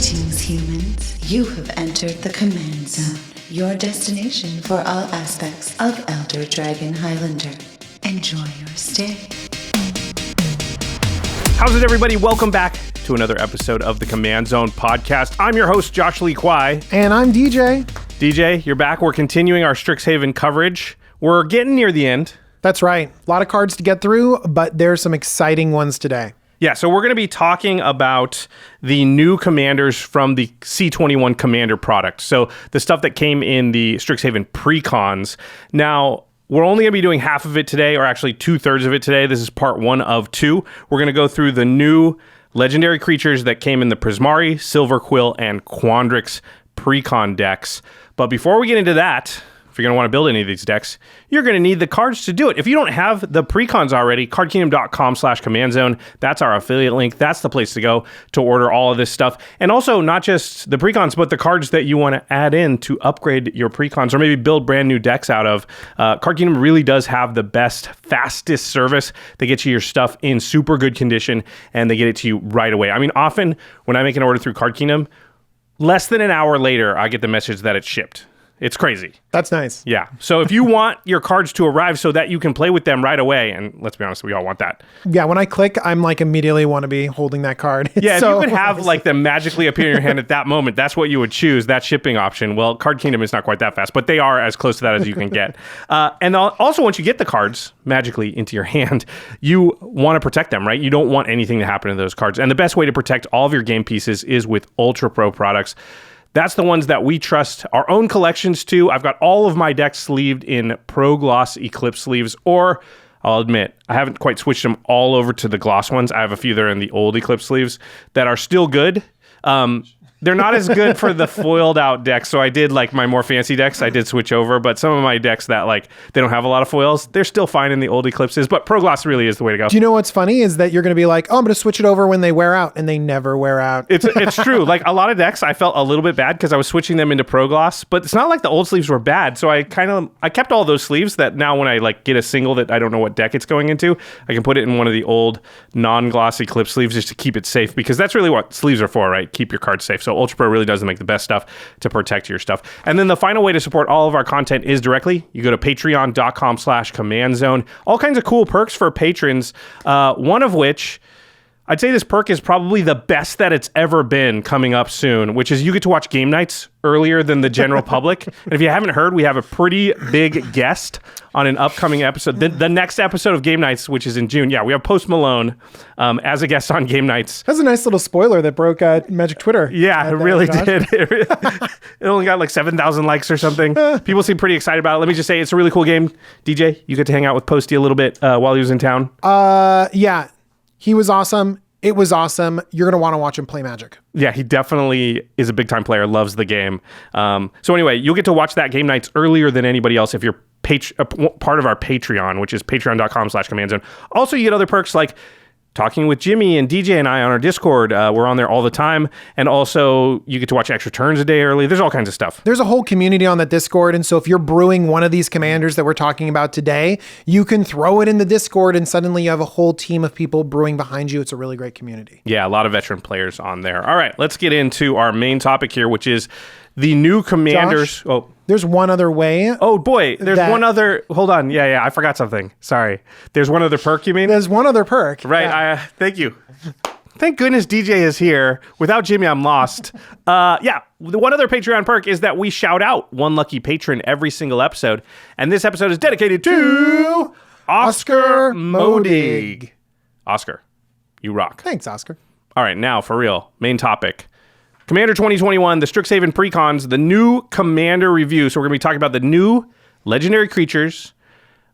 Greetings, humans. You have entered the Command Zone, your destination for all aspects of Elder Dragon Highlander. Enjoy your stay. How's it, everybody? Welcome back to another episode of the Command Zone podcast. I'm your host, Josh Lee Kwai. And I'm DJ. DJ, you're back. We're continuing our Strixhaven coverage. We're getting near the end. That's right. A lot of cards to get through, but there's some exciting ones today. Yeah, so we're going to be talking about the new commanders from the C21 commander product. So the stuff that came in the Strixhaven precons. Now, we're only going to be doing half of it today, or actually 2/3 of it today. This is part 1 of 2. We're going to go through the new legendary creatures that came in the Prismari, Silverquill, and Quandrix precon decks. But before we get into that, if you're going to want to build any of these decks, you're going to need the cards to do it. If you don't have the precons already, cardkingdom.com/commandzone, that's our affiliate link. That's the place to go to order all of this stuff. And also, not just the precons, but the cards that you want to add in to upgrade your precons or maybe build brand new decks out of. Card Kingdom really does have the best, fastest service. They get you your stuff in super good condition, and they get it to you right away. I mean, often when I make an order through Card Kingdom, less than an hour later, I get the message that it's shipped. It's crazy. That's nice. Yeah. So if you want your cards to arrive so that you can play with them right away, and let's be honest, we all want that. Yeah, when I click, I'm like immediately want to be holding that card. It's yeah, so if you could have nice. like them magically appear in your hand at that moment, that's what you would choose, that shipping option. Well, Card Kingdom is not quite that fast, but they are as close to that as you can get. And also, once you get the cards magically into your hand, you want to protect them, right? You don't want anything to happen to those cards. And the best way to protect all of your game pieces is with UltraPro products. That's the ones that we trust our own collections to. I've got all of my decks sleeved in Pro Gloss Eclipse sleeves, or I'll admit, I haven't quite switched them all over to the gloss ones. I have a few that are in the old Eclipse sleeves that are still good. They're not as good for the foiled out decks. So I did like my more fancy decks. I did switch over, but some of my decks that like, they don't have a lot of foils, they're still fine in the old Eclipses, but Pro Gloss really is the way to go. Do you know what's funny is that you're going to be like, oh, I'm going to switch it over when they wear out, and they never wear out. It's true. Like a lot of decks, I felt a little bit bad because I was switching them into Pro Gloss, but it's not like the old sleeves were bad. So I kept all those sleeves that now when I like get a single that I don't know what deck it's going into, I can put it in one of the old non-gloss Eclipse sleeves just to keep it safe, because that's really what sleeves are for, right? Keep your cards safe. So UltraPro really does make the best stuff to protect your stuff. And then the final way to support all of our content is directly. You go to patreon.com/commandzone. All kinds of cool perks for patrons. One of which, I'd say this perk is probably the best that it's ever been coming up soon, which is you get to watch game nights earlier than the general public. And if you haven't heard, we have a pretty big guest on an upcoming episode. The next episode of Game Nights, which is in June. Yeah, we have Post Malone as a guest on Game Nights. That's a nice little spoiler that broke Magic Twitter. Yeah, it really did. It only got like 7,000 likes or something. People seem pretty excited about it. Let me just say, it's a really cool game. DJ, you get to hang out with Posty a little bit while he was in town. Yeah, he was awesome. It was awesome. You're going to want to watch him play Magic. Yeah, he definitely is a big time player, loves the game. So anyway, you'll get to watch that Game Nights earlier than anybody else if you're part of our Patreon, which is patreon.com/commandzone. Also, you get other perks like talking with Jimmy and DJ and I on our Discord. We're on there all the time. And also, you get to watch extra turns a day early. There's all kinds of stuff. There's a whole community on that Discord. And so if you're brewing one of these commanders that we're talking about today, you can throw it in the Discord and suddenly you have a whole team of people brewing behind you. It's a really great community. Yeah, a lot of veteran players on there. All right, let's get into our main topic here, which is the new commanders. Josh, there's one other way. Oh boy, there's one other. Hold on. Yeah, I forgot something. Sorry. There's one other perk, you mean? There's one other perk. Right. Yeah. Thank you. Thank goodness DJ is here. Without Jimmy, I'm lost. The one other Patreon perk is that we shout out one lucky patron every single episode. And this episode is dedicated to Oscar Modig. Oscar, you rock. Thanks, Oscar. All right, now for real, main topic. Commander 2021, the Strixhaven precons, the new commander review. So we're going to be talking about the new legendary creatures,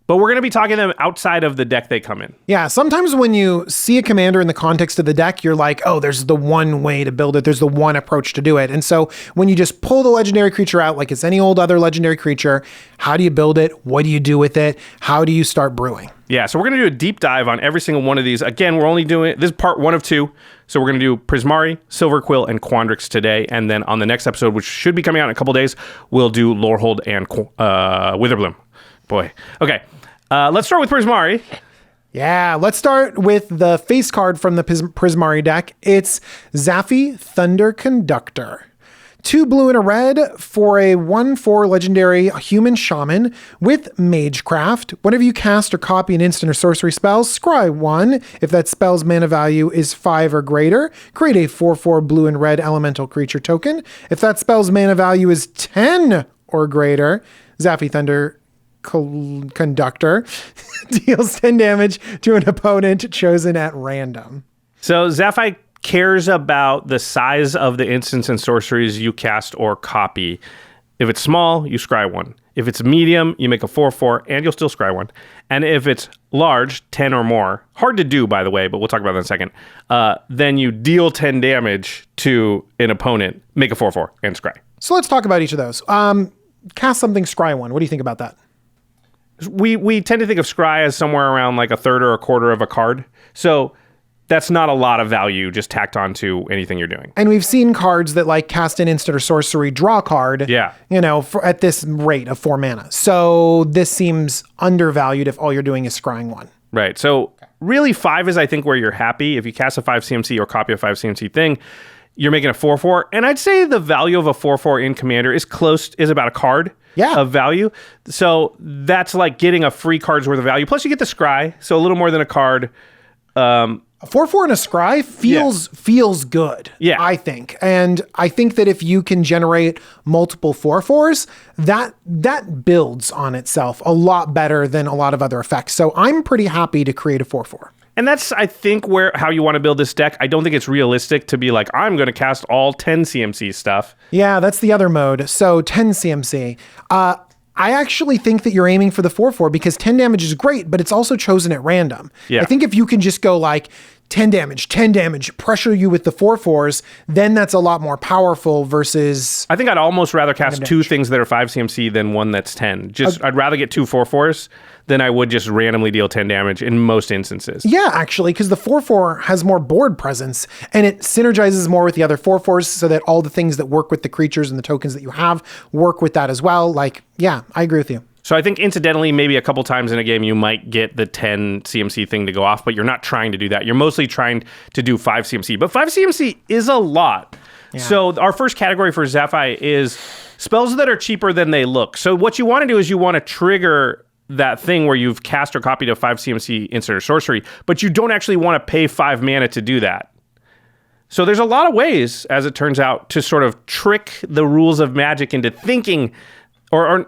but we're going to be talking them outside of the deck they come in. Yeah, sometimes when you see a commander in the context of the deck, you're like, oh, there's the one way to build it. There's the one approach to do it. And so when you just pull the legendary creature out like it's any old other legendary creature, how do you build it? What do you do with it? How do you start brewing? Yeah, so we're going to do a deep dive on every single one of these. Again, we're only doing, this is part 1 of 2. So we're going to do Prismari, Silverquill, and Quandrix today. And then on the next episode, which should be coming out in a couple days, we'll do Lorehold and Witherbloom. Boy. Okay, let's start with Prismari. Yeah, let's start with the face card from the Prismari deck. It's Zaffi Thunder Conductor. 2 blue and a red for a 1/4 legendary human shaman with Magecraft. Whenever you cast or copy an instant or sorcery spell, scry 1. If that spell's mana value is 5 or greater, create a 4/4 blue and red elemental creature token. If that spell's mana value is 10 or greater, Zaffi Thunder Conductor deals 10 damage to an opponent chosen at random. So Zaffi cares about the size of the instants and sorceries you cast or copy. If it's small, you scry 1. If it's medium, you make a 4/4, and you'll still scry 1. And if it's large, 10 or more, hard to do, by the way, but we'll talk about that in a second, then you deal 10 damage to an opponent, make a 4/4, and scry. So let's talk about each of those. Cast something, scry 1. What do you think about that? We tend to think of scry as somewhere around like a third or a quarter of a card. So that's not a lot of value just tacked onto anything you're doing. And we've seen cards that like cast an instant or sorcery, draw a card, yeah, at this rate of 4 mana. So this seems undervalued if all you're doing is scrying 1. Right. So really 5 is, I think, where you're happy. If you cast a 5 CMC or copy a 5 CMC thing, you're making a 4/4. And I'd say the value of a 4/4 in Commander is about a card. Yeah. Of value. So that's like getting a free card's worth of value. Plus you get the scry, so a little more than a card. A 4/4 and a scry feels good, yeah. I think. And I think that if you can generate multiple 4/4s, that builds on itself a lot better than a lot of other effects. So I'm pretty happy to create a 4/4. And that's, I think, how you want to build this deck. I don't think it's realistic to be like, I'm going to cast all 10 CMC stuff. Yeah, that's the other mode. So 10 CMC. I actually think that you're aiming for the 4/4 because 10 damage is great, but it's also chosen at random. Yeah. I think if you can just go like 10 damage, pressure you with the 4/4s, then that's a lot more powerful versus... I think I'd almost rather cast 2 things that are 5 CMC than one that's 10. I'd rather get 2 4/4s than I would just randomly deal 10 damage in most instances. Yeah, actually, because the 4/4 has more board presence and it synergizes more with the other 4/4s so that all the things that work with the creatures and the tokens that you have work with that as well. Like, yeah, I agree with you. So I think incidentally, maybe a couple times in a game, you might get the 10 CMC thing to go off, but you're not trying to do that. You're mostly trying to do 5 CMC, but 5 CMC is a lot. Yeah. So our first category for Zaffi is spells that are cheaper than they look. So what you want to do is you want to trigger that thing where you've cast or copied a 5 CMC instant or sorcery, but you don't actually want to pay 5 mana to do that. So there's a lot of ways, as it turns out, to sort of trick the rules of Magic into thinking or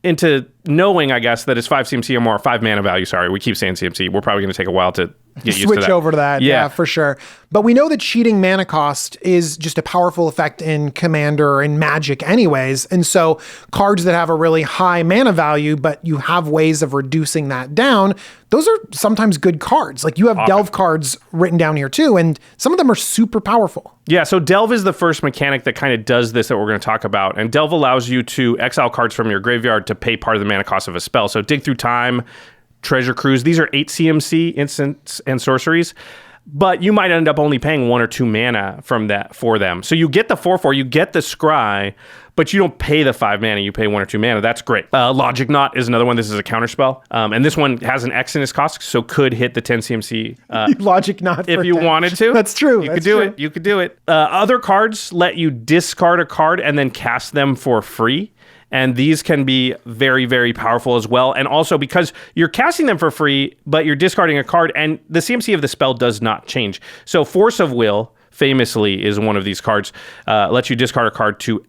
into knowing, I guess, that it's 5 CMC or more, 5 mana value. Sorry, we keep saying CMC. We're probably going to take a while to get used to that. Switch over to that. Yeah, for sure. But we know that cheating mana cost is just a powerful effect in Commander and Magic anyways. And so cards that have a really high mana value, but you have ways of reducing that down, those are sometimes good cards. Like you have Delve cards written down here too, and some of them are super powerful. Yeah, so Delve is the first mechanic that kind of does this that we're going to talk about. And Delve allows you to exile cards from your graveyard to pay part of the mana cost of a spell. So Dig Through Time, Treasure Cruise, these are 8 CMC instants and sorceries, but you might end up only paying 1 or 2 mana for them. So you get the 4/4, you get the scry, but you don't pay the 5 mana, you pay 1 or 2 mana. That's great. Logic Knot is another one. This is a counter spell. And this one has an X in its cost, so could hit the 10 CMC. Logic Knot if you 10. wanted to. That's true. You could do it. You could do it. Other cards let you discard a card and then cast them for free. And these can be very, very powerful as well. And also because you're casting them for free, but you're discarding a card, and the CMC of the spell does not change. So Force of Will, famously, is one of these cards. Lets you discard a card to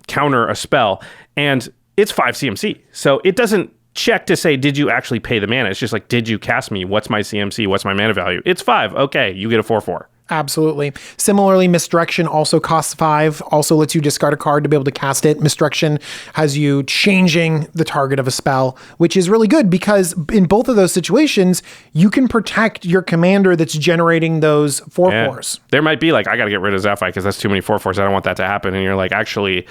counter a spell. And it's 5 CMC. So it doesn't check to say, did you actually pay the mana? It's just like, did you cast me? What's my CMC? What's my mana value? It's 5. Okay, you get a 4/4. Absolutely. Similarly, Mistrexion also costs 5, also lets you discard a card to be able to cast it. Mistrexion has you changing the target of a spell, which is really good because in both of those situations, you can protect your commander that's generating those 4/4s. There might be like, I got to get rid of Zaffi because that's too many 4/4s. I don't want that to happen. And you're like, actually,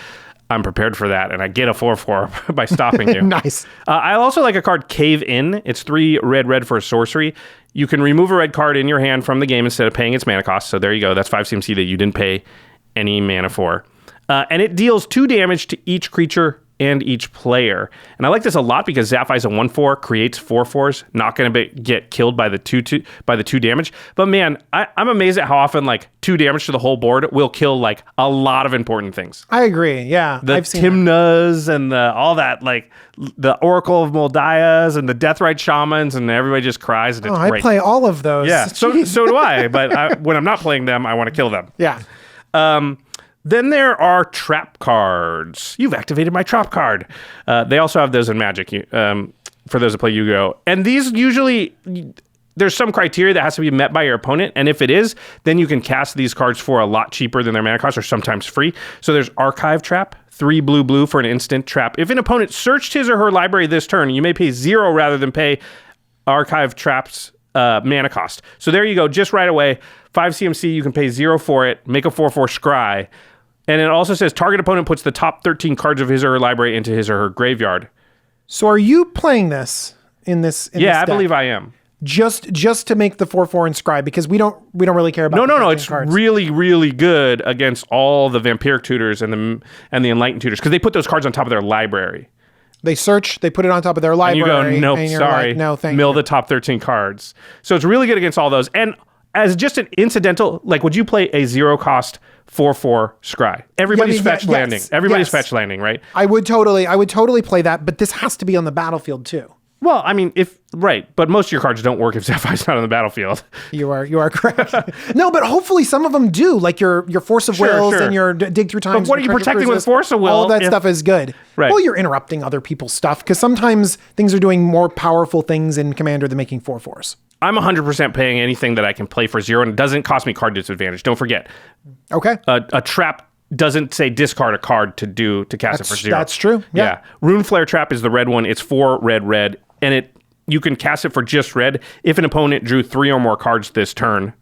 I'm prepared for that, and I get a 4/4 by stopping you. Nice. I also like a card, Cave In. It's 3 red for a sorcery. You can remove a red card in your hand from the game instead of paying its mana cost. So there you go. That's 5 CMC that you didn't pay any mana for. And it deals 2 damage to each creature and each player. And I like this a lot because Zaphi's a 1/4, creates 4/4s, not going to get killed by the 2 damage. But man, I'm amazed at how often like 2 damage to the whole board will kill like a lot of important things. I agree. Yeah, I've seen Timnas and all that, like the Oracle of Moldias and the Deathrite Shamans, and everybody just cries. And it's I great. play all of those. Yeah, so do I. But when I'm not playing them, I want to kill them. Yeah. Then there are trap cards. You've activated my trap card. They also have those in Magic for those that play Yu-Gi-Oh! And these usually, there's some criteria that has to be met by your opponent. And if it is, then you can cast these cards for a lot cheaper than their mana cost, or sometimes free. So there's Archive Trap, 3 blue for an instant trap. If an opponent searched his or her library this turn, you may pay 0 rather than pay Archive Trap's mana cost. So there you go, just right away. 5 CMC, you can pay 0 for it, make a 4/4 scry. And it also says target opponent puts the top 13 cards of his or her library into his or her graveyard. So are you playing this in this Yeah, this I deck? believe I am. Just to make the 4/4 and scry, because we don't really care about No. the It's cards. really, really good against all the Vampiric Tutors and the Enlightened Tutors, because they put those cards on top of their library. They search, they put it on top of their And library. you go, nope, and you're sorry. like, no, thank Mill you. the top 13 cards. So it's really good against all those. And as just an incidental, like, would you play a 0 cost 4/4 scry? Everybody's fetch landing. Everybody's fetch landing, right? I would totally play that, but this has to be on the battlefield too. Well, I mean, but most of your cards don't work if Zaphai's not on the battlefield. You are correct. No, but hopefully some of them do, like your Force of Wills sure. and your Dig Through Times. But what are you Treasure protecting with Cruises. Force of Will? All that stuff is good. Right. Well, you're interrupting other people's stuff, because sometimes things are doing more powerful things in Commander than making 4/4s. I'm 100% paying anything that I can play for 0, and it doesn't cost me card disadvantage. Don't forget. Okay. A trap doesn't say discard a card to cast it for 0. That's true. Yeah. Runeflare Trap is the red one. It's 4 red, and you can cast it for just red. If an opponent drew 3 or more cards this turn,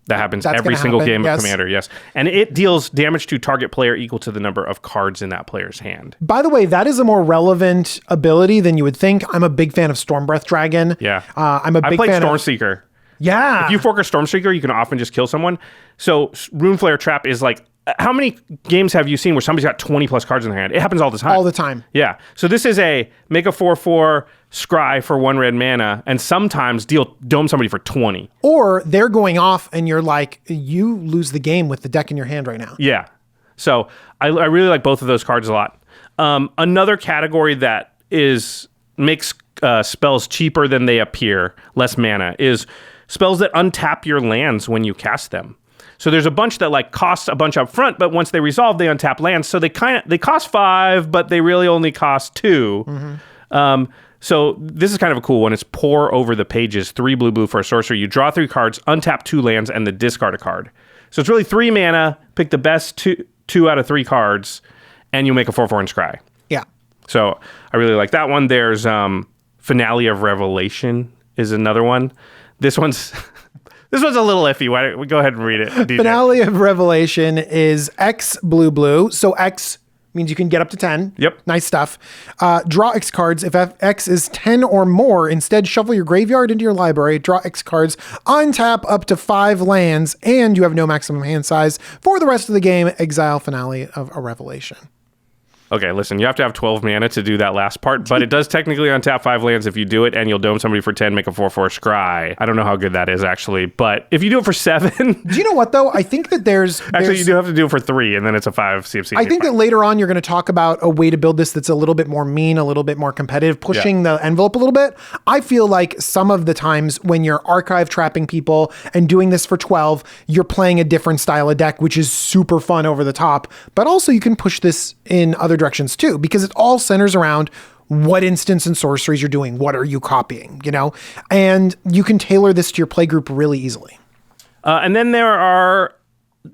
that happens That's every gonna single happen, game yes. of Commander, yes. And it deals damage to target player equal to the number of cards in that player's hand. By the way, that is a more relevant ability than you would think. I'm a big fan of Stormbreath Dragon. Yeah. I'm a big I played fan of... Stormseeker. Yeah. If you fork a Stormseeker, you can often just kill someone. So Runeflare Trap is like, how many games have you seen where somebody's got 20 plus cards in their hand? It happens all the time. All the time. Yeah. So this is a make a 4/4 scry for 1 red mana, and sometimes dome somebody for 20. Or they're going off and you're like, you lose the game with the deck in your hand right now. Yeah. So I really like both of those cards a lot. Another category that makes spells cheaper than they appear, less mana, is spells that untap your lands when you cast them. So there's a bunch that like cost a bunch up front, but once they resolve, they untap lands. So they cost 5, but they really only cost 2. Mm-hmm. So this is kind of a cool one. It's Pour Over the Pages, 3 blue for a sorcery. You draw 3 cards, untap 2 lands, and then discard a card. So it's really 3 mana, pick the best 2 out of 3 cards, and you make a 4/4 and scry. Yeah. So I really like that one. There's Finale of Revelation is another one. This one's a little iffy. Why don't we go ahead and read it, DJ? Finale of Revelation is X blue. So X means you can get up to 10. Yep. Nice stuff. Draw X cards. If X is 10 or more, instead shuffle your graveyard into your library, draw X cards, untap up to 5 lands, and you have no maximum hand size. For the rest of the game, exile Finale of a Revelation. Okay, listen, you have to have 12 mana to do that last part, but it does technically untap 5 lands if you do it, and you'll dome somebody for 10, make a 4/4 scry. I don't know how good that is, actually, but if you do it for 7... Do you know what, though? I think that there's... Actually, you do have to do it for 3, and then it's a 5 CMC. I think that later on, you're going to talk about a way to build this that's a little bit more mean, a little bit more competitive, pushing the envelope a little bit. I feel like some of the times when you're archive trapping people and doing this for 12, you're playing a different style of deck, which is super fun over the top, but also you can push this in other directions too, because it all centers around what instants and sorceries you're doing. What are you copying, And you can tailor this to your play group really easily. And then there are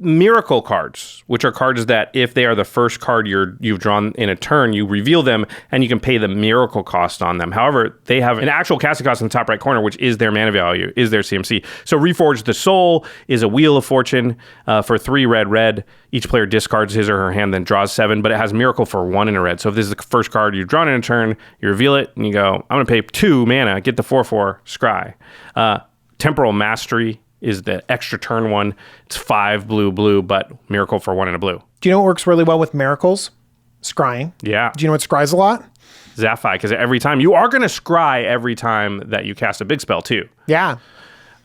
miracle cards, which are cards that if they are the first card you've drawn in a turn, you reveal them and you can pay the miracle cost on them. However, they have an actual casting cost in the top right corner, which is their mana value, is their CMC. So Reforged the Soul is a Wheel of Fortune for 3 red. Each player discards his or her hand, then draws 7, but it has miracle for 1 in a red. So if this is the first card you've drawn in a turn, you reveal it and you go, I'm going to pay 2 mana, get the 4/4 scry. Temporal Mastery is the extra turn one. It's 5 blue, but miracle for 1 and a blue. Do you know what works really well with miracles? Scrying. Yeah. Do you know what scries a lot? Zaphi, because every time you are going to scry every time that you cast a big spell too. Yeah.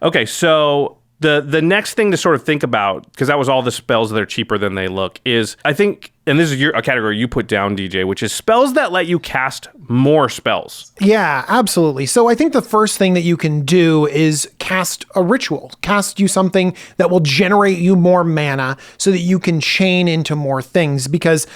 Okay, so the next thing to sort of think about, because that was all the spells that are cheaper than they look, is I think, and this is a category you put down, DJ, which is spells that let you cast more spells. Yeah, absolutely. So I think the first thing that you can do is cast a ritual. Cast you something that will generate you more mana so that you can chain into more things, because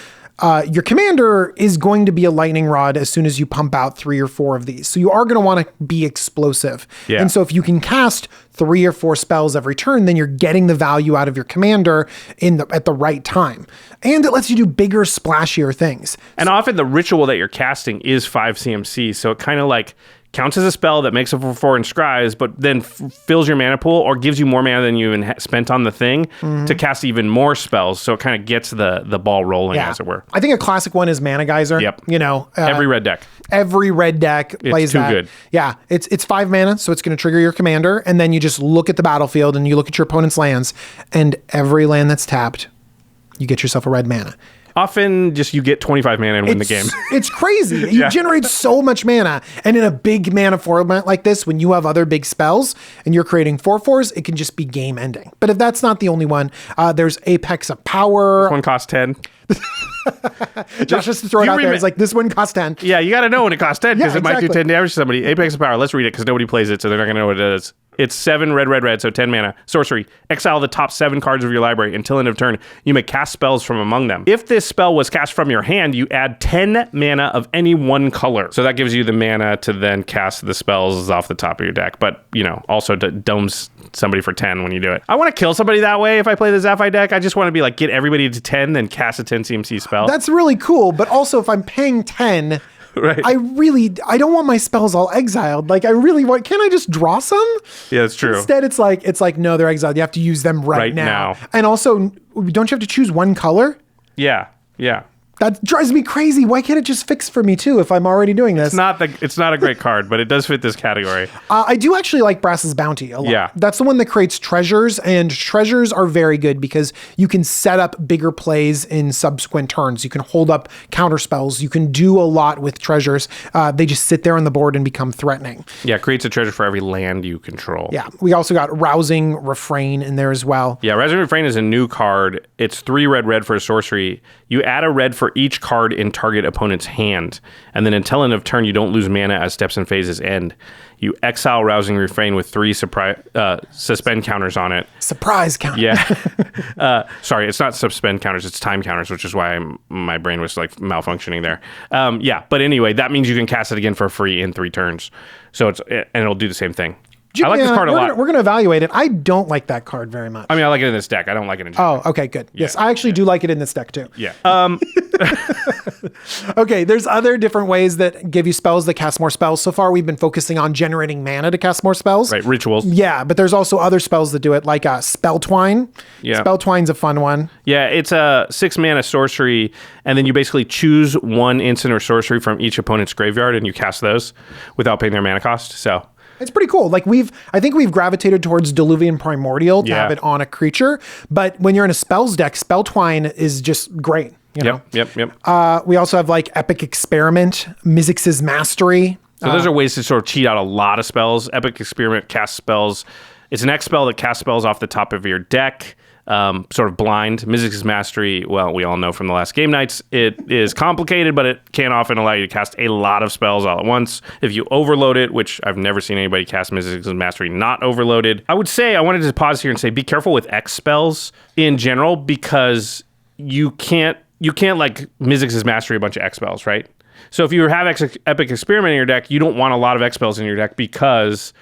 your commander is going to be a lightning rod as soon as you pump out 3 or 4 of these. So you are going to want to be explosive. Yeah. And so if you can cast 3 or 4 spells every turn, then you're getting the value out of your commander at the right time. And it lets you do bigger, splashier things. And often the ritual that you're casting is 5 CMC, so it kind of like counts as a spell that makes it for 4 and scries, but then fills your mana pool or gives you more mana than you even spent on the thing to cast even more spells. So it kind of gets the ball rolling, as it were. I think a classic one is Mana Geyser. Yep. You know, Every red deck. Every red deck plays too that. good. Yeah, it's 5 mana, so it's going to trigger your commander, and then you just look at the battlefield and you look at your opponent's lands, and every land that's tapped, you get yourself a red mana. Often just you get 25 mana and win the game. It's crazy. You generate so much mana. And in a big mana format like this, when you have other big spells and you're creating 4/4s, it can just be game ending. But if that's not the only one, there's Apex of Power. This one costs 10. Josh has to throw it out there. It's like, this one costs 10. Yeah, you got to know when it costs 10 because it might do exactly. 10 damage to somebody. Apex of Power. Let's read it because nobody plays it, so they're not going to know what it is. It's 7 red, so 10 mana. Sorcery. Exile the top 7 cards of your library. Until end of turn, you may cast spells from among them. If this spell was cast from your hand, you add 10 mana of any one color. So that gives you the mana to then cast the spells off the top of your deck. But, you know, also domes somebody for 10 when you do it. I want to kill somebody that way if I play the Zaphi deck. I just want to be like, get everybody to 10, then cast a 10 CMC spell. That's really cool. But also, if I'm paying 10... Right. I don't want my spells all exiled. Like, can't I just draw some? Yeah, that's true. Instead, it's like, no, they're exiled. You have to use them right now. And also, don't you have to choose one color? Yeah. That drives me crazy. Why can't it just fix for me too if I'm already doing this? It's not a great card, but it does fit this category. I do actually like Brass's Bounty a lot. Yeah. That's the one that creates treasures, and treasures are very good because you can set up bigger plays in subsequent turns. You can hold up counter spells. You can do a lot with treasures. They just sit there on the board and become threatening. Yeah, it creates a treasure for every land you control. Yeah. We also got Rousing Refrain in there as well. Yeah, Rousing Refrain is a new card. It's 3 red for a sorcery. You add a red for each card in target opponent's hand, and then until end of turn, you don't lose mana as steps and phases end. You exile Rousing Refrain with 3 suspend counters on it. Surprise counter. Yeah. Sorry, it's not suspend counters, it's time counters, which is why my brain was like malfunctioning there. Yeah, but anyway, that means you can cast it again for free in 3 turns. So it'll do the same thing. I like this card a lot. We're going to evaluate it. I don't like that card very much. I mean, I like it in this deck. I don't like it in general. Oh, okay, good. Yes, I actually do like it in this deck too. Yeah. Okay, there's other different ways that give you spells that cast more spells. So far, we've been focusing on generating mana to cast more spells. Right, rituals. Yeah, but there's also other spells that do it, like Spell Twine. Yeah. Spell Twine's a fun one. Yeah, it's a 6 mana sorcery, and then you basically choose 1 instant or sorcery from each opponent's graveyard, and you cast those without paying their mana cost. So it's pretty cool. Like I think we've gravitated towards Diluvian Primordial to have it on a creature, but when you're in a spells deck, Spell Twine is just great. You know? Yep. We also have like Epic Experiment, Mizzix's Mastery. So those are ways to sort of cheat out a lot of spells. Epic Experiment casts spells. It's an X spell that casts spells off the top of your deck. Sort of blind. Mizzix's Mastery, well, we all know from the last game nights, it is complicated, but it can often allow you to cast a lot of spells all at once. If you overload it, which I've never seen anybody cast Mizzix's Mastery not overloaded. I would say, I wanted to pause here and say, be careful with X spells in general, because you can't like Mizzix's Mastery a bunch of X spells, right? So if you have Epic Experiment in your deck, you don't want a lot of X spells in your deck because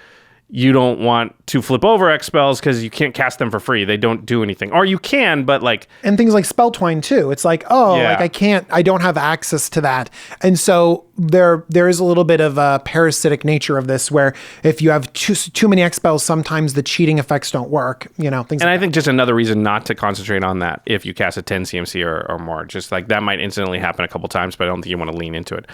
you don't want to flip over X spells because you can't cast them for free. They don't do anything. Or you can, but like... And things like Spell Twine too. It's like, I don't have access to that. And so there is a little bit of a parasitic nature of this, where if you have too many X spells, sometimes the cheating effects don't work. Things. And I think just another reason not to concentrate on that if you cast a 10 CMC or more, just like that might incidentally happen a couple times, but I don't think you want to lean into it.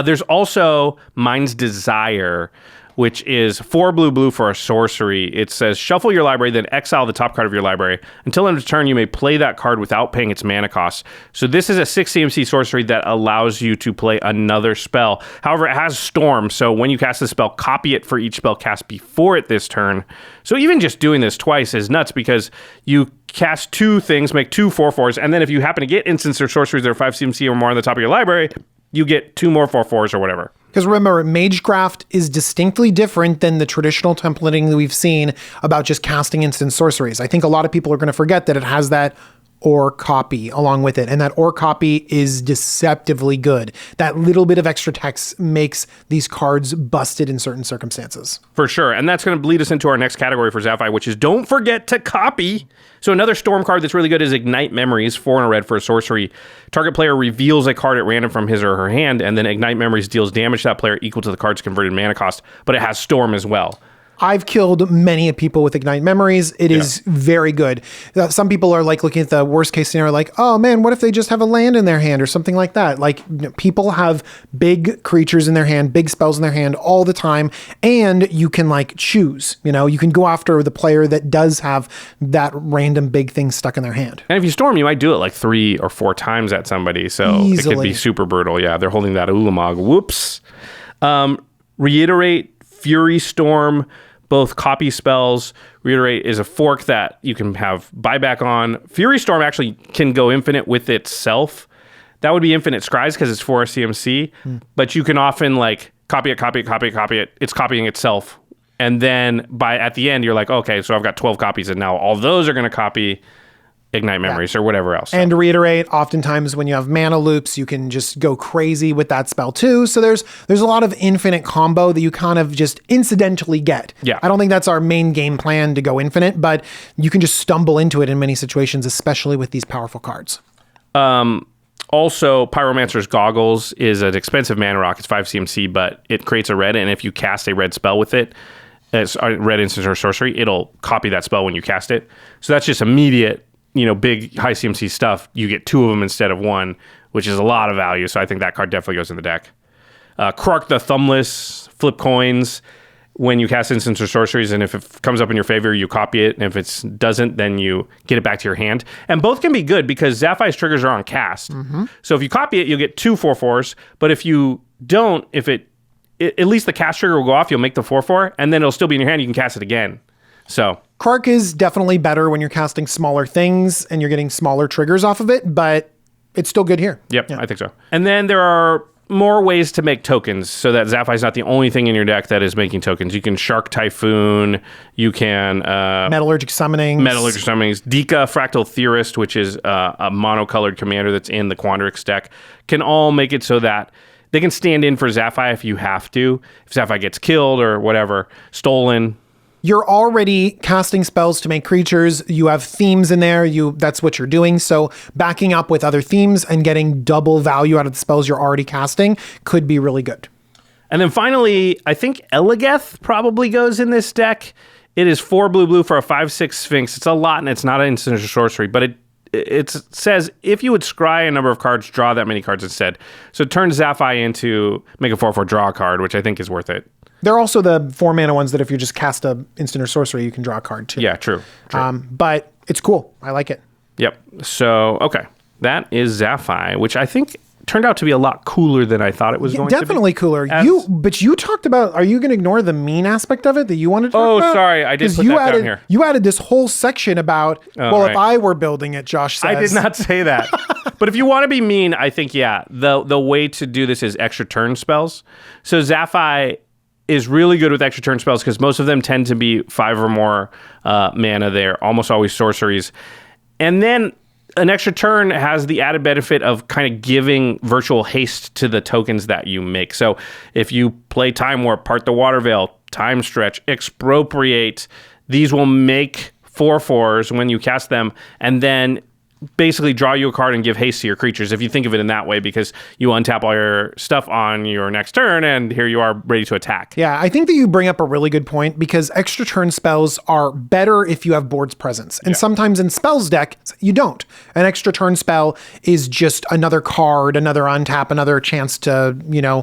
There's also Mind's Desire, which is 4 blue for a sorcery. It says, shuffle your library, then exile the top card of your library. Until end of turn, you may play that card without paying its mana cost. So this is a 6 CMC sorcery that allows you to play another spell. However, it has Storm, so when you cast the spell, copy it for each spell cast before it this turn. So even just doing this twice is nuts, because you cast 2 things, make 2 4/4s, and then if you happen to get instants or sorceries that are 5 CMC or more on the top of your library, you get 2 more 4/4s or whatever. Because remember, Magecraft is distinctly different than the traditional templating that we've seen about just casting instant sorceries. I think a lot of people are going to forget that it has that or copy along with it. And that or copy is deceptively good. That little bit of extra text makes these cards busted in certain circumstances. For sure. And that's going to lead us into our next category for Zaphi, which is don't forget to copy. So another Storm card that's really good is Ignite Memories, 4 and a red for a sorcery. Target player reveals a card at random from his or her hand, and then Ignite Memories deals damage to that player equal to the card's converted mana cost, but it has Storm as well. I've killed many people with Ignite Memories. It is very good. Some people are like looking at the worst case scenario, like, oh man, what if they just have a land in their hand or something like that? Like, people have big creatures in their hand, big spells in their hand all the time, and you can like choose. You can go after the player that does have that random big thing stuck in their hand. And if you Storm, you might do it like 3 or 4 times at somebody, so Easily. It could be super brutal. Yeah, they're holding that Ulamog. Whoops. Reiterate, Fury Storm, both copy spells. Reiterate is a fork that you can have buyback on. Fury Storm actually can go infinite with itself. That would be infinite scries because it's 4 CMC, but you can often like copy it. It's copying itself. And then at the end, you're like, okay, so I've got 12 copies, and now all those are going to copy Ignite Memories or whatever else. And to reiterate, oftentimes when you have mana loops, you can just go crazy with that spell too. So there's a lot of infinite combo that you kind of just incidentally get. Yeah. I don't think that's our main game plan to go infinite, but you can just stumble into it in many situations, especially with these powerful cards. Also, Pyromancer's Goggles is an expensive mana rock. It's 5 CMC, but it creates a red, and if you cast a red spell with it, it's a red instant or sorcery, it'll copy that spell when you cast it. So that's just immediate, big high CMC stuff. You get 2 of them instead of 1, which is a lot of value. So I think that card definitely goes in the deck. Krark the Thumbless, flip coins when you cast instants or sorceries, and if it comes up in your favor, you copy it, and if it doesn't, then you get it back to your hand. And both can be good because Zaphai's triggers are on cast. So if you copy it, you'll get 2 4/4s, but if you don't, at least the cast trigger will go off, you'll make the 4/4, and then it'll still be in your hand, you can cast it again. So Krark is definitely better when you're casting smaller things and you're getting smaller triggers off of it, but it's still good here. Yep, I think so. And then there are more ways to make tokens so that Zaphai's not the only thing in your deck that is making tokens. You can Shark Typhoon, you can Metallurgic Summonings, Dika Fractal Theorist, which is a monocolored commander that's in the Quandrix deck, can all make it so that they can stand in for Zaphai if you have to. If Zaphai gets killed or whatever, stolen. You're already casting spells to make creatures. You have themes in there. That's what you're doing. So backing up with other themes and getting double value out of the spells you're already casting could be really good. And then finally, I think Eligeth probably goes in this deck. It is 4 blue for a 5/6 Sphinx. It's a lot, and it's not an instant or sorcery, but it says if you would scry a number of cards, draw that many cards instead. So it turns Zaphai into make a 4/4 draw a card, which I think is worth it. They're also the 4 mana ones that if you just cast a instant or sorcery, you can draw a card too. Yeah, true. But it's cool. I like it. Yep. So, okay. That is Zaphai, which I think turned out to be a lot cooler than I thought it was going to be. Definitely cooler. But you talked about, are you going to ignore the mean aspect of it that you wanted to talk about? Oh, sorry. I did put that down here. You added this whole section about, right. If I were building it, Josh says. I did not say that. But if you want to be mean, I think, the way to do this is extra turn spells. So Zaphai is really good with extra turn spells because most of them tend to be 5 or more mana. They're almost always sorceries. And then an extra turn has the added benefit of kind of giving virtual haste to the tokens that you make. So if you play Time Warp, Part the Water Veil, Time Stretch, Expropriate, these will make 4/4s when you cast them. And then basically draw you a card and give haste to your creatures, if you think of it in that way, because you untap all your stuff on your next turn, and here you are ready to attack. Yeah, I think that you bring up a really good point, because extra turn spells are better if you have board's presence. And sometimes in spells deck, you don't. An extra turn spell is just another card, another untap, another chance to,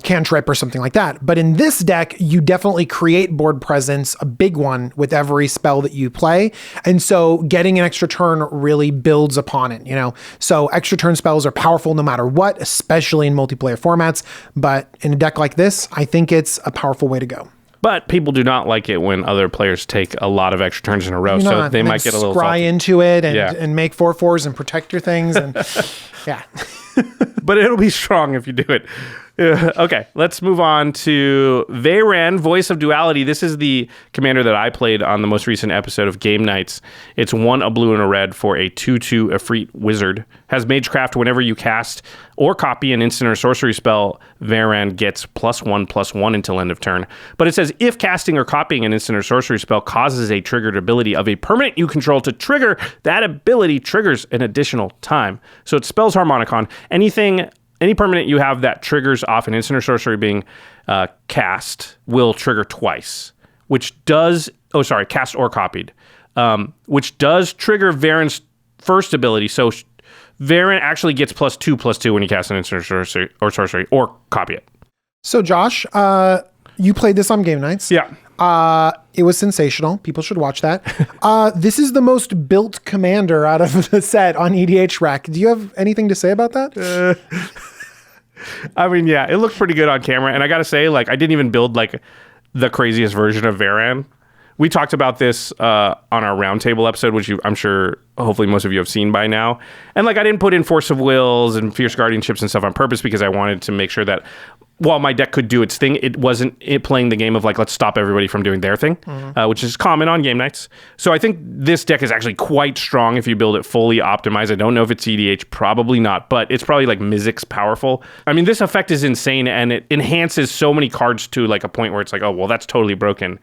cantrip or something like that. But in this deck, you definitely create board presence, a big one, with every spell that you play. And so getting an extra turn really builds upon it, So extra turn spells are powerful no matter what, especially in multiplayer formats. But in a deck like this, I think it's a powerful way to go. But people do not like it when other players take a lot of extra turns in a row, so they might get a little scry salty. Into it and make 4/4s and protect your things. And yeah. But it'll be strong if you do it. Okay, let's move on to Veyran, Voice of Duality. This is the commander that I played on the most recent episode of Game Nights. It's 1 a blue and a red for a 2/2 Efreet wizard. Has Magecraft. Whenever you cast or copy an instant or sorcery spell, Veyran gets +1/+1 until end of turn. But it says, if casting or copying an instant or sorcery spell causes a triggered ability of a permanent you control to trigger, that ability triggers an additional time. So it spells Harmonicon. Any permanent you have that triggers off an instant or sorcery being cast will trigger twice, cast or copied, which does trigger Veyran's first ability. So Veyran actually gets +2/+2 when you cast an instant or sorcery or copy it. So Josh, you played this on Game Nights. Yeah. It was sensational. People should watch that. This is the most built commander out of the set on EDH Rack. Do you have anything to say about that? I mean, yeah, it looked pretty good on camera. And I got to say, I didn't even build the craziest version of Veyran. We talked about this on our roundtable episode, which I'm sure, hopefully most of you have seen by now. And I didn't put in Force of Wills and Fierce Guardianships and stuff on purpose, because I wanted to make sure that while my deck could do its thing, it wasn't playing the game of let's stop everybody from doing their thing, which is common on Game Nights. So I think this deck is actually quite strong if you build it fully optimized. I don't know if it's EDH, probably not, but it's probably Mizzix powerful. I mean, this effect is insane, and it enhances so many cards to a point where it's oh, well, that's totally broken.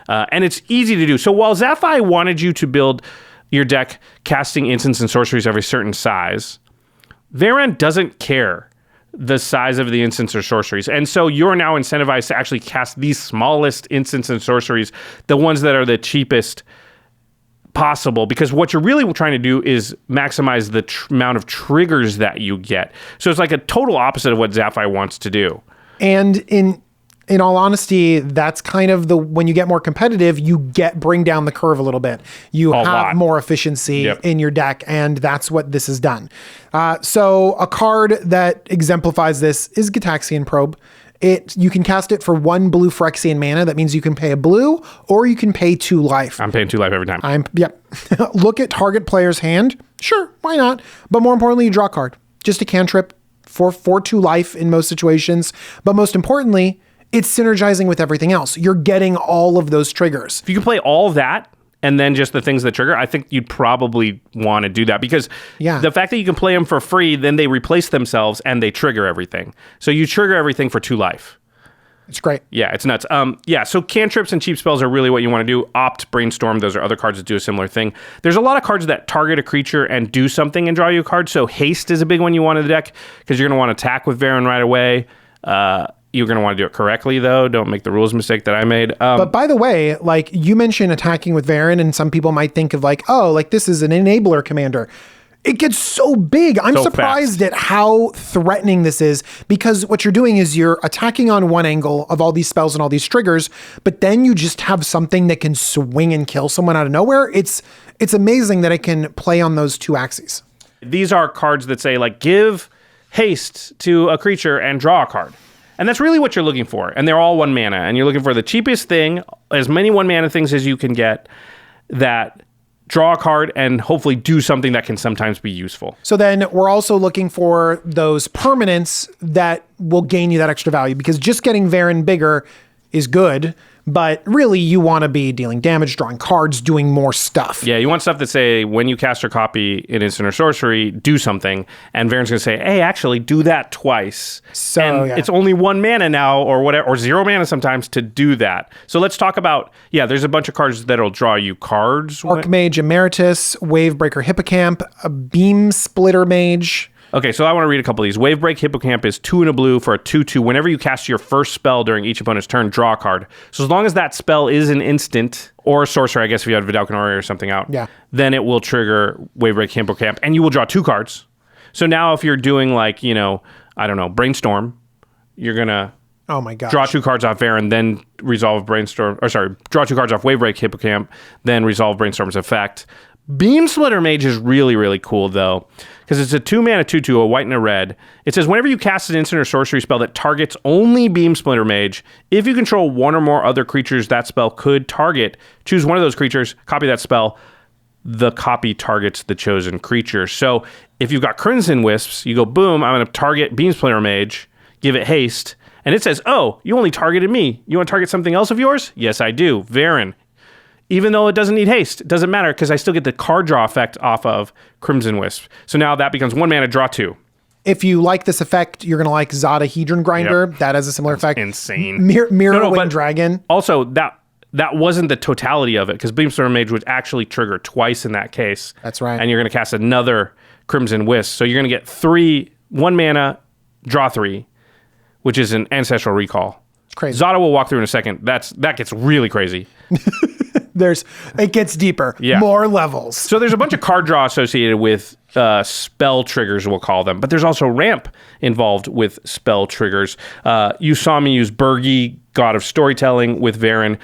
And it's easy to do. So while Zaphi wanted you to build your deck casting instants and sorceries of a certain size, Veyran doesn't care the size of the instants or sorceries. And so you're now incentivized to actually cast these smallest instants and sorceries, the ones that are the cheapest possible, because what you're really trying to do is maximize the amount of triggers that you get. So it's a total opposite of what Zaphi wants to do. And in all honesty, that's kind of when you get more competitive, you bring down the curve a little bit. You have more efficiency in your deck, and that's what this has done. So a card that exemplifies this is Gitaxian Probe. You can cast it for 1 blue Phyrexian mana. That means you can pay a blue, or you can pay 2 life. I'm paying 2 life every time. Look at target player's hand. Sure, why not? But more importantly, you draw a card. Just a cantrip for 2 life in most situations. But most importantly, it's synergizing with everything else. You're getting all of those triggers. If you can play all of that and then just the things that trigger, I think you'd probably want to do that, because the fact that you can play them for free, then they replace themselves and they trigger everything. So you trigger everything for 2 life. It's great. Yeah, it's nuts. So cantrips and cheap spells are really what you want to do. Opt, Brainstorm, those are other cards that do a similar thing. There's a lot of cards that target a creature and do something and draw you a card. So Haste is a big one you want in the deck, because you're going to want to attack with Veyran right away. You're going to want to do it correctly, though. Don't make the rules mistake that I made. But by the way, you mentioned attacking with Veyran, and some people might think of this is an enabler commander. It gets so big. I'm surprised at how threatening this is, because what you're doing is you're attacking on one angle of all these spells and all these triggers, but then you just have something that can swing and kill someone out of nowhere. It's amazing that it can play on those 2 axes. These are cards that say, give haste to a creature and draw a card. And that's really what you're looking for. And they're all 1 mana. And you're looking for the cheapest thing, as many 1 mana things as you can get, that draw a card and hopefully do something that can sometimes be useful. So then we're also looking for those permanents that will gain you that extra value, because just getting Veyran bigger is good, but really you want to be dealing damage, drawing cards, doing more stuff. Yeah, you want stuff that say, when you cast or copy an instant or sorcery, do something. And Veyran's going to say, hey, actually, do that twice. So, and it's only 1 mana now, or whatever, or 0 mana sometimes to do that. So let's talk about, there's a bunch of cards that'll draw you cards. Archmage Emeritus, Wavebreaker Hippocamp, a Beam Splitter Mage. Okay, so I want to read a couple of these. Wavebreak Hippocamp is 2 and a blue for a 2/2. Whenever you cast your first spell during each opponent's turn, draw a card. So as long as that spell is an instant or a sorcerer, I guess if you had Vidalcan Aura or something out, then it will trigger Wavebreak Hippocamp, and you will draw 2 cards. So now if you're doing like, Brainstorm, you're going to Oh my gosh. draw 2 cards off Veyran, then resolve Brainstorm, draw 2 cards off Wavebreak Hippocamp, then resolve Brainstorm's effect. Beam Splitter Mage is really, really cool, though, because it's a 2-mana 2/2, a white and a red. It says, whenever you cast an instant or sorcery spell that targets only Beam Splitter Mage, if you control one or more other creatures that spell could target, choose one of those creatures, copy that spell, the copy targets the chosen creature. So if you've got Crimson Wisps, you go, boom, I'm going to target Beam Splitter Mage, give it haste, and it says, oh, you only targeted me. You want to target something else of yours? Yes, I do. Veyran. Even though it doesn't need haste, it doesn't matter because I still get the card draw effect off of Crimson Wisp. So now that becomes 1 mana, draw 2. If you like this effect, you're going to like Zodohedron Grinder. Yep. That has a similar effect. Insane. Mirror Wing Dragon. Also, that wasn't the totality of it because Beam Splitter Mage would actually trigger twice in that case. That's right. And you're going to cast another Crimson Wisp. So you're going to get 1 mana, draw 3, which is an Ancestral Recall. It's crazy. Zodo will walk through in a second. That gets really crazy. It gets deeper. Yeah. More levels. So there's a bunch of card draw associated with spell triggers, we'll call them. But there's also ramp involved with spell triggers. You saw me use Bergi, God of Storytelling, with Veyran.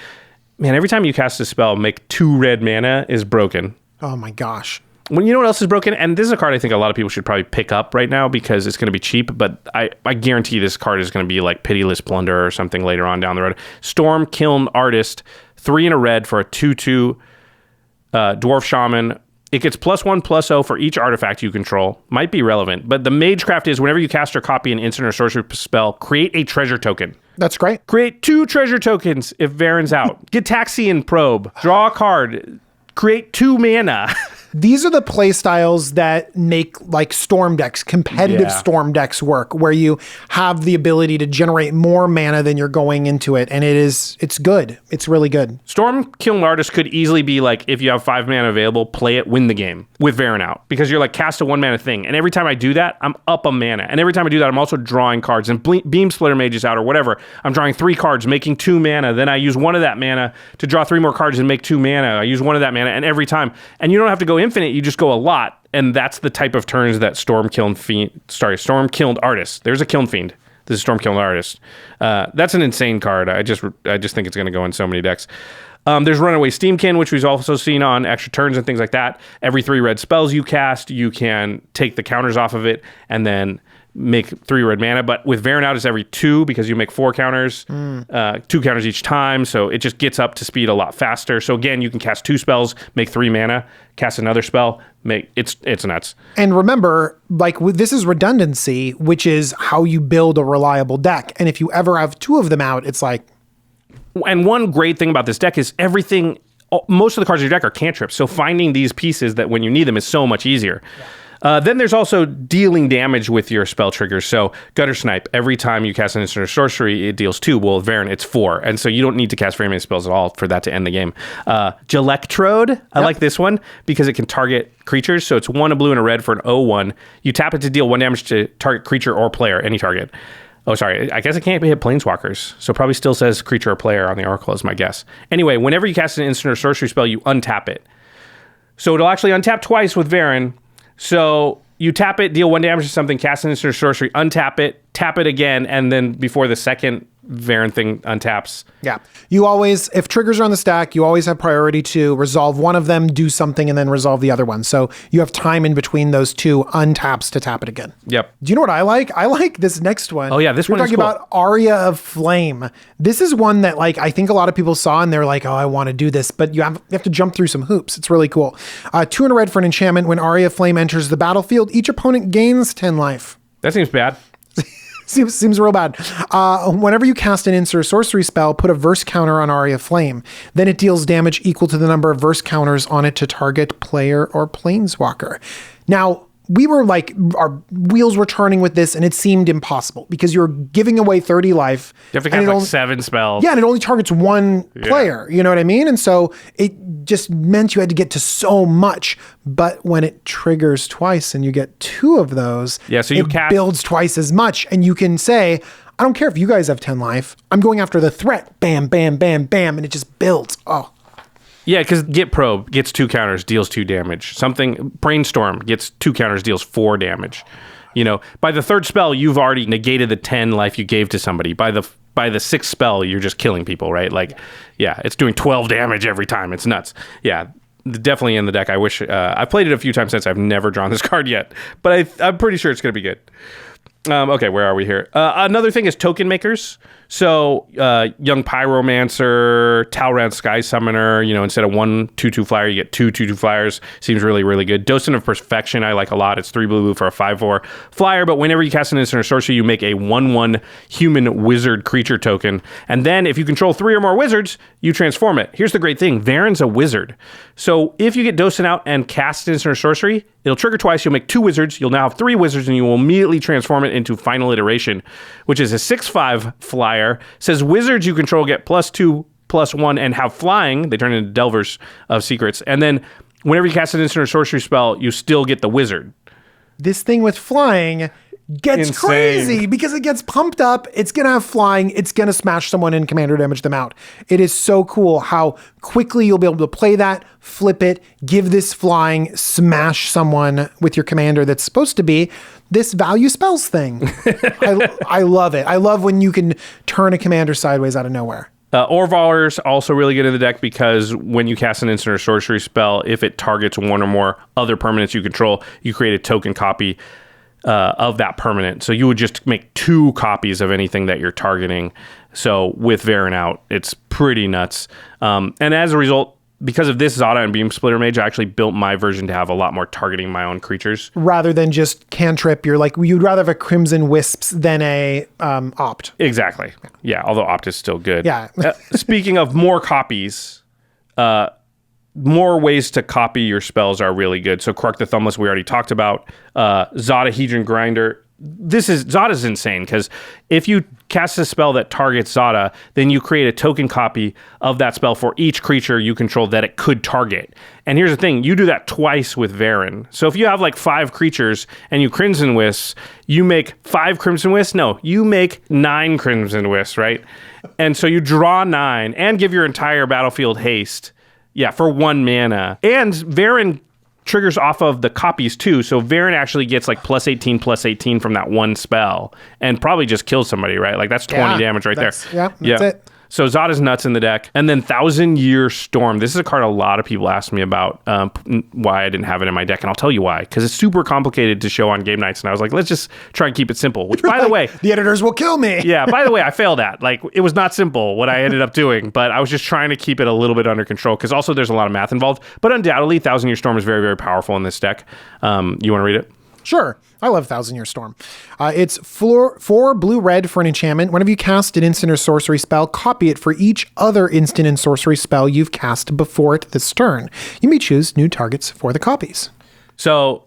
Man, every time you cast a spell, make 2 red mana is broken. Oh my gosh. When you know what else is broken? And this is a card I think a lot of people should probably pick up right now because it's going to be cheap, but I guarantee this card is going to be like Pitiless Plunder or something later on down the road. Stormkiln Artist, 3 and a red for a 2/2 Dwarf Shaman. It gets +1/+0 for each artifact you control. Might be relevant, but the Magecraft is whenever you cast or copy an instant or sorcery spell, create a treasure token. That's great. Create 2 treasure tokens if Veyran's out. Get Taxian Probe. Draw a card. Create 2 mana. These are the play styles that make like storm decks, competitive storm decks work, where you have the ability to generate more mana than you're going into it. And it's good. It's really good. Stormkiln Artist could easily be like, if you have 5 mana available, play it, win the game with Veyran out. Because you're like, cast a 1 mana thing. And every time I do that, I'm up a mana. And every time I do that, I'm also drawing cards. And Beam Splitter Mage is out or whatever. I'm drawing 3 cards, making 2 mana. Then I use 1 of that mana to draw 3 more cards and make 2 mana. I use 1 of that mana. And every time. And you don't have to go infinite. You just go a lot. And that's the type of turns that Stormkiln Artist. There's a Kiln Fiend. This is Stormkiln Artist. That's an insane card. I just think it's going to go in so many decks. There's Runaway Steamkin, which we've also seen on extra turns and things like that. Every 3 red spells you cast, you can take the counters off of it and then make 3 red mana. But with Veyran out, it's every 2 because you make 4 counters, 2 counters each time. So it just gets up to speed a lot faster. So again, you can cast 2 spells, make 3 mana, cast another spell, it's nuts. And remember, like this is redundancy, which is how you build a reliable deck. And if you ever have 2 of them out, it's like. And one great thing about this deck is most of the cards in your deck are cantrips. So finding these pieces that when you need them is so much easier. Yeah. Then there's also dealing damage with your spell triggers. So Gutter Snipe, every time you cast an instant or sorcery, it deals 2. Well, with Veyran, it's 4. And so you don't need to cast very many spells at all for that to end the game. Gelectrode, I like this one because it can target creatures. So it's 1 a blue and a red for an 0/1. You tap it to deal 1 damage to target creature or player, any target. Oh, sorry. I guess it can't hit planeswalkers. So probably still says creature or player on the Oracle is my guess. Anyway, whenever you cast an instant or sorcery spell, you untap it. So it'll actually untap twice with Veyran. So you tap it, deal 1 damage to something, cast an instant or sorcery, untap it, tap it again, and then before the second Veyran thing untaps. Yeah. You always, if triggers are on the stack, you always have priority to resolve one of them, do something, and then resolve the other one. So you have time in between those 2 untaps to tap it again. Yep. Do you know what I like? I like this next one. Oh, yeah. This one is cool. We're talking about Arya of Flame. This is one that like I think a lot of people saw and they're like, oh, I want to do this. But you have to jump through some hoops. It's really cool. 2 and a red for an enchantment. When Arya of Flame enters the battlefield, each opponent gains 10 life. That seems bad. Seems real bad. Whenever you cast an instant or sorcery spell, put a verse counter on Arya of Flame. Then it deals damage equal to the number of verse counters on it to target player or planeswalker. Now, we were like, our wheels were turning with this, and it seemed impossible because you're giving away 30 life. You have to cast like 7 spells. Yeah, and it only targets one player. You know what I mean? And so it just meant you had to get to so much. But when it triggers twice and you get 2 of those, so you builds twice as much. And you can say, I don't care if you guys have 10 life. I'm going after the threat. Bam, bam, bam, bam. And it just builds. Oh. Yeah, because Get Probe gets 2 counters, deals 2 damage. Brainstorm gets 2 counters, deals 4 damage. You know, by the 3rd spell, you've already negated the 10 life you gave to somebody. By the 6th spell, you're just killing people, right? Like, yeah, it's doing 12 damage every time. It's nuts. Yeah, definitely in the deck. I wish I've played it a few times since. I've never drawn this card yet, but I'm pretty sure it's going to be good. Okay, where are we here? Another thing is token makers. So, Young Pyromancer, Talrand Sky Summoner, you know, instead of 1/2/2 flyer, you get 2/2/2 flyers. Seems really, really good. Docent of Perfection, I like a lot. It's 3 blue for a 5/4 flyer, but whenever you cast an instant or sorcery, you make a 1/1 human wizard creature token. And then if you control 3 or more wizards, you transform it. Here's the great thing. Veyran's a wizard. So if you get Docent out and cast an instant or sorcery, it'll trigger twice. You'll make 2 wizards. You'll now have 3 wizards, and you will immediately transform it into Final Iteration, which is a 6/5 flyer. Says wizards you control get +2/+1 and have flying. They turn into Delvers of Secrets. And then whenever you cast an instant or sorcery spell, you still get the wizard. This thing with flying gets crazy because it gets pumped up. It's going to have flying. It's going to smash someone and commander damage them out. It is so cool how quickly you'll be able to play that, flip it, give this flying, smash someone with your commander that's supposed to be this value spells thing. I love it. I love when you can turn a commander sideways out of nowhere. Orval's also really good in the deck because when you cast an instant or sorcery spell, if it targets 1 or more other permanents you control, you create a token copy of that permanent. So you would just make 2 copies of anything that you're targeting. So with Veyran out, it's pretty nuts. And as a result, because of this Zada and Beam Splitter Mage, I actually built my version to have a lot more targeting my own creatures. Rather than just cantrip, you're like, you'd rather have a Crimson Wisps than a Opt. Exactly. Yeah, although Opt is still good. Yeah. Speaking of more copies, more ways to copy your spells are really good. So Kruk the Thumbless, we already talked about. Zodohedron Grinder. Zada's insane because if you cast a spell that targets Zada, then you create a token copy of that spell for each creature you control that it could target. And here's the thing, you do that twice with Veyran. So if you have like 5 creatures and you Crimson Wisps, you make 5 Crimson Wisps? No, you make 9 Crimson Wisps, right? And so you draw 9 and give your entire battlefield haste. Yeah, for 1 mana. And Veyran triggers off of the copies too, so Veyran actually gets like +18/+18 from that one spell, and probably just kills somebody, right? Like that's 20 damage right there. Yeah, that's it. So Zada's nuts in the deck. And then Thousand Year Storm. This is a card a lot of people ask me about why I didn't have it in my deck, and I'll tell you why. Because it's super complicated to show on game nights, and I was like, let's just try and keep it simple. Which, by the way... the editors will kill me. Yeah, by the way, I failed at. Like, it was not simple what I ended up doing, but I was just trying to keep it a little bit under control, because also there's a lot of math involved. But undoubtedly, Thousand Year Storm is very, very powerful in this deck. You want to read it? Sure. I love Thousand Year Storm. It's 4 blue-red for an enchantment. Whenever you cast an instant or sorcery spell, copy it for each other instant and sorcery spell you've cast before it this turn. You may choose new targets for the copies. So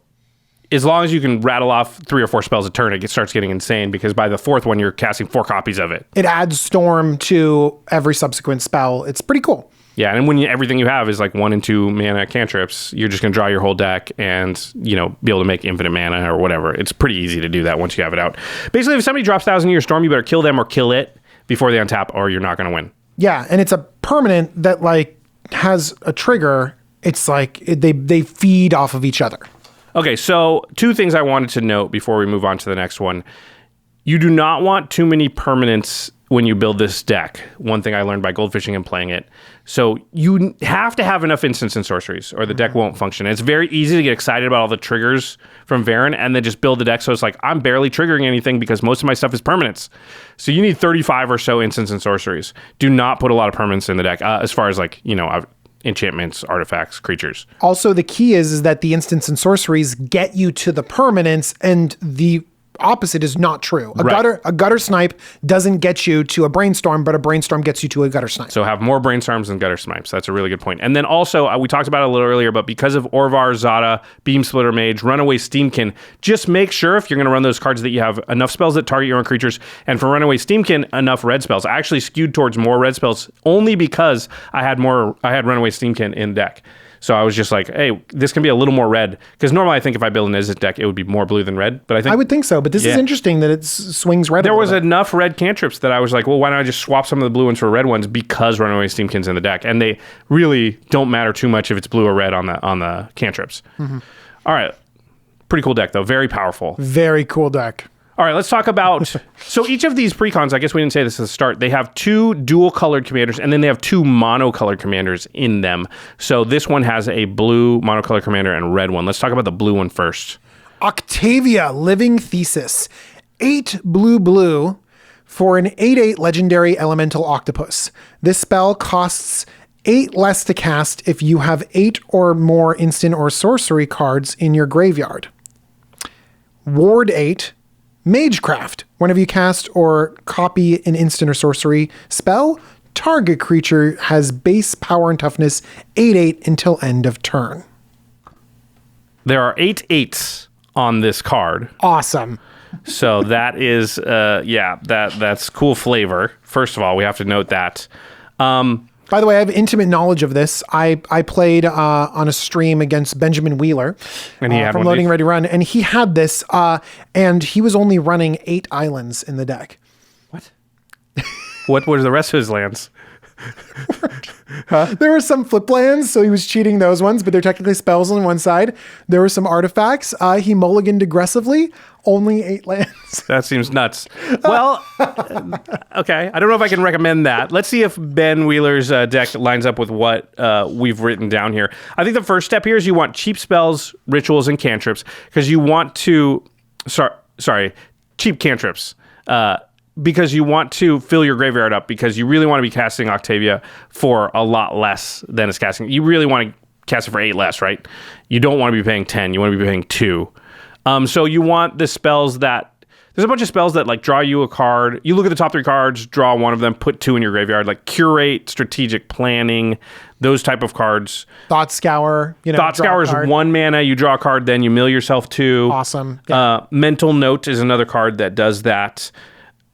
as long as you can rattle off 3 or 4 spells a turn, it starts getting insane, because by the 4th one, you're casting 4 copies of it. It adds Storm to every subsequent spell. It's pretty cool. Yeah, and when everything you have is like 1 and 2 mana cantrips, you're just going to draw your whole deck and, be able to make infinite mana or whatever. It's pretty easy to do that once you have it out. Basically, if somebody drops Thousand Year Storm, you better kill them or kill it before they untap, or you're not going to win. Yeah, and it's a permanent that has a trigger. It's like they feed off of each other. Okay, so 2 things I wanted to note before we move on to the next one. You do not want too many permanents when you build this deck. One thing I learned by goldfishing and playing it. So you have to have enough instants and sorceries, or the deck won't function. And it's very easy to get excited about all the triggers from Veyran and then just build the deck so it's like, I'm barely triggering anything because most of my stuff is permanents. So you need 35 or so instants and sorceries. Do not put a lot of permanents in the deck, as far as enchantments, artifacts, creatures. Also, the key is that the instants and sorceries get you to the permanents, and the opposite is not true. Right. A gutter snipe doesn't get you to a brainstorm, but a brainstorm gets you to a gutter snipe. So have more brainstorms than gutter snipes. That's a really good point. And then also, we talked about it a little earlier, but because of Orvar, Zada, Beam Splitter Mage, Runaway Steamkin, just make sure if you're going to run those cards that you have enough spells that target your own creatures, and for Runaway Steamkin, enough red spells. I actually skewed towards more red spells only because I had Runaway Steamkin in deck. So I was just like, hey, this can be a little more red. Because normally I think if I build an Izzet deck, it would be more blue than red. But I would think so. But this is interesting that it swings red. There was enough red cantrips that I was like, well, why don't I just swap some of the blue ones for red ones because Runaway Steamkin's in the deck. And they really don't matter too much if it's blue or red on the cantrips. Mm-hmm. All right. Pretty cool deck, though. Very powerful. Very cool deck. All right, let's talk about... So each of these precons, I guess we didn't say this at the start, they have 2 dual-colored commanders, and then they have 2 mono-colored commanders in them. So this one has a blue mono-colored commander and a red one. Let's talk about the blue one first. Octavia, Living Thesis. 8 blue for an 8/8 legendary elemental octopus. This spell costs 8 less to cast if you have 8 or more instant or sorcery cards in your graveyard. Ward 8... Magecraft. Whenever you cast or copy an instant or sorcery spell, target creature has base power and toughness 8/8 until end of turn. There are 8 8s on this card. Awesome. So that is, that's cool flavor. First of all, we have to note that. By the way, I have intimate knowledge of this. I played on a stream against Benjamin Wheeler and he had from Loading Ready Run, and he had this, and he was only running 8 islands in the deck. What? What were the rest of his lands? There were some flip lands, so he was cheating those ones, but they're technically spells on one side. There were some artifacts. He mulliganed aggressively, only 8 lands. That seems nuts. Well, okay. I don't know if I can recommend that. Let's see if Ben Wheeler's deck lines up with what we've written down here. I think the first step here is you want cheap spells, rituals, and cantrips, because you want to... cheap cantrips. Because you want to fill your graveyard up, because you really want to be casting Octavia for a lot less than it's casting. You really want to cast it for 8 less, right? You don't want to be paying 10. You want to be paying 2. So you want the spells that... There's a bunch of spells that like draw you a card. You look at the top 3 cards, draw one of them, put 2 in your graveyard, like Curate, Strategic Planning, those type of cards. Thought Scour. Thought Scour is 1 mana. You draw a card, then you mill yourself 2. Awesome. Yeah. Mental Note is another card that does that.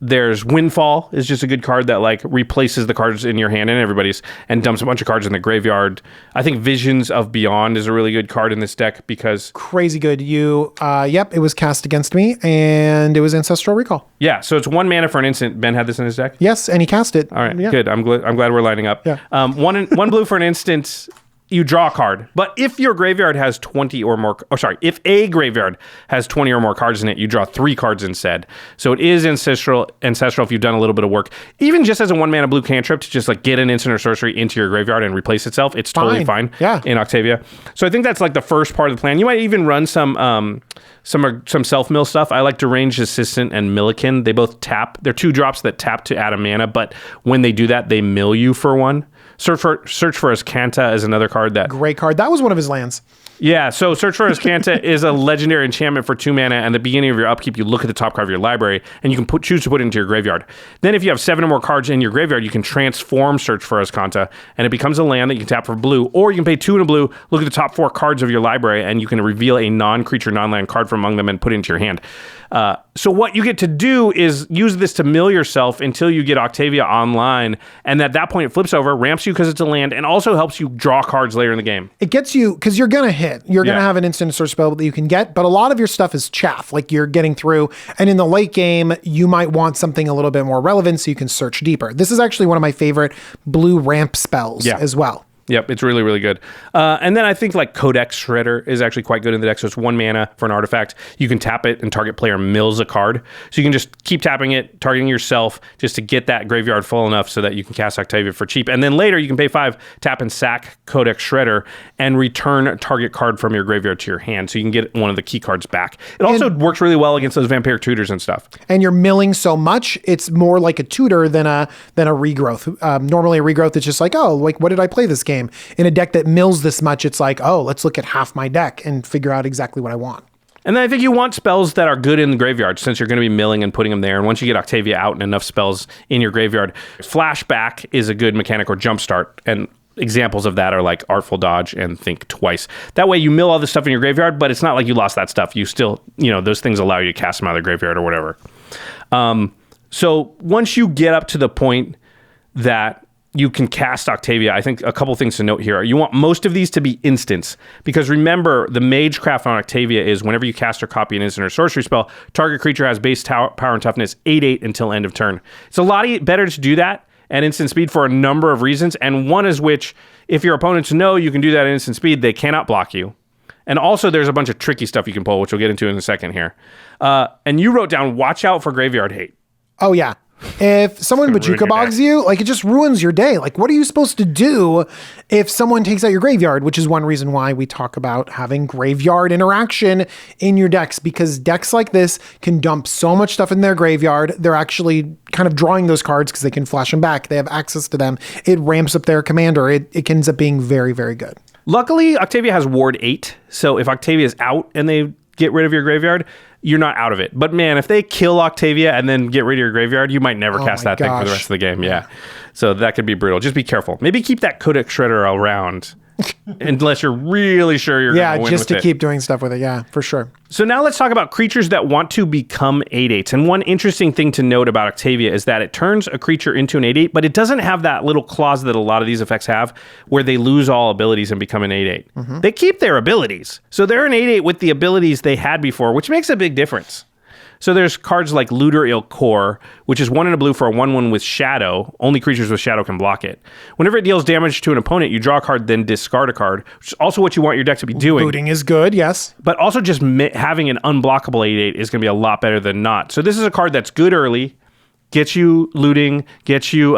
There's Windfall is just a good card that like replaces the cards in your hand and everybody's and dumps a bunch of cards in the graveyard. I think Visions of Beyond is a really good card in this deck because... Crazy good. It was cast against me and it was Ancestral Recall. Yeah, so it's 1 mana for an instant. Ben had this in his deck? Yes, and he cast it. All right, good. I'm glad we're lining up. Yeah. One blue for an instant... You draw a card, but if your graveyard has 20 or more, if a graveyard has 20 or more cards in it, you draw 3 cards instead. So it is ancestral if you've done a little bit of work. Even just as a 1 mana blue cantrip to just like get an instant or sorcery into your graveyard and replace itself, it's totally fine. Yeah. In Octavia. So I think that's like the first part of the plan. You might even run some self-mill stuff. I like Deranged Assistant and Milliken. They both tap. They're 2 drops that tap to add a mana, but when they do that, they mill you for 1. Search for Azcanta is another card that... Great card. That was one of his lands. Yeah, so Search for Azcanta is a legendary enchantment for 2 mana, and at the beginning of your upkeep, you look at the top card of your library, and you can choose to put it into your graveyard. Then if you have 7 or more cards in your graveyard, you can transform Search for Azcanta, and it becomes a land that you can tap for blue, or you can pay 2 in a blue, look at the top 4 cards of your library, and you can reveal a non-creature, non-land card from among them and put it into your hand. So what you get to do is use this to mill yourself until you get Octavia online, and at that point it flips over, ramps you because it's a land, and also helps you draw cards later in the game. It gets you, because you're going to hit. You're going to have an instant source spell that you can get, but a lot of your stuff is chaff, like you're getting through, and in the late game, you might want something a little bit more relevant so you can search deeper. This is actually one of my favorite blue ramp spells as well. Yep, it's really, really good. And then I think like Codex Shredder is actually quite good in the deck. So it's 1 mana for an artifact. You can tap it and target player mills a card. So you can just keep tapping it, targeting yourself just to get that graveyard full enough so that you can cast Octavia for cheap. And then later you can pay 5, tap and sack Codex Shredder and return a target card from your graveyard to your hand. So you can get one of the key cards back. It also works really well against those Vampiric Tutors and stuff. And you're milling so much, it's more like a tutor than a regrowth. Normally a regrowth is just like, oh, like what did I play this game? In a deck that mills this much, it's like, oh, let's look at half my deck and figure out exactly what I want. And then I think you want spells that are good in the graveyard since you're going to be milling and putting them there. And once you get Octavia out and enough spells in your graveyard, Flashback is a good mechanic or Jumpstart. And examples of that are like Artful Dodge and Think Twice. That way you mill all this stuff in your graveyard, but it's not like you lost that stuff. You still, those things allow you to cast them out of the graveyard or whatever. So once you get up to the point that you can cast Octavia, I think a couple things to note here. You want most of these to be instants, because remember, the Magecraft on Octavia is whenever you cast or copy an instant or sorcery spell, target creature has base power and toughness 8/8 until end of turn. It's a lot better to do that at instant speed for a number of reasons, and one is which, if your opponents know you can do that at instant speed, they cannot block you. And also, there's a bunch of tricky stuff you can pull, which we'll get into in a second here. And you wrote down, watch out for graveyard hate. Oh, yeah. If someone Bajuka bogs you, like, it just ruins your day. Like, what are you supposed to do if someone takes out your graveyard? Which is one reason why we talk about having graveyard interaction in your decks, because decks like this can dump so much stuff in their graveyard. They're actually kind of drawing those cards because they can flash them back. They have access to them. It ramps up their commander. It ends up being very, very good. Luckily, Octavia has Ward 8. So if Octavia is out and they get rid of your graveyard, you're not out of it. But man, if they kill Octavia and then get rid of your graveyard, you might never cast that thing for the rest of the game. Yeah. So that could be brutal. Just be careful. Maybe keep that Codex Shredder around unless you're really sure you're going to win with it. Yeah, just to keep doing stuff with it. Yeah, for sure. So now let's talk about creatures that want to become 8/8s. And one interesting thing to note about Octavia is that it turns a creature into an 8/8, but it doesn't have that little clause that a lot of these effects have where they lose all abilities and become an 8/8. Mm-hmm. They keep their abilities. So they're an 8/8 with the abilities they had before, which makes a big difference. So there's cards like Looter Ilk Core, which is 1 and a blue for a 1/1 with Shadow. Only creatures with Shadow can block it. Whenever it deals damage to an opponent, you draw a card, then discard a card, which is also what you want your deck to be doing. Looting is good, yes. But also just having an unblockable 8/8 is going to be a lot better than not. So this is a card that's good early, gets you looting, gets you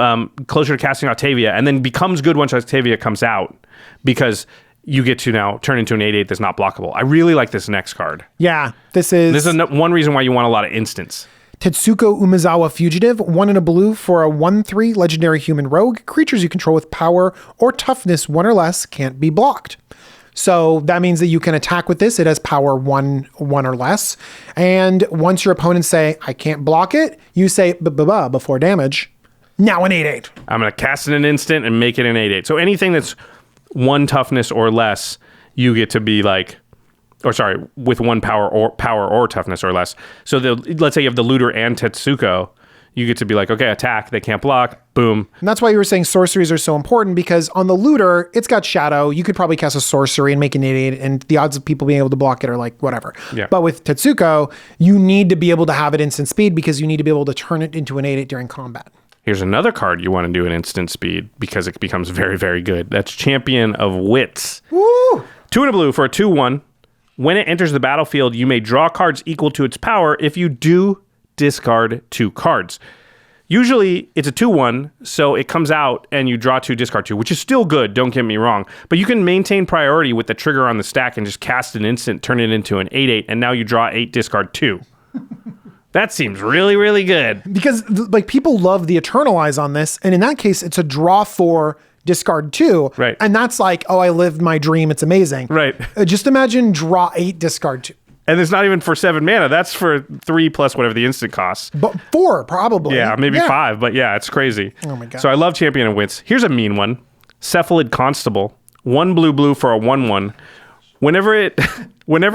closer to casting Octavia, and then becomes good once Octavia comes out, because you get to now turn into an 8/8 that's not blockable. I really like this next card. Yeah, this is one reason why you want a lot of instants. Tetsuko Umezawa Fugitive, 1 and a blue for a 1/3 legendary human rogue. Creatures you control with power or toughness 1 or less can't be blocked. So that means that you can attack with this. It has power 1 or less. And once your opponents say, I can't block it, you say, before damage, now an 8/8. I'm going to cast it an instant and make it an 8/8. So anything that's 1 toughness or less, you get to be like, with 1 power or toughness or less. So let's say you have the Looter and Tetsuko, you get to be like, okay, attack, they can't block, boom. And that's why you were saying sorceries are so important, because on the Looter, it's got Shadow. You could probably cast a sorcery and make an 8/8, and the odds of people being able to block it are like whatever. Yeah. But with Tetsuko, you need to be able to have it instant speed, because you need to be able to turn it into an 8/8 during combat. Here's another card you want to do in instant speed because it becomes very, very good. That's Champion of Wits. Woo! 2 and a blue for a 2/1. When it enters the battlefield, you may draw cards equal to its power. If you do, discard 2 cards. Usually it's a 2/1, so it comes out and you draw 2, discard 2, which is still good, don't get me wrong. But you can maintain priority with the trigger on the stack and just cast an instant, turn it into an 8/8, and now you draw 8, discard 2. That seems really, really good. Because like people love the Eternalize on this, and in that case, it's a draw 4, discard 2. Right. And that's like, oh, I lived my dream. It's amazing. Right. Just imagine draw 8, discard 2. And it's not even for 7 mana. That's for 3 plus whatever the instant costs. But 4, probably. Yeah, maybe 5. But yeah, it's crazy. Oh my God. So I love Champion of Wits. Here's a mean one. Cephalid Constable. 1 blue for a 1/1. Whenever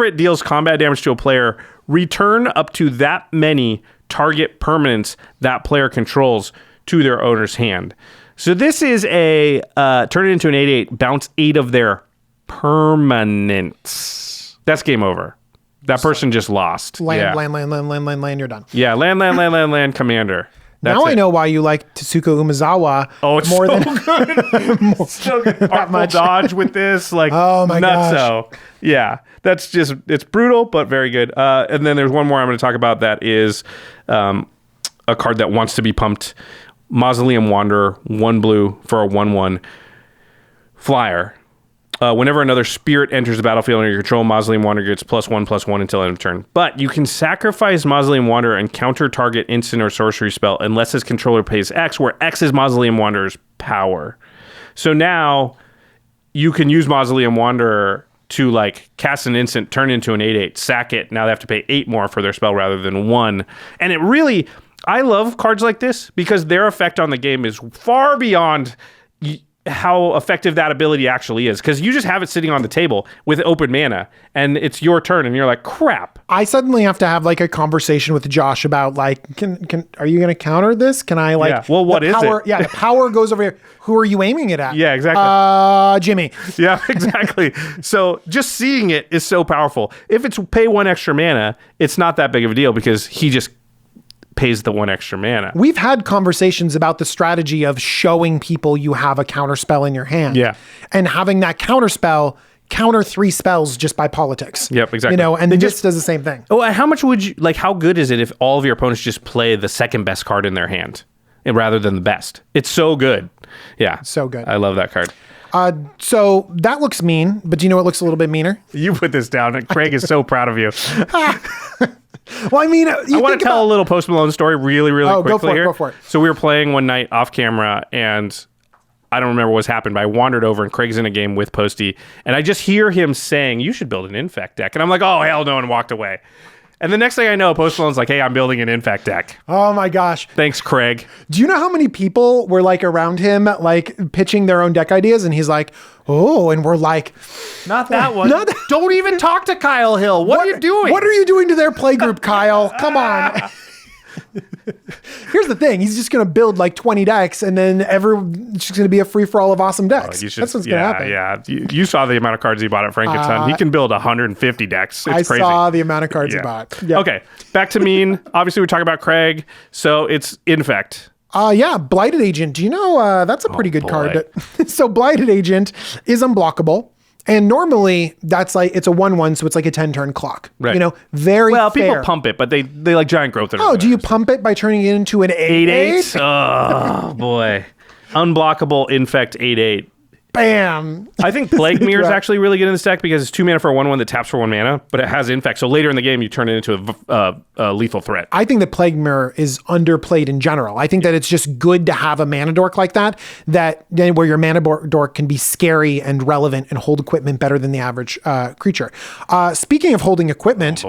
it deals combat damage to a player, return up to that many target permanents that player controls to their owner's hand. So this is a turn it into an 8/8, bounce 8 of their permanents. That's game over. That person just lost. Land, yeah. land, you're done. Yeah, land, commander. That's now it. I know why you like Tetsuko Umezawa more so than good. So good. Artful Dodge with this, like, oh my gosh. So. Yeah, that's just, it's brutal, but very good. And then there's one more I'm going to talk about that is a card that wants to be pumped. Mausoleum Wander, 1 blue for a 1/1 flyer. Whenever another spirit enters the battlefield under your control, Mausoleum Wander gets +1/+1 until end of turn. But you can sacrifice Mausoleum Wander and counter target instant or sorcery spell unless his controller pays X, where X is Mausoleum Wander's power. So now you can use Mausoleum Wander to like cast an instant, turn into an 8/8, sack it. Now they have to pay 8 more for their spell rather than 1. And it really, I love cards like this because their effect on the game is far beyond how effective that ability actually is, because you just have it sitting on the table with open mana and it's your turn and you're like, crap. I suddenly have to have like a conversation with Josh about like, can are you going to counter this? Can I like, well, what is it? Yeah, the power goes over here. Who are you aiming it at? Yeah, exactly. Jimmy. Yeah, exactly. So just seeing it is so powerful. If it's pay 1 extra mana, it's not that big of a deal because he just pays the 1 extra mana. We've had conversations about the strategy of showing people you have a counter spell in your hand. Yeah. And having that counter spell counter 3 spells just by politics. Yep, exactly. You know, and this does the same thing. Oh, how much would you, like, how good is it if all of your opponents just play the second best card in their hand rather than the best? It's so good. Yeah. So good. I love that card. So that looks mean, but do you know what looks a little bit meaner? You put this down, and Craig is so proud of you. Well, I mean, I want to tell a little Post Malone story really quickly here. Go for it. So we were playing one night off camera, and I don't remember what's happened, but I wandered over, and Craig's in a game with Posty, and I just hear him saying, "You should build an Infect deck." And I'm like, "Oh, hell no," and walked away. And the next thing I know, Post Malone's like, "Hey, I'm building an Infect deck." Oh my gosh. Thanks, Craig. Do you know how many people were like around him, like pitching their own deck ideas? And he's like, oh, and we're like, not that one. Don't even talk to Kyle Hill. What are you doing? What are you doing to their playgroup, Kyle? Come on. Here's the thing. He's just going to build like 20 decks and then it's just going to be a free for all of awesome decks. That's what's going to happen. Yeah. You saw the amount of cards he bought at Frankenstein. He can build 150 decks. It's crazy. I saw the amount of cards he bought. Yep. Okay. Back to mean. Obviously, we're talking about Craig. So it's Infect. Yeah, Blighted Agent. Do you know that's a pretty good card? So Blighted Agent is unblockable. And normally that's like, it's a 1/1, so it's like a 10-turn clock. Right. You know, very well, fair. people pump it, but they like giant growth. Oh, do you pump it by turning it into an 8/8? Oh, boy. Unblockable Infect 8/8. Bam. I think Plague Mirror is actually really good in this deck because it's 2 mana for a 1/1 that taps for 1 mana, but it has Infect. So later in the game, you turn it into a lethal threat. I think that Plague Mirror is underplayed in general. I think that it's just good to have a mana dork like that where your mana dork can be scary and relevant and hold equipment better than the average creature. Speaking of holding equipment,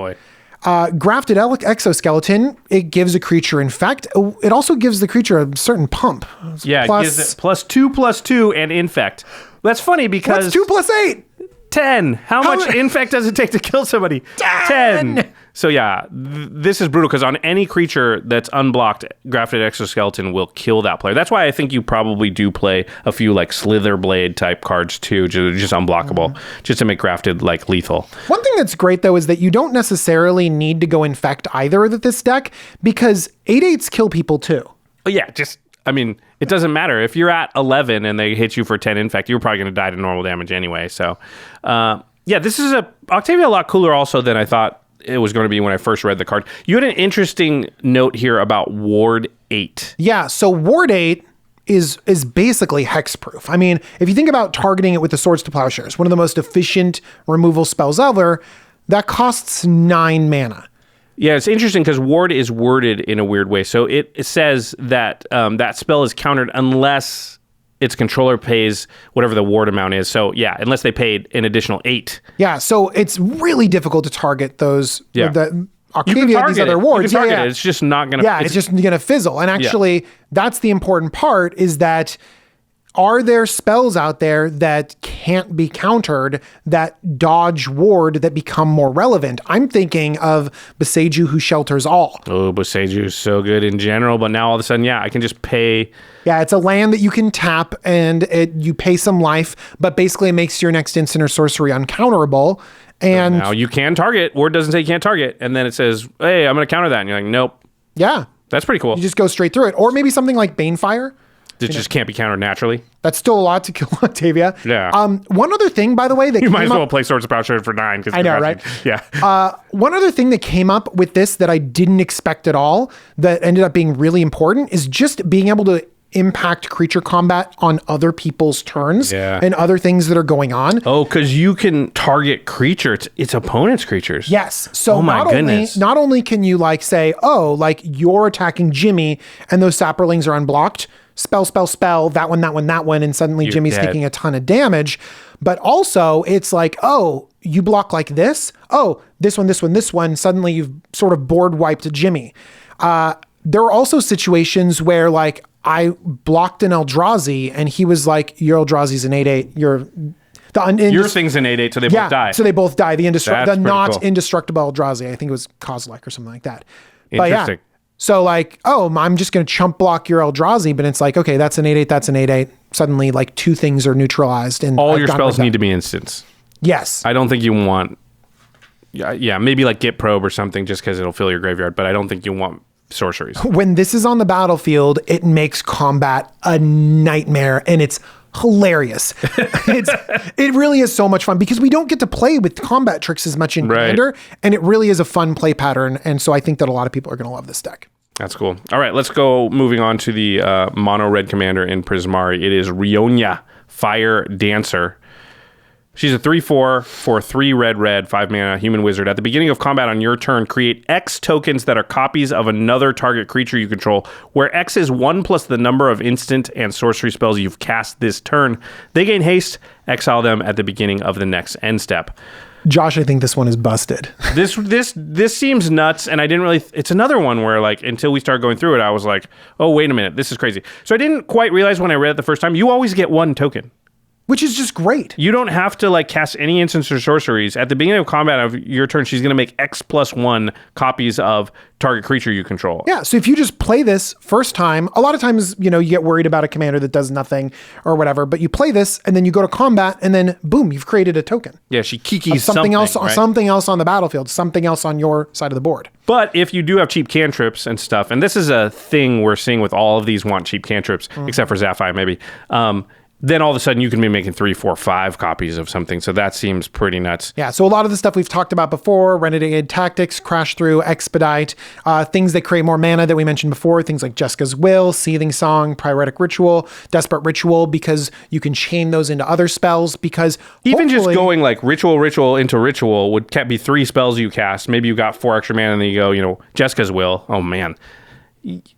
Grafted Exoskeleton, it gives a creature Infect. It also gives the creature a certain pump. Yeah, it gives it +2/+2 and Infect. That's funny because... What's 2 + 8? 10. How much Infect does it take to kill somebody? 10. So yeah, this is brutal because on any creature that's unblocked, Grafted Exoskeleton will kill that player. That's why I think you probably do play a few like Slitherblade type cards too, just unblockable, just to make Grafted like lethal. One thing that's great though is that you don't necessarily need to go Infect either with this deck because 8/8s kill people too. Oh yeah, I mean, it doesn't matter. If you're at 11 and they hit you for 10 Infect, you're probably going to die to normal damage anyway. So, yeah, this is Octavia a lot cooler also than I thought it was going to be when I first read the card. You had an interesting note here about Ward 8. Yeah, so Ward 8 is basically hexproof. I mean, if you think about targeting it with the Swords to Plowshares, one of the most efficient removal spells ever, that costs 9 mana. Yeah, it's interesting because Ward is worded in a weird way. So it says that that spell is countered unless its controller pays whatever the ward amount is. So yeah, unless they paid an additional 8. Yeah, so it's really difficult to target those. Yeah. The Octavia, these other wards. You can target it. It's just not going to... Yeah, it's just going to fizzle. And actually, that's the important part is that are there spells out there that can't be countered that dodge ward that become more relevant? I'm thinking of Boseiju, who shelters all. Oh, Boseiju is so good in general, but now all of a sudden, I can just pay... Yeah, it's a land that you can tap and you pay some life, but basically it makes your next instant or sorcery uncounterable. And so now you can target. Ward doesn't say you can't target. And then it says, hey, I'm going to counter that. And you're like, nope. Yeah. That's pretty cool. You just go straight through it. Or maybe something like Banefire. It just can't be countered naturally. That's still a lot to kill Octavia. Yeah. One other thing, by the way, that you might as well play Swords of Plowshare for 9. I know, right? Yeah. One other thing that came up with this that I didn't expect at all, that ended up being really important, is just being able to impact creature combat on other people's turns and other things that are going on. Oh, because you can target creatures, its opponent's creatures. Yes. So goodness. Not only can you like say, oh, like you're attacking Jimmy and those Saprolings are unblocked, spell, that one, and suddenly Jimmy's taking a ton of damage. But also it's like, oh, you block like this. Oh, this one. Suddenly you've sort of board wiped Jimmy. There are also situations where like I blocked an Eldrazi and he was like, your Eldrazi's an 8/8. Your thing's an 8/8, so they both die. So they both die. The not cool. indestructible Eldrazi. I think it was Kozilek or something like that. Interesting. But so like, I'm just going to chump block your Eldrazi, but it's like, okay, that's an 8/8, that's an 8/8. Suddenly like two things are neutralized. And all your spells need to be instants. Yes. I don't think you want, maybe like Get Probe or something just because it'll fill your graveyard, but I don't think you want sorceries. When this is on the battlefield, it makes combat a nightmare and it's hilarious. It really is so much fun because we don't get to play with combat tricks as much in Commander, and it really is a fun play pattern. And so I think that a lot of people are going to love this deck. That's cool. All right, let's go moving on to the mono red commander in Prismari. It is Rionya, Fire Dancer. She's a 3/4 for 3 red, 5 mana, human wizard. At the beginning of combat on your turn, create X tokens that are copies of another target creature you control, where X is 1 plus the number of instant and sorcery spells you've cast this turn. They gain haste, exile them at the beginning of the next end step. Josh, I think this one is busted. This seems nuts, and I didn't really... It's another one where, like, until we started going through it, I was like, oh, wait a minute, this is crazy. So I didn't quite realize when I read it the first time, you always get 1 token. Which is just great. You don't have to like cast any instants or sorceries. At the beginning of combat of your turn, she's going to make X+1 copies of target creature you control. Yeah, so if you just play this first time, a lot of times, you get worried about a commander that does nothing or whatever, but you play this and then you go to combat and then boom, you've created a token. Yeah, she kikis something else, right? Something else on the battlefield, something else on your side of the board. But if you do have cheap cantrips and stuff, and this is a thing we're seeing with all of these want cheap cantrips, except for Zaphi maybe, then all of a sudden you can be making 3, 4, 5 copies of something. So that seems pretty nuts. Yeah. So a lot of the stuff we've talked about before, Renegade Tactics, Crash Through, Expedite, things that create more mana that we mentioned before, things like Jessica's Will, Seething Song, Pyretic Ritual, Desperate Ritual, because you can chain those into other spells because even just going like ritual into ritual would be 3 spells you cast. Maybe you got 4 extra mana and then you go, Jessica's Will. Oh man.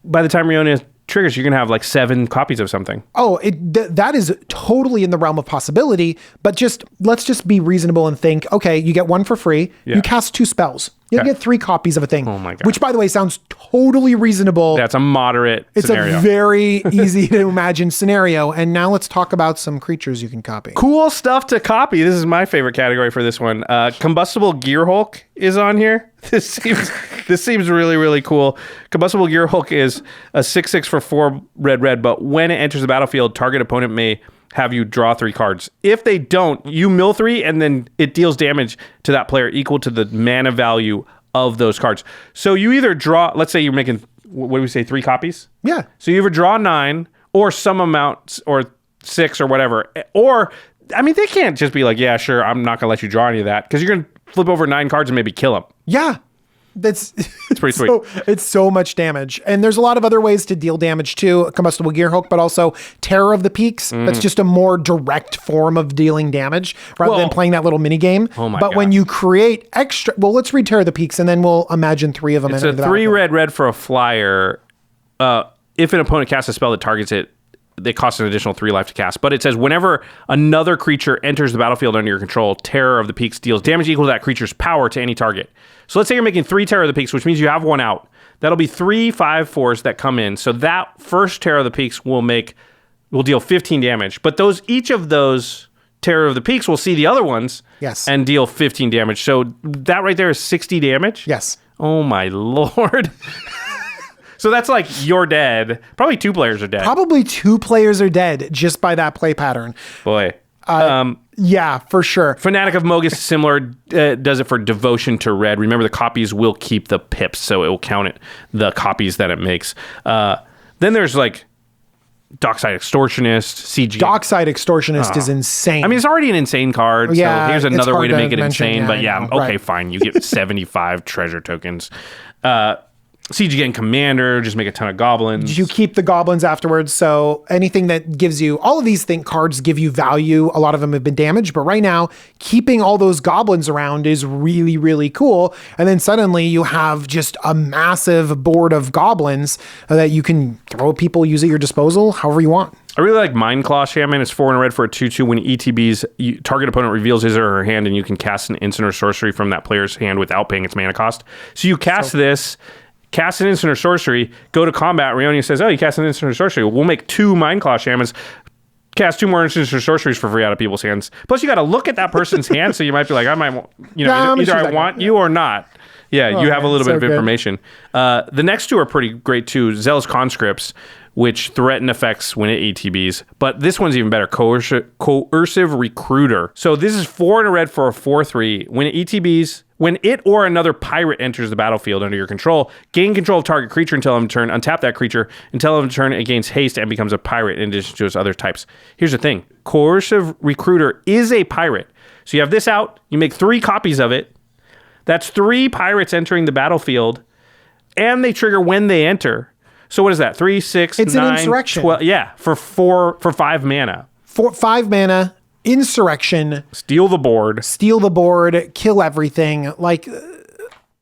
By the time Rionya triggers, you're gonna have like 7 copies of something. Oh, that is totally in the realm of possibility, but let's just be reasonable and think, okay, you get 1 for free, you cast 2 spells, you get 3 copies of a thing. Oh my God. Which by the way sounds totally reasonable. That's a moderate scenario. It's a very easy to imagine scenario. And now let's talk about some creatures you can copy. Cool stuff to copy. This is my favorite category for this one. Combustible Gear Hulk is on here. This seems really, really cool. Combustible Gear Hulk is a 6/6 for 4 red, but when it enters the battlefield, target opponent may have you draw 3 cards. If they don't, you mill 3, and then it deals damage to that player equal to the mana value of those cards. So you either draw, let's say you're making, what do we say, 3 copies? Yeah. So you either draw 9 or some amount, or 6 or whatever. Or, I mean, they can't just be like, yeah, sure, I'm not going to let you draw any of that, because you're going to flip over 9 cards and maybe kill them. Yeah. It's pretty sweet. It's so much damage. And there's a lot of other ways to deal damage too. Combustible Gear Hulk, but also Terror of the Peaks. That's just a more direct form of dealing damage rather than playing that little mini game. Oh my God. When you create extra, let's read Terror of the Peaks and then we'll imagine 3 of them. It's a 3 red for a flyer. If an opponent casts a spell that targets it, they cost an additional 3 life to cast. But it says whenever another creature enters the battlefield under your control, Terror of the Peaks deals damage equal to that creature's power to any target. So let's say you're making 3 Terror of the Peaks, which means you have 1 out. That'll be 3 5/4s that come in. So that first Terror of the Peaks will deal 15 damage. But each of those Terror of the Peaks will see the other ones and deal 15 damage. So that right there is 60 damage? Yes. Oh my Lord. So that's like you're dead. Probably 2 players are dead. Probably 2 players are dead just by that play pattern. Boy. Yeah, for sure. Fanatic of Mogus similar does it for Devotion to Red. Remember, the copies will keep the pips, so it will count the copies that it makes. Then there's like Dockside Extortionist, CG. Dockside Extortionist is insane. I mean, it's already an insane card. Yeah, so here's another way to make it mention, insane. yeah, But yeah, okay, right. fine. You get 75 treasure tokens. Siege Again Commander, just make a ton of goblins. You keep the goblins afterwards. So anything that gives you, all of these cards give you value. A lot of them have been damaged, but right now keeping all those goblins around is really, really cool. And then suddenly you have just a massive board of goblins that you can throw at people, use at your disposal, however you want. I really like Mindclaw Shaman. It's 4 and a red for a 2/2. When ETBs, target opponent reveals his or her hand, and you can cast an instant or sorcery from that player's hand without paying its mana cost. So you cast this, cast an instant or sorcery, go to combat. Rionia says, oh, you cast an instant or sorcery. We'll make 2 Mindclaw Shamans, cast 2 more instants or sorceries for free out of people's hands. Plus, you got to look at that person's hand, so you might be like, I might, either I want you or not. Yeah, you have a little bit of information. The next 2 are pretty great too. Zealous Conscripts, which threaten effects when it ATBs. But this one's even better. Coercive Recruiter. So this is 4 and a red for a 4/3. When it ETBs, when it or another pirate enters the battlefield under your control, gain control of target creature until end of turn, untap that creature, until end of turn it gains haste and becomes a pirate in addition to its other types. Here's the thing. Coercive Recruiter is a pirate. So you have this out, you make 3 copies of it. That's 3 pirates entering the battlefield, and they trigger when they enter. So what is that? 3, 6, it's 9, an insurrection. 12. Yeah, for 5 mana. 5 mana, insurrection. Steal the board, kill everything.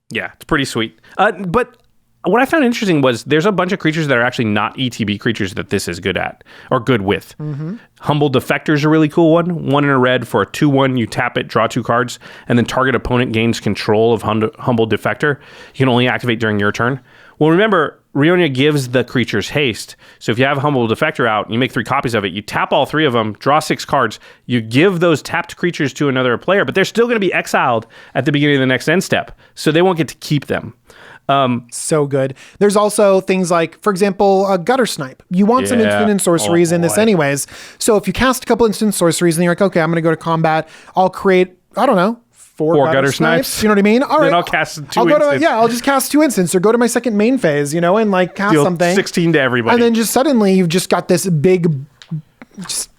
Yeah, it's pretty sweet. But what I found interesting was there's a bunch of creatures that are actually not ETB creatures that this is good at or good with. Mm-hmm. Humble Defector is a really cool one. 1 and a red for a 2/1. You tap it, draw 2 cards, and then target opponent gains control of Humble Defector. You can only activate during your turn. Well, remember, Rionia gives the creatures haste. So if you have Humble Defector out, you make 3 copies of it, you tap all 3 of them, draw 6 cards, you give those tapped creatures to another player, but they're still going to be exiled at the beginning of the next end step. So they won't get to keep them. So good. There's also things like, for example, a Gutter Snipe. You want some instant and sorceries in this anyways. So if you cast a couple instant sorceries and you're like, okay, I'm going to go to combat, I'll create, I don't know, 4 gutter snipes. You know what I mean? All right. Then I'll cast 2 instants. I'll just cast 2 instants or go to my second main phase, and cast deal something. 16 to everybody. And then just suddenly you've just got this big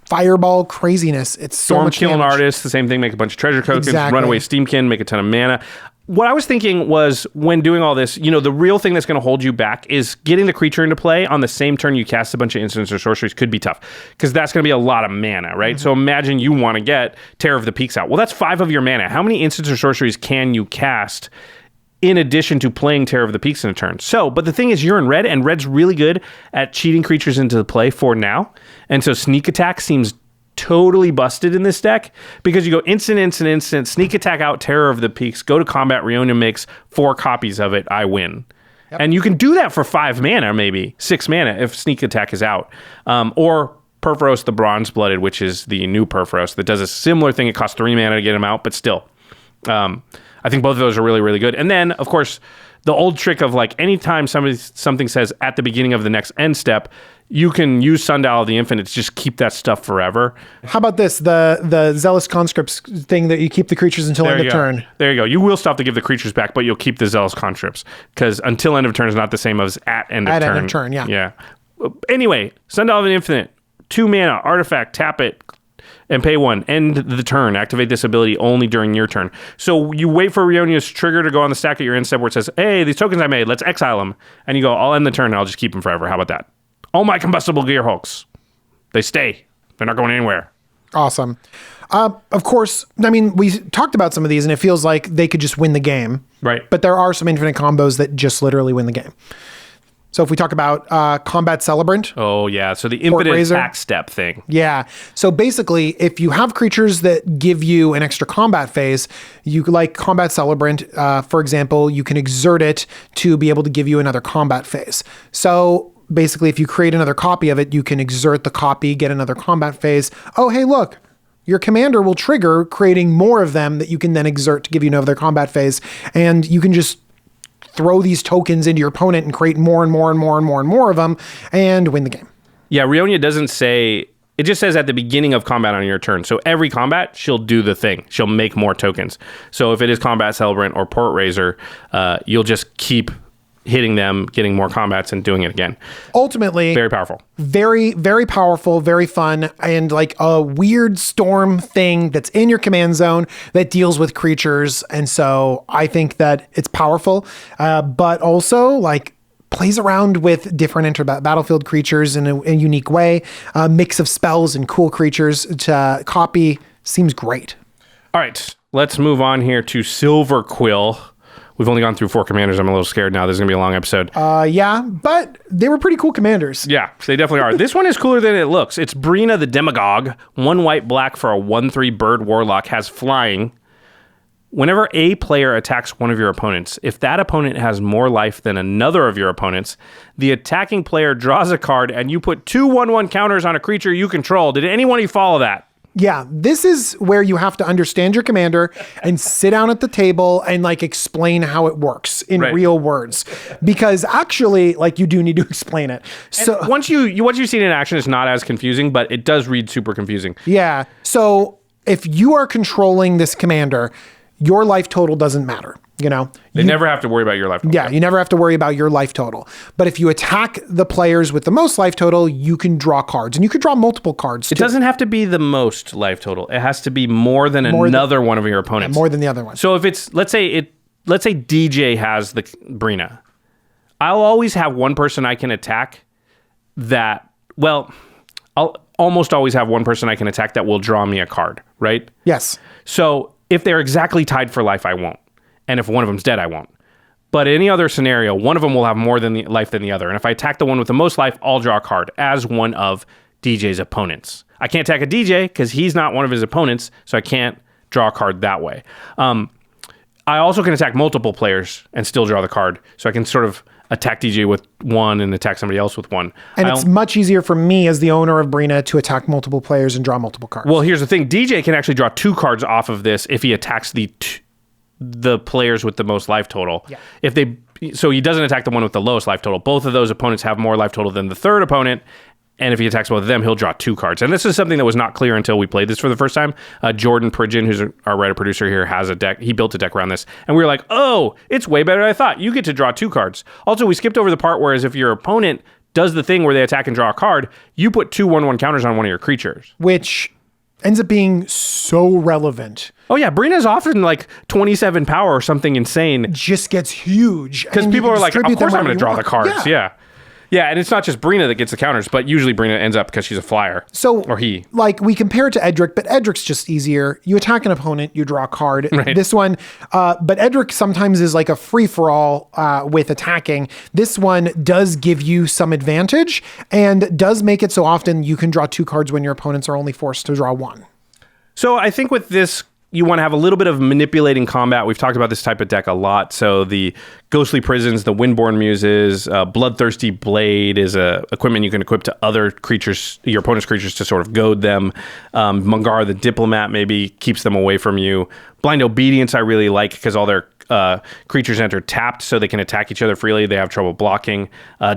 fireball craziness. It's so Storm much Killing damage. Artist, the same thing, make a bunch of treasure tokens, Exactly. Runaway Steamkin, make a ton of mana. What I was thinking was when doing all this, the real thing that's going to hold you back is getting the creature into play on the same turn you cast a bunch of instants or sorceries could be tough because that's going to be a lot of mana, right? Mm-hmm. So imagine you want to get Terror of the Peaks out. Well, that's 5 of your mana. How many instants or sorceries can you cast in addition to playing Terror of the Peaks in a turn? So, but the thing is you're in red and red's really good at cheating creatures into the play for now. And so Sneak Attack seems totally busted in this deck because you go instant, sneak attack out, Terror of the Peaks, go to combat, Rionia makes 4 copies of it, I win. Yep. And you can do that for 5 mana, maybe 6 mana if sneak attack is out. Or Purphoros the Bronze-Blooded, which is the new Purphoros that does a similar thing. It costs 3 mana to get him out, but still. I think both of those are really, really good. And then, of course, the old trick of anytime something says at the beginning of the next end step, you can use Sundial of the Infinite to just keep that stuff forever. How about this? The Zealous Conscripts thing that you keep the creatures until end of turn. There you go. You will stop to give the creatures back, but you'll keep the Zealous Conscripts because until end of turn is not the same as at end of turn. At end of turn, yeah. Yeah. Anyway, Sundial of the Infinite, 2 mana, artifact, tap it, and pay 1. End the turn. Activate this ability only during your turn. So you wait for Rionia's trigger to go on the stack at your end step where it says, hey, these tokens I made, let's exile them. And you go, I'll end the turn and I'll just keep them forever. How about that? All my combustible gear hulks. They stay. They're not going anywhere. Awesome. Of course, we talked about some of these and it feels like they could just win the game. Right. But there are some infinite combos that just literally win the game. So if we talk about Combat Celebrant. Oh, yeah. So the infinite attack step thing. Yeah. So basically, if you have creatures that give you an extra combat phase, you like Combat Celebrant, for example, you can exert it to be able to give you another combat phase. So basically, if you create another copy of it, you can exert the copy, get another combat phase. Oh, hey, look. Your commander will trigger creating more of them that you can then exert to give you another combat phase. And you can just throw these tokens into your opponent and create more and more and more and more and more of them and win the game. Yeah, Rionia doesn't say, it just says at the beginning of combat on your turn. So every combat, she'll do the thing. She'll make more tokens. So if it is Combat Celebrant or Port Raiser, you'll just keep hitting them, getting more combats, and doing it again. Ultimately, very powerful. Very, very powerful, very fun, and a weird storm thing that's in your command zone that deals with creatures. And so I think that it's powerful, but also plays around with different battlefield creatures in a unique way. A mix of spells and cool creatures to copy seems great. All right, let's move on here to Silverquill. We've only gone through 4 commanders. I'm a little scared now. This is going to be a long episode. Yeah, but they were pretty cool commanders. Yeah, they definitely are. This one is cooler than it looks. It's Brina the Demagogue. 1 white black for a 1/3 bird warlock. Has flying. Whenever a player attacks one of your opponents, if that opponent has more life than another of your opponents, the attacking player draws a card and you put 2 1/1 counters on a creature you control. Did anyone of you follow that? Yeah, this is where you have to understand your commander and sit down at the table and like explain how it works in real words, because actually, like, you do need to explain it. So and once you see it in action, it's not as confusing, but it does read super confusing. Yeah. So if you are controlling this commander, your life total doesn't matter. You know, you never have to worry about your life total. Yeah, you never have to worry about your life total. But if you attack the players with the most life total, you can draw cards, and you could draw multiple cards. It doesn't have to be the most life total. It has to be more than another one of your opponents. Yeah, more than the other one. So if it's let's say DJ has the Brina, I'll always have one person I can attack that. Well, I'll almost always have one person I can attack that will draw me a card, right? Yes. So if they're exactly tied for life, I won't. And if one of them's dead, I won't. But in any other scenario, one of them will have more life than the other. And if I attack the one with the most life, I'll draw a card as one of DJ's opponents. I can't attack a DJ because he's not one of his opponents, so I can't draw a card that way. I also can attack multiple players and still draw the card. So I can sort of attack DJ with one and attack somebody else with one. And it's much easier for me as the owner of Brina to attack multiple players and draw multiple cards. Well, here's the thing. DJ can actually draw 2 cards off of this if he attacks the players with the most life total. Yeah. So he doesn't attack the one with the lowest life total. Both of those opponents have more life total than the third opponent. And if he attacks both of them, he'll draw 2 cards. And this is something that was not clear until we played this for the first time. Jordan Pridgeon, who's our writer-producer here, has a deck. He built a deck around this. And we were like, oh, it's way better than I thought. You get to draw 2 cards. Also, we skipped over the part whereas if your opponent does the thing where they attack and draw a card, you put 2 1/1 counters on one of your creatures. Which ends up being so relevant. Oh yeah, Brina's often like 27 power or something insane. Just gets huge. Because people are like, of course I'm going to draw the cards. Yeah. Yeah, and it's not just Brina that gets the counters, but usually Brina ends up because she's a flyer. So, or he. Like, we compare it to Edric, but Edric's just easier. You attack an opponent, you draw a card. Right. This one, but Edric sometimes is like a free-for-all with attacking. This one does give you some advantage and does make it so often you can draw 2 cards when your opponents are only forced to draw 1. So I think with this, you want to have a little bit of manipulating combat. We've talked about this type of deck a lot. So the Ghostly Prisons, the Windborn Muses, Bloodthirsty Blade is a equipment you can equip to other creatures, your opponent's creatures, to sort of goad them. Mangara the Diplomat maybe keeps them away from you. Blind Obedience I really like because all their creatures enter tapped so they can attack each other freely. They have trouble blocking.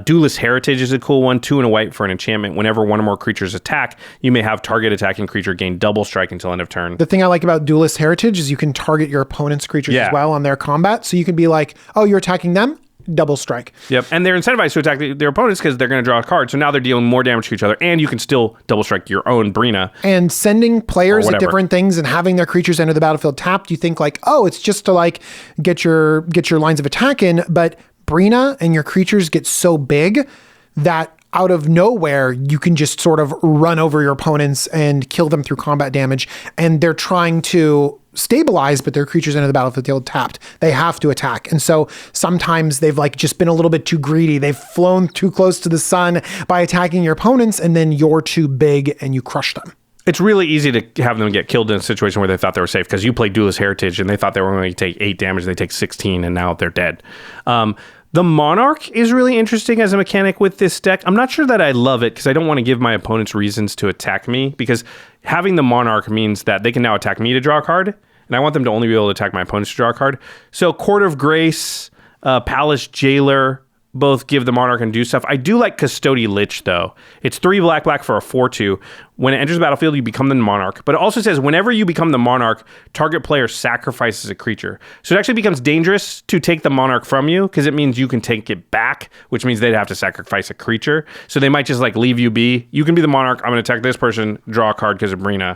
Duelist Heritage is a cool one. 2 and a white for an enchantment. Whenever one or more creatures attack, you may have target attacking creature gain double strike until end of turn. The thing I like about Duelist Heritage is you can target your opponent's creatures as well on their combat. So you can be like, oh, you're attacking them? Double strike. Yep. And they're incentivized to attack their opponents because they're going to draw a card. So now they're dealing more damage to each other, and you can still double strike your own Brina. And sending players at different things and having their creatures enter the battlefield tapped, you think like, oh, it's just to like get your lines of attack in. But Brina and your creatures get so big that out of nowhere, you can just sort of run over your opponents and kill them through combat damage. And they're trying to stabilize, but their creatures enter the battlefield tapped. They have to attack. And so sometimes they've like just been a little bit too greedy. They've flown too close to the sun by attacking your opponents, and then you're too big and you crush them. It's really easy to have them get killed in a situation where they thought they were safe because you play Duelist Heritage and they thought they were going to take 8 damage. They take 16 and now they're dead. The Monarch is really interesting as a mechanic with this deck. I'm not sure that I love it because I don't want to give my opponents reasons to attack me, because having the Monarch means that they can now attack me to draw a card, and I want them to only be able to attack my opponents to draw a card. So Court of Grace, Palace Jailer, both give the Monarch and do stuff. I do like Custody Lich, though. It's 3 black for a 4/2. When it enters the battlefield, you become the Monarch. But it also says whenever you become the Monarch, target player sacrifices a creature. So it actually becomes dangerous to take the Monarch from you because it means you can take it back, which means they'd have to sacrifice a creature. So they might just like leave you be. You can be the Monarch. I'm going to attack this person, draw a card because of Brina.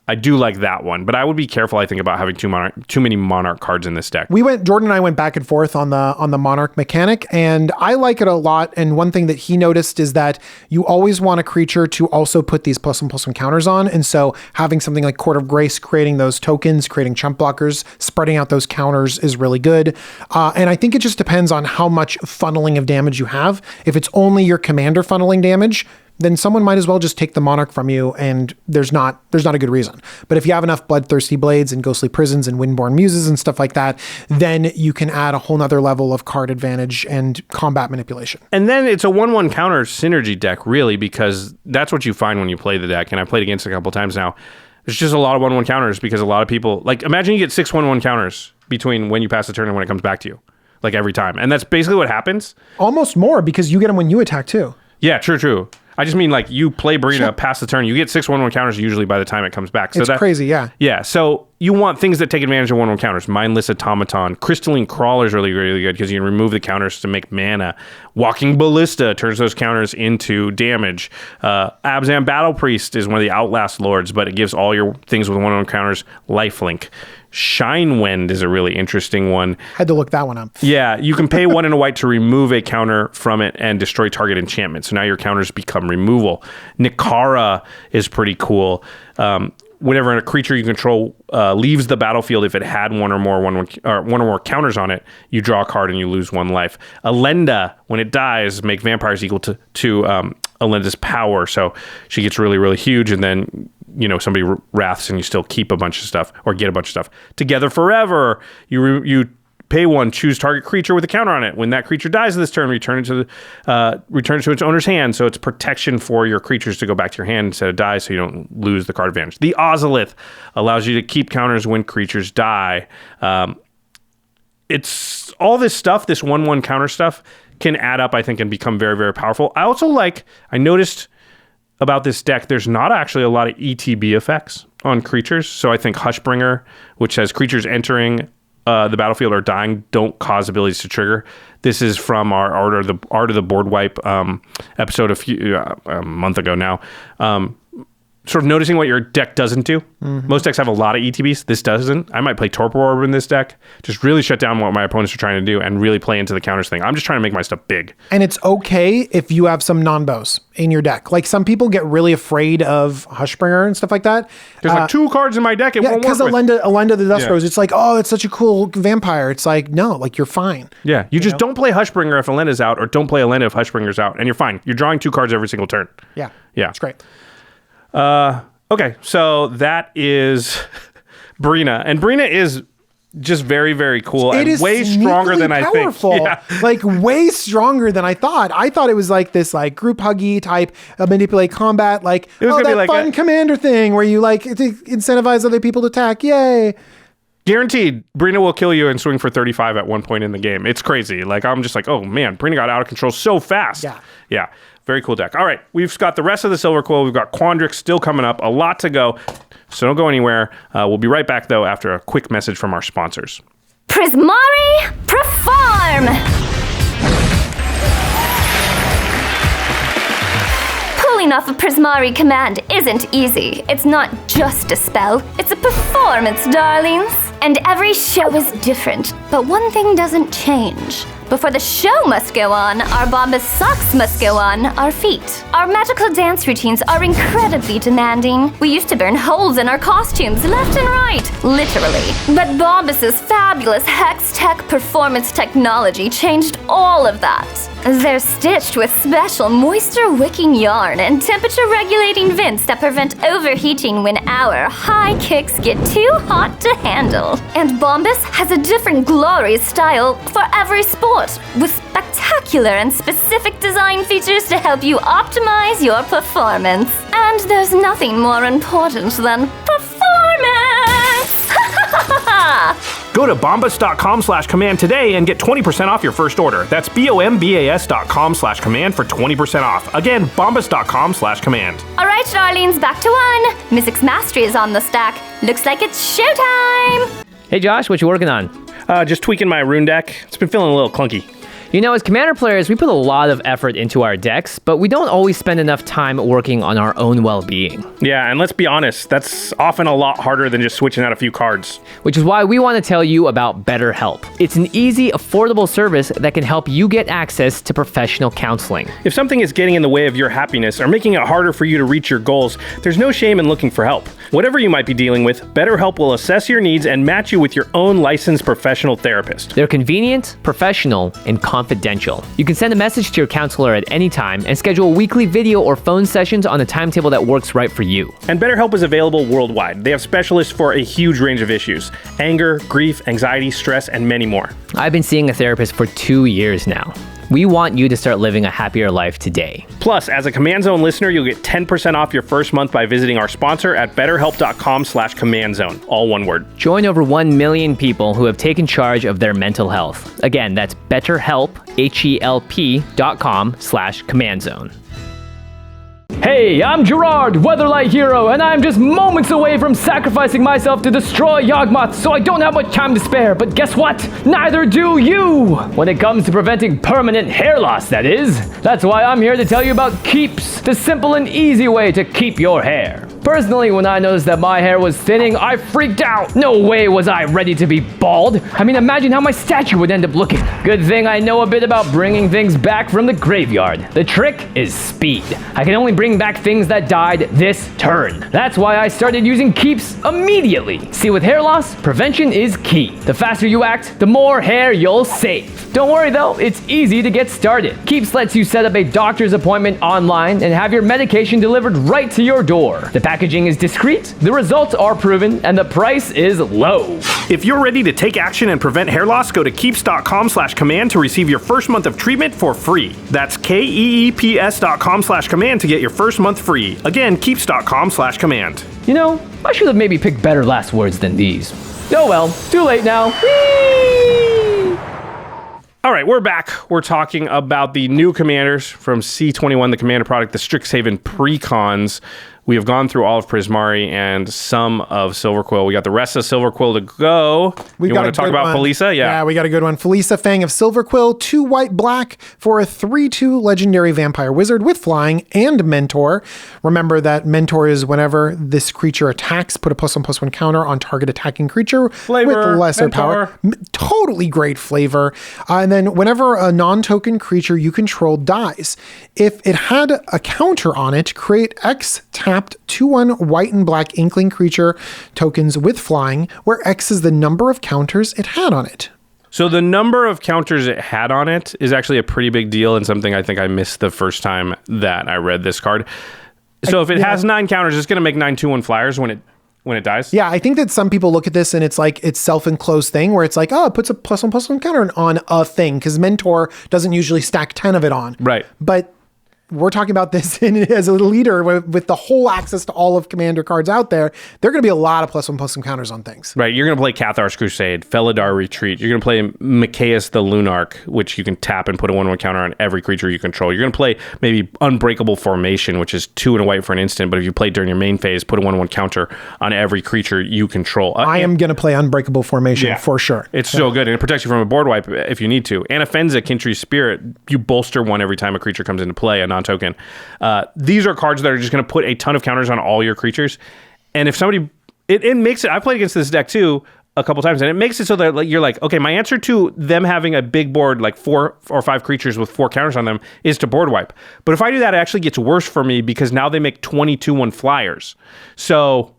I do like that one, but I would be careful, I think, about having too many Monarch cards in this deck. Jordan and I went back and forth on the Monarch mechanic, and I like it a lot. And one thing that he noticed is that you always want a creature to also put these +1/+1 counters on. And so having something like Court of Grace, creating those tokens, creating chump blockers, spreading out those counters is really good. And I think it just depends on how much funneling of damage you have. If it's only your commander funneling damage, then someone might as well just take the Monarch from you, and there's not a good reason. But if you have enough Bloodthirsty Blades and Ghostly Prisons and Windborn Muses and stuff like that, then you can add a whole nother level of card advantage and combat manipulation. And then it's a 1/1 counter synergy deck, really, because that's what you find when you play the deck. And I played against it a couple times now. There's just a lot of 1/1 counters because a lot of people, like, imagine you get 6 1/1 counters between when you pass the turn and when it comes back to you, like every time. And that's basically what happens. Almost more, because you get them when you attack too. Yeah, true. I just mean, like, you play Brina, pass the turn, you get 6 1/1 counters usually by the time it comes back. So it's crazy, yeah. Yeah, so you want things that take advantage of 1/1 counters. Mindless Automaton. Crystalline Crawler is really, really good because you can remove the counters to make mana. Walking Ballista turns those counters into damage. Abzan Battle Priest is one of the Outlast Lords, but it gives all your things with 1/1 counters lifelink. Shinewind is a really interesting one. Had to look that one up. Yeah, you can pay 1 and a white to remove a counter from it and destroy target enchantment. So now your counters become removal. Nikara is pretty cool. Whenever a creature you control leaves the battlefield, if it had one or more counters on it, you draw a card and you lose 1 life. Elenda, when it dies, make vampires equal to Elenda's power. So she gets really, really huge, and then somebody wraths and you still keep a bunch of stuff or get a bunch of stuff. Together Forever, you pay 1, choose target creature with a counter on it. When that creature dies this turn, return it to its owner's hand. So it's protection for your creatures to go back to your hand instead of die, so you don't lose the card advantage. The Ozolith allows you to keep counters when creatures die. It's all this stuff, this 1/1 counter stuff, can add up, I think, and become very, very powerful. I noticed about this deck, there's not actually a lot of ETB effects on creatures. So I think Hushbringer, which says creatures entering the battlefield or dying don't cause abilities to trigger. This is from our Art of the Board Wipe episode a month ago now. Sort of noticing what your deck doesn't do. Mm-hmm. Most decks have a lot of ETBs. This doesn't. I might play Torpor Orb in this deck. Just really shut down what my opponents are trying to do and really play into the counters thing. I'm just trying to make my stuff big. And it's okay if you have some non-bows in your deck. Like, some people get really afraid of Hushbringer and stuff like that. There's like 2 cards in my deck. It won't work. Because Elenda the Dust Rose, it's like, oh, it's such a cool vampire. It's like, no, like, you're fine. Yeah, you just don't play Hushbringer if Elenda's out, or don't play Elenda if Hushbringer's out, and you're fine. You're drawing 2 cards every single turn. Yeah. It's great. Okay, so that is Brina. And Brina is just very, very cool. It is way stronger than powerful. I think. Yeah. Like, way stronger than I thought. I thought it was like this like group huggy type manipulate combat, like, it was that like fun commander thing where you like to incentivize other people to attack. Yay. Guaranteed, Brina will kill you and swing for 35 at one point in the game. It's crazy. Like, I'm just like, oh man, Brina got out of control so fast. Yeah. Very cool deck. All right, we've got the rest of the Silverquill. We've got Quandrix still coming up. A lot to go, so don't go anywhere. We'll be right back, though, after a quick message from our sponsors. Prismari, perform! Pulling off a Prismari command isn't easy. It's not just a spell, it's a performance, darlings. And every show is different, but one thing doesn't change. Before the show must go on, our BOMBAS socks must go on our feet. Our magical dance routines are incredibly demanding. We used to burn holes in our costumes left and right, literally. But BOMBAS's fabulous Hex Tech performance technology changed all of that. They're stitched with special moisture-wicking yarn and temperature-regulating vents that prevent overheating when our high kicks get too hot to handle. And BOMBAS has a different glorious style for every sport, with spectacular and specific design features to help you optimize your performance. And there's nothing more important than performance! Go to bombas.com/command today and get 20% off your first order. That's bombas.com/command for 20% off. Again, bombas.com/command. All right, darlings, back to 1. Mystic's Mastery is on the stack. Looks like it's showtime! Hey Josh, what you working on? Just tweaking my Rune deck. It's been feeling a little clunky. You know, as Commander players, we put a lot of effort into our decks, but we don't always spend enough time working on our own well-being. Yeah, and let's be honest, that's often a lot harder than just switching out a few cards. Which is why we want to tell you about BetterHelp. It's an easy, affordable service that can help you get access to professional counseling. If something is getting in the way of your happiness or making it harder for you to reach your goals, there's no shame in looking for help. Whatever you might be dealing with, BetterHelp will assess your needs and match you with your own licensed professional therapist. They're convenient, professional, and confidential. You can send a message to your counselor at any time and schedule weekly video or phone sessions on a timetable that works right for you. And BetterHelp is available worldwide. They have specialists for a huge range of issues: anger, grief, anxiety, stress, and many more. I've been seeing a therapist for 2 years now. We want you to start living a happier life today. Plus, as a Command Zone listener, you'll get 10% off your first month by visiting our sponsor at betterhelp.com/commandzone, all one word. Join over 1 million people who have taken charge of their mental health. Again, that's BetterHelp, HELP.com/commandzone. Hey, I'm Gerard, Weatherlight Hero, and I'm just moments away from sacrificing myself to destroy Yawgmoth, so I don't have much time to spare. But guess what? Neither do you! When it comes to preventing permanent hair loss, that is. That's why I'm here to tell you about Keeps, the simple and easy way to keep your hair. Personally, when I noticed that my hair was thinning, I freaked out. No way was I ready to be bald. I mean, imagine how my statue would end up looking. Good thing I know a bit about bringing things back from the graveyard. The trick is speed. I can only bring back things that died this turn. That's why I started using Keeps immediately. See, with hair loss, prevention is key. The faster you act, the more hair you'll save. Don't worry though, it's easy to get started. Keeps lets you set up a doctor's appointment online and have your medication delivered right to your door. The packaging is discreet, the results are proven, and the price is low. If you're ready to take action and prevent hair loss, go to keeps.com/command to receive your first month of treatment for free. That's keeps.com/command to get your first month free. Again, keeps.com/command. You know, I should have maybe picked better last words than these. Oh well, too late now. Whee! All right, we're back. We're talking about the new commanders from C21, the commander product, the Strixhaven Precons. We have gone through all of Prismari and some of Silverquill. We got the rest of Silverquill to go. You want to talk about Felisa? Yeah, we got a good one. Felisa, Fang of Silverquill, 2 white black for a 3/2 legendary vampire wizard with flying and mentor. Remember that mentor is whenever this creature attacks, put a +1/+1 counter on target attacking creature with lesser power. Totally great flavor. And then whenever a non-token creature you control dies, if it had a counter on it, create X tapped 2/1 white and black inkling creature tokens with flying, where X is the number of counters it had on it. So the number of counters it had on it is actually a pretty big deal and something I think I missed the first time that I read this card. So if it has 9 counters, it's going to make 9 2/1 flyers when it dies? Yeah, I think that some people look at this and it's like it's self-enclosed thing where it's like, oh, it puts a +1/+1 counter on a thing because Mentor doesn't usually stack 10 of it on. Right. But we're talking about this as a leader with the whole access to all of Commander cards out there. There are going to be a lot of +1/+1 counters on things. Right. You're going to play Cathar's Crusade, Felidar Retreat. You're going to play Mikaeus the Lunarch, which you can tap and put a 1/1 counter on every creature you control. You're going to play maybe Unbreakable Formation, which is 2 and a white for an instant. But if you play during your main phase, put a 1/1 counter on every creature you control. I am going to play Unbreakable Formation for sure. It's so good. And it protects you from a board wipe if you need to. Anafenza, Kintry's Spirit, you bolster 1 every time a creature comes into play, a non-token. These are cards that are just going to put a ton of counters on all your creatures. And if somebody, it makes it, I played against this deck too a couple times, and it makes it so that you're like, okay, my answer to them having a big board, like 4 or 5 creatures with 4 counters on them, is to board wipe. But if I do that, it actually gets worse for me because now they make 22/1 flyers. So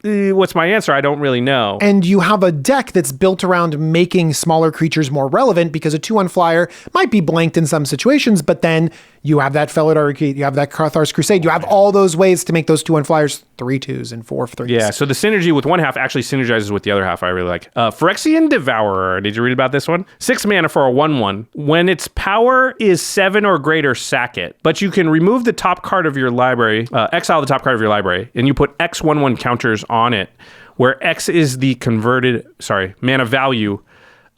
what's my answer? I don't really know. And you have a deck that's built around making smaller creatures more relevant because a 2/1 flyer might be blanked in some situations, but then you have that Felidar Retreat, you have that Cathar's Crusade, you have all those ways to make those 2/1 flyers 3/2s and 4/3s. Yeah, so the synergy with one half actually synergizes with the other half. I really like. Phyrexian Devourer. Did you read about this one? 6 mana for a 1/1. When its power is 7 or greater, sack it. But you can remove the top card of your library, exile the top card of your library, and you put X 1/1 counters on it, where X is the converted, mana value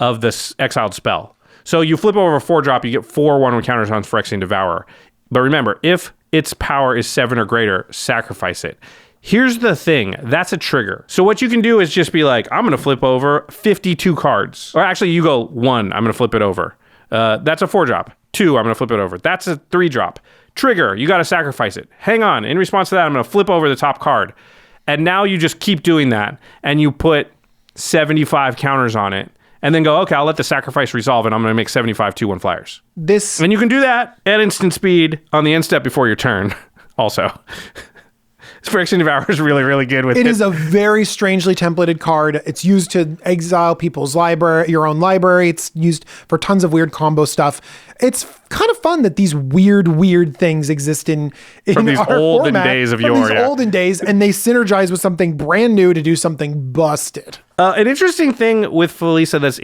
of this exiled spell. So you flip over a 4-drop, you get 4 1/1 counters on Phyrexian Devourer. But remember, if its power is 7 or greater, sacrifice it. Here's the thing, that's a trigger. So what you can do is just be like, I'm going to flip over 52 cards. Or actually, you go 1, I'm going to flip it over. That's a 4-drop. 2, I'm going to flip it over. That's a 3-drop. Trigger, you got to sacrifice it. Hang on. In response to that, I'm going to flip over the top card. And now you just keep doing that. And you put 75 counters on it. And then go, okay, I'll let the sacrifice resolve, and I'm going to make 75 2/1 flyers. And you can do that at instant speed on the end step before your turn also. Sprickson Devourer is really, really good with it. It is a very strangely templated card. It's used to exile people's library, your own library. It's used for tons of weird combo stuff. It's kind of fun that these weird things exist in from these our olden format, days of from yore. These olden days, and they synergize with something brand new to do something busted. An interesting thing with Felisa that's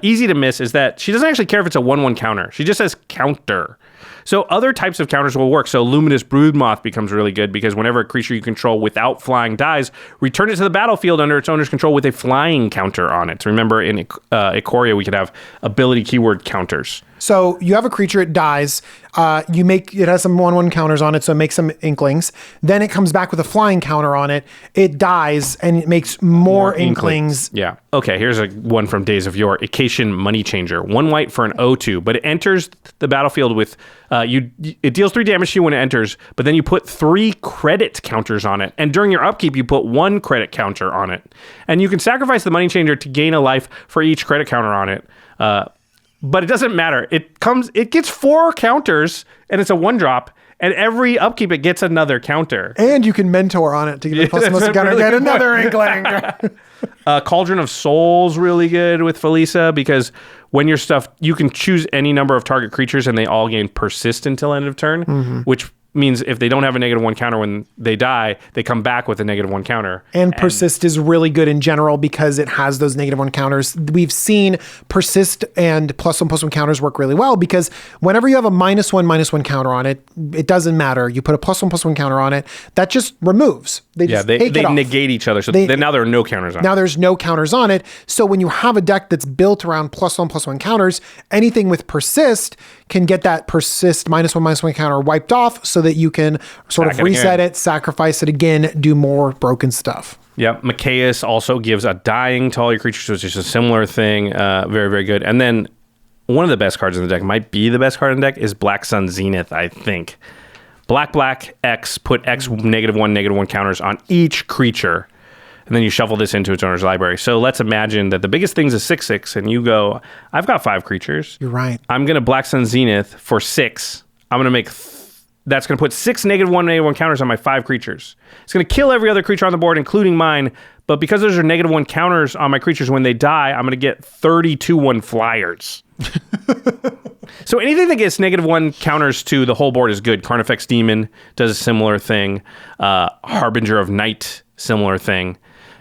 easy to miss is that she doesn't actually care if it's a 1/1 counter. She just says counter. So other types of counters will work. So Luminous Broodmoth becomes really good because whenever a creature you control without flying dies, return it to the battlefield under its owner's control with a flying counter on it. Remember in Ikoria, we could have ability keyword counters. So you have a creature, it dies. It has some 1/1 counters on it, so it makes some inklings. Then it comes back with a flying counter on it. It dies and it makes more inklings. Yeah. Okay, here's one from Days of Yore. Ikacian Money Changer. 1 white for an 0/2, but it enters the battlefield with it deals 3 damage to you when it enters, but then you put 3 credit counters on it. And during your upkeep, you put 1 credit counter on it. And you can sacrifice the Money Changer to gain a life for each credit counter on it. But it doesn't matter. It gets 4 counters, and it's a 1-drop, and every upkeep it gets another counter. And you can mentor on it to get a plus counter, really get another inkling. Cauldron of Souls really good with Felisa because when your stuff, you can choose any number of target creatures and they all gain persist until end of turn, which means if they don't have a -1 counter when they die, they come back with a -1 counter. And persist is really good in general because it has those -1 counters. We've seen persist and +1/+1 counters work really well because whenever you have a -1/-1 counter on it, it doesn't matter. You put a +1/+1 counter on it, that just removes. They negate each other. So then now there are no counters on it. Now there's no counters on it. So when you have a deck that's built around +1/+1 counters, anything with persist can get that persist -1/-1 counter wiped off so that you can sort of reset it, sacrifice it again, do more broken stuff. Yep. Machias also gives a dying to all your creatures, which is a similar thing. Very, very good. And then one of the best cards in the deck, might be the best card in the deck, is Black Sun Zenith, I think. Black, X, put X -1/-1 counters on each creature. And then you shuffle this into its owner's library. So let's imagine that the biggest thing's a 6/6, and you go, I've got 5 creatures. You're right. I'm going to Black Sun Zenith for 6. I'm going to make... That's going to put 6 -1/-1 counters on my 5 creatures. It's going to kill every other creature on the board, including mine. But because those are -1 counters on my creatures when they die, I'm going to get 32/1 flyers. So anything that gets -1 counters to the whole board is good. Carnifex Demon does a similar thing. Harbinger of Night, similar thing.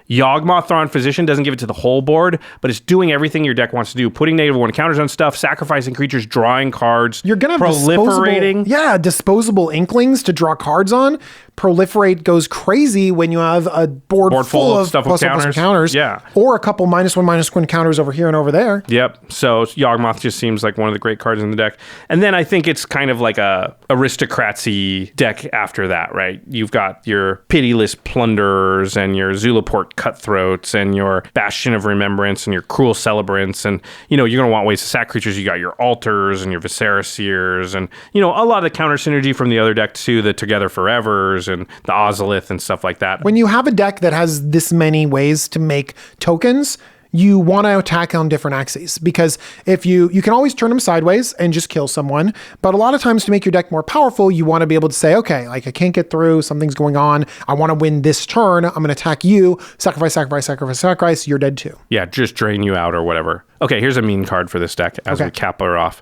Yawgmoth Thrawn Physician doesn't give it to the whole board, but it's doing everything your deck wants to do. Putting -1 counters on stuff, sacrificing creatures, drawing cards. You're going to have proliferating. Disposable inklings to draw cards on. Proliferate goes crazy when you have a board full of stuff with counters. Yeah. Or a couple -1/-1 counters over here and over there. Yep. So Yawgmoth just seems like one of the great cards in the deck. And then I think it's kind of like a aristocracy deck after that, right? You've got your Pitiless Plunderers and your Zulaport Cutthroats and your Bastion of Remembrance and your Cruel Celebrants. And, you're going to want ways to sack creatures. You got your Altars and your Viscera Seers and, a lot of the counter synergy from the other deck too, the Together Forevers and the Ozolith and stuff like that. When you have a deck that has this many ways to make tokens, you want to attack on different axes because if you can always turn them sideways and just kill someone. But a lot of times to make your deck more powerful, you want to be able to say, okay, like I can't get through, something's going on. I want to win this turn. I'm going to attack you. Sacrifice. You're dead too. Yeah, just drain you out or whatever. Okay, here's a mean card for this deck as we cap her off.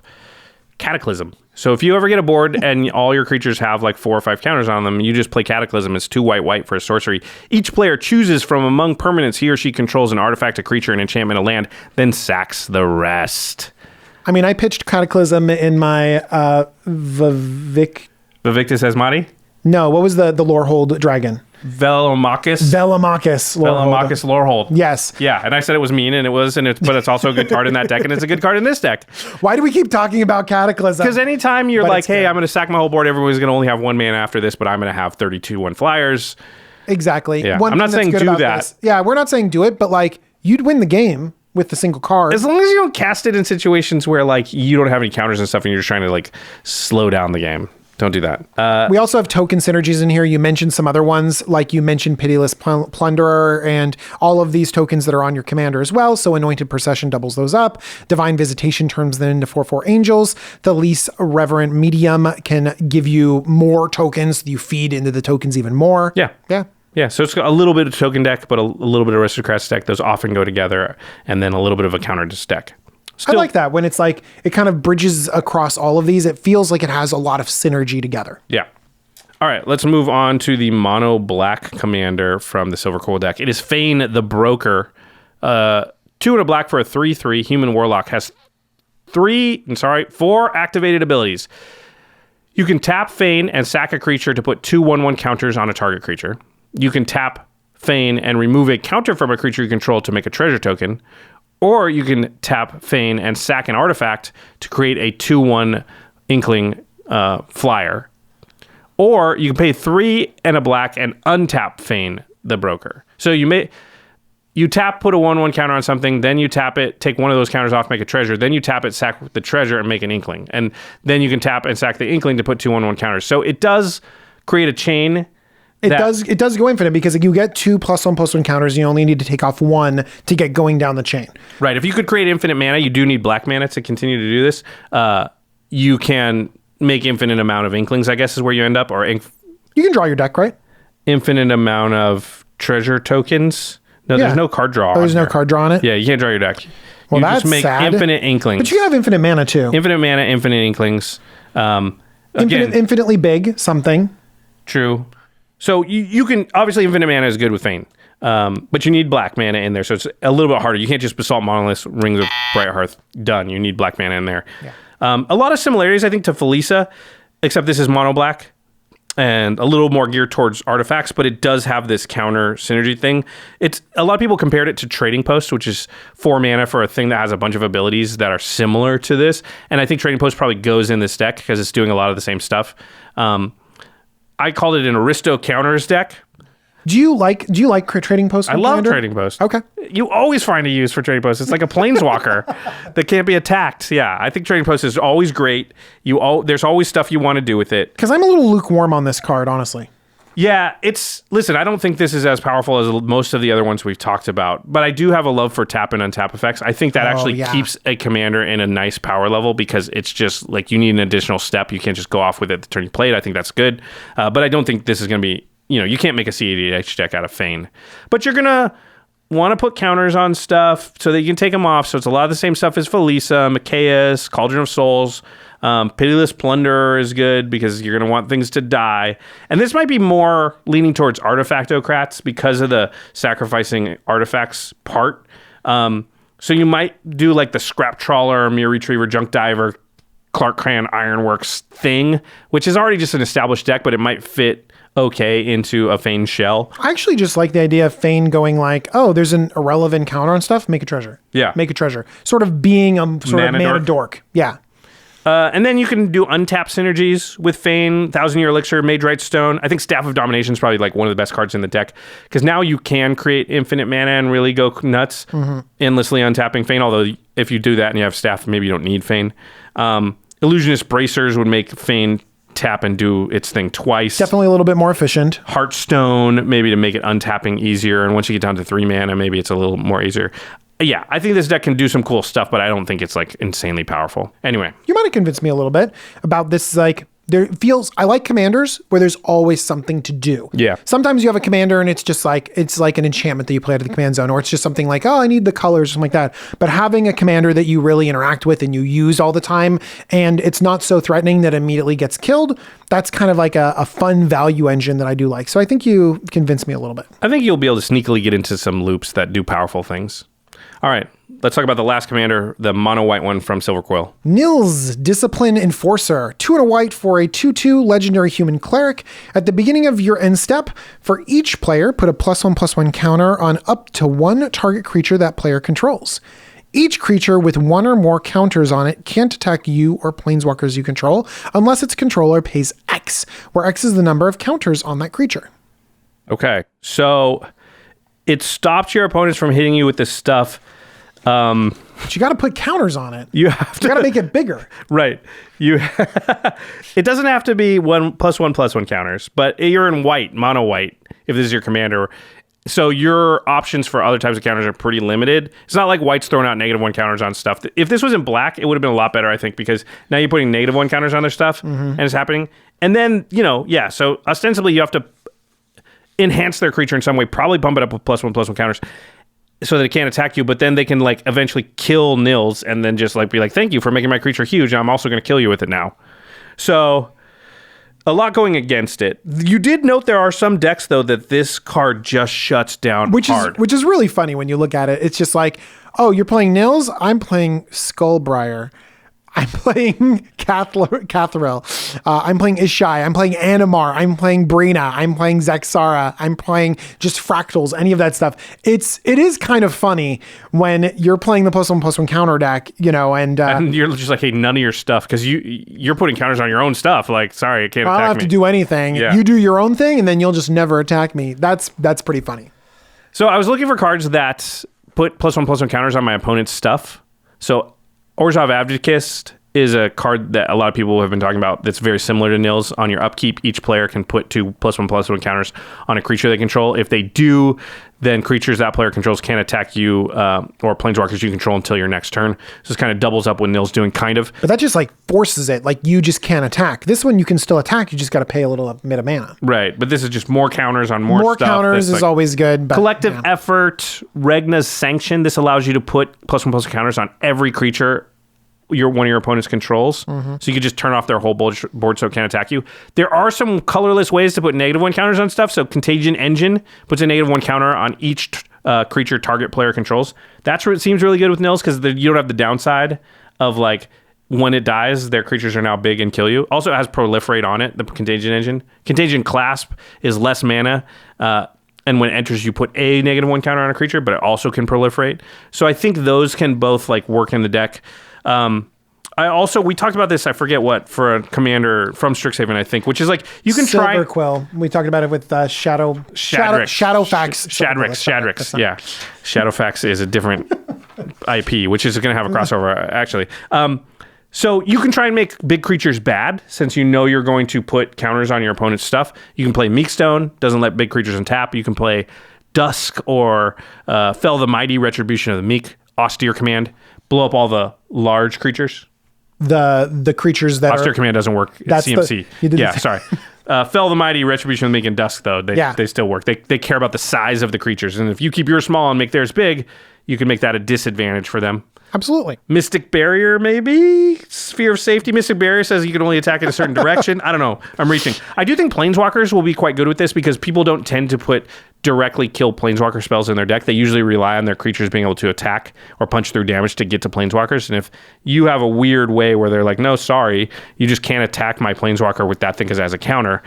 Cataclysm. So if you ever get a board and all your creatures have like 4 or 5 counters on them, you just play Cataclysm. It's 2 white for a sorcery. Each player chooses from among permanents he or she controls an artifact, a creature, an enchantment, a land, then sacks the rest. I mean, I pitched Cataclysm in my Vivictus Asmati? No, what was the Lorehold dragon? Velomachus Lorehold. Yes. Yeah, and I said it was mean, but it's also a good card in that deck, and it's a good card in this deck. Why do we keep talking about Cataclysm? Because anytime you're like, hey, I'm going to sack my whole board, everyone's going to only have 1 mana after this, but I'm going to have 32/1 flyers. Exactly. Yeah. I'm not saying do that. Yeah, we're not saying do it, but like, you'd win the game with the single card. As long as you don't cast it in situations where like you don't have any counters and stuff and you're just trying to like slow down the game. Don't do that. We also have token synergies in here. You mentioned some other ones, like you mentioned Pitiless Plunderer and all of these tokens that are on your commander as well. So Anointed Procession doubles those up. Divine Visitation turns them into 4/4 angels. The Least Reverent Medium can give you more tokens. You feed into the tokens even more. Yeah. So it's got a little bit of token deck, but a little bit of Aristocrats deck. Those often go together, and then a little bit of a counter deck. I like that when it's like it kind of bridges across all of these. It feels like it has a lot of synergy together. Yeah. All right, let's move on to the mono black commander from the Silverquill deck. It is Feign the Broker. 2 and a black for a 3/3 human warlock. Has 4 activated abilities. You can tap Feign and sack a creature to put 2 1/1 counters on a target creature. You can tap Feign and remove a counter from a creature you control to make a treasure token. Or you can tap Feign and sack an artifact to create a 2/1 Inkling flyer. Or you can pay 3 and a black and untap Feign the Broker. So you tap, put a 1/1 counter on something, then you tap it, take one of those counters off, make a treasure, then you tap it, sack the treasure, and make an Inkling. And then you can tap and sack the Inkling to put 2 1/1 counters. So it does create a chain. It does go infinite because you get 2 +1/+1 counters. You only need to take off 1 to get going down the chain. Right. If you could create infinite mana, you do need black mana to continue to do this. You can make infinite amount of Inklings, I guess is where you end up. Or you can draw your deck, right? Infinite amount of treasure tokens. No, there's no card draw. There's no card draw on it? Yeah, you can't draw your deck. Well, you that's just make sad. infinite Inklings. But you can have infinite mana too. Infinite mana, infinite Inklings. Infinitely big something. True. So you can, obviously infinite mana is good with Feign, but you need black mana in there, so it's a little bit harder. You can't just Basalt Monolith, Rings of Brighthearth, done. You need black mana in there. Yeah. A lot of similarities, I think, to Felisa, except this is mono black and a little more geared towards artifacts, but it does have this counter synergy thing. It's a lot of people compared it to Trading Post, which is 4 mana for a thing that has a bunch of abilities that are similar to this, and I think Trading Post probably goes in this deck because it's doing a lot of the same stuff. I called it an Aristo counters deck. Do you like Trading Post? I love Trading Post. Okay. You always find a use for Trading Post. It's like a planeswalker that can't be attacked. Yeah, I think Trading Post is always great. There's always stuff you want to do with it. Because I'm a little lukewarm on this card, honestly. Yeah, listen, I don't think this is as powerful as most of the other ones we've talked about, but I do have a love for tap and untap effects. I think that keeps a commander in a nice power level because it's just like you need an additional step. You can't just go off with it the turn you play it. I think that's good. But I don't think this is going to be, you can't make a C80H deck out of Feign. But you're going to want to put counters on stuff so that you can take them off. So it's a lot of the same stuff as Felisa, Mikaeus, Cauldron of Souls. Pitiless Plunderer is good because you're going to want things to die. And this might be more leaning towards Artifactocrats because of the sacrificing artifacts part. So you might do like the Scrap Trawler, Mirror Retriever, Junk Diver, Clark Cran Ironworks thing, which is already just an established deck, but it might fit okay into a Feign shell. I actually just like the idea of Feign going like, oh, there's an irrelevant counter on stuff, make a treasure. Yeah. Make a treasure. Sort of being a sort of mana dork. Yeah. And then you can do untap synergies with Feign, 1,000-Year Elixir, Mage Right Stone. I think Staff of Domination is probably like one of the best cards in the deck because now you can create infinite mana and really go nuts, endlessly untapping Feign. Although if you do that and you have Staff, maybe you don't need Feign. Illusionist Bracers would make Feign tap and do its thing twice. Definitely a little bit more efficient. Heartstone, maybe to make it untapping easier. And once you get down to 3 mana, maybe it's a little more easier. Yeah, I think this deck can do some cool stuff, but I don't think it's like insanely powerful. Anyway. You might have convinced me a little bit about this. Like, I like commanders where there's always something to do. Yeah. Sometimes you have a commander and it's just like, it's like an enchantment that you play out of the command zone, or it's just something like, oh, I need the colors, something like that. But having a commander that you really interact with and you use all the time, and it's not so threatening that it immediately gets killed, that's kind of like a fun value engine that I do like. So I think you convinced me a little bit. I think you'll be able to sneakily get into some loops that do powerful things. All right, let's talk about the last commander, the mono white one from Silverquill. Nils, Discipline Enforcer. 2 and a white for a 2/2 legendary human cleric. At the beginning of your end step, for each player, put a +1/+1 counter on up to 1 target creature that player controls. Each creature with 1 or more counters on it can't attack you or planeswalkers you control unless its controller pays X, where X is the number of counters on that creature. Okay, so it stops your opponents from hitting you with this stuff But you got to put counters on it. You have to. You got to make it bigger. Right. It doesn't have to be 1+1/+1 counters, but you're in white, mono white, if this is your commander. So your options for other types of counters are pretty limited. It's not like white's throwing out -1 counters on stuff. If this was in black, it would have been a lot better, I think, because now you're putting -1 counters on their stuff, and it's happening. And then, so ostensibly you have to enhance their creature in some way, probably bump it up with +1/+1 counters so that it can't attack you, but then they can eventually kill Nils and then just be like, thank you for making my creature huge, and I'm also going to kill you with it now. So a lot going against it. You did note there are some decks, though, that this card just shuts down hard. Which is really funny when you look at it. It's just like, oh, you're playing Nils? I'm playing Skullbriar. I'm playing Catheril. I'm playing Ishai. I'm playing Animar. I'm playing Brina. I'm playing Zaxara. I'm playing just Fractals, any of that stuff. It is kind of funny when you're playing the +1/+1 counter deck, and you're just like, hey, none of your stuff, because you're putting counters on your own stuff. Like, sorry, I can't attack me. I don't have to do anything. Yeah. You do your own thing, and then you'll just never attack me. That's pretty funny. So I was looking for cards that put +1/+1 counters on my opponent's stuff. So Orzhov Advocist is a card that a lot of people have been talking about that's very similar to Nils. On your upkeep, each player can put 2 +1/+1 counters on a creature they control. If they do, then creatures that player controls can't attack you or planeswalkers you control until your next turn. So this kind of doubles up what Nils doing, kind of. But that just forces it. You just can't attack. This one you can still attack. You just got to pay a little bit of mana. Right, but this is just more counters on more stuff. More counters is always good. But, collective effort, Regna's Sanction. This allows you to put +1/+1 counters on every creature one of your opponent's controls. So you could just turn off their whole board so it can't attack you. There are some colorless ways to put -1 counters on stuff. So Contagion Engine puts a -1 counter on each creature target player controls. That's where it seems really good with Nils, because you don't have the downside of when it dies, their creatures are now big and kill you. Also, it has Proliferate on it, the Contagion Engine. Contagion Clasp is less mana, and when it enters, you put a -1 counter on a creature, but it also can proliferate. So I think those can both work in the deck. We talked about this, I forget what, for a commander from Strixhaven, I think, which is you can try Silverquill. We talked about it with Shadowfax. Shadrix. Yeah. Shadowfax is a different IP, which is going to have a crossover, actually. So you can try and make big creatures bad, since you're going to put counters on your opponent's stuff. You can play Meekstone, doesn't let big creatures untap. You can play Dusk or Fell the Mighty, Retribution of the Meek, Austere Command, blow up all the large creatures. The creatures that Austere Command doesn't work. It's CMC. Sorry. Fell the Mighty, Retribution of the Meek, and Dusk, though, they still work. They care about the size of the creatures. And if you keep yours small and make theirs big, you can make that a disadvantage for them. Absolutely. Mystic Barrier, maybe? Sphere of Safety. Mystic Barrier says you can only attack in a certain direction. I don't know. I'm reaching. I do think Planeswalkers will be quite good with this, because people don't tend to put directly kill Planeswalker spells in their deck. They usually rely on their creatures being able to attack or punch through damage to get to Planeswalkers. And if you have a weird way where they're like, no, sorry, you just can't attack my Planeswalker with that thing as a counter,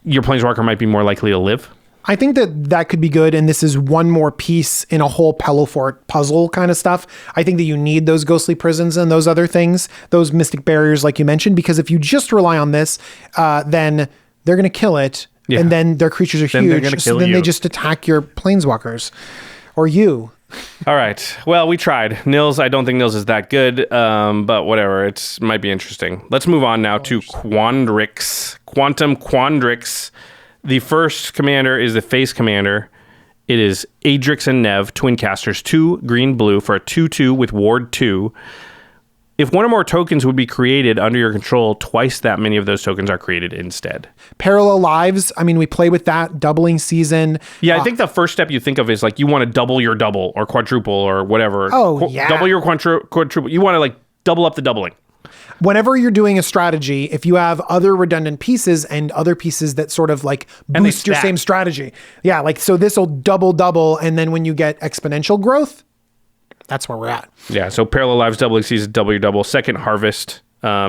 your Planeswalker might be more likely to live. I think that could be good, and this is one more piece in a whole Pellowfort puzzle kind of stuff. I think that you need those Ghostly Prisons and those other things, those Mystic Barriers like you mentioned, because if you just rely on this, then they're going to kill it, and then their creatures are huge, so then they just attack your Planeswalkers, or you. All right. Well, we tried. Nils, I don't think Nils is that good, but whatever. It might be interesting. Let's move on now to Quandrix. Quantum Quandrix. The first commander is the face commander. It is Adrix and Nev, twin casters, 2 green-blue for a 2/2 with ward 2. If one or more tokens would be created under your control, twice that many of those tokens are created instead. Parallel lives. I mean, we play with that doubling season. Yeah, I think the first step you think of is you want to double your double or quadruple or whatever. Oh, yeah. Double your quadruple. You want to double up the doubling. Whenever you're doing a strategy, if you have other redundant pieces and other pieces that sort of boost your same strategy. Yeah, so this will double, and then when you get exponential growth, that's where we're at. Yeah, so Parallel Lives doubling sees double your double. Second Harvest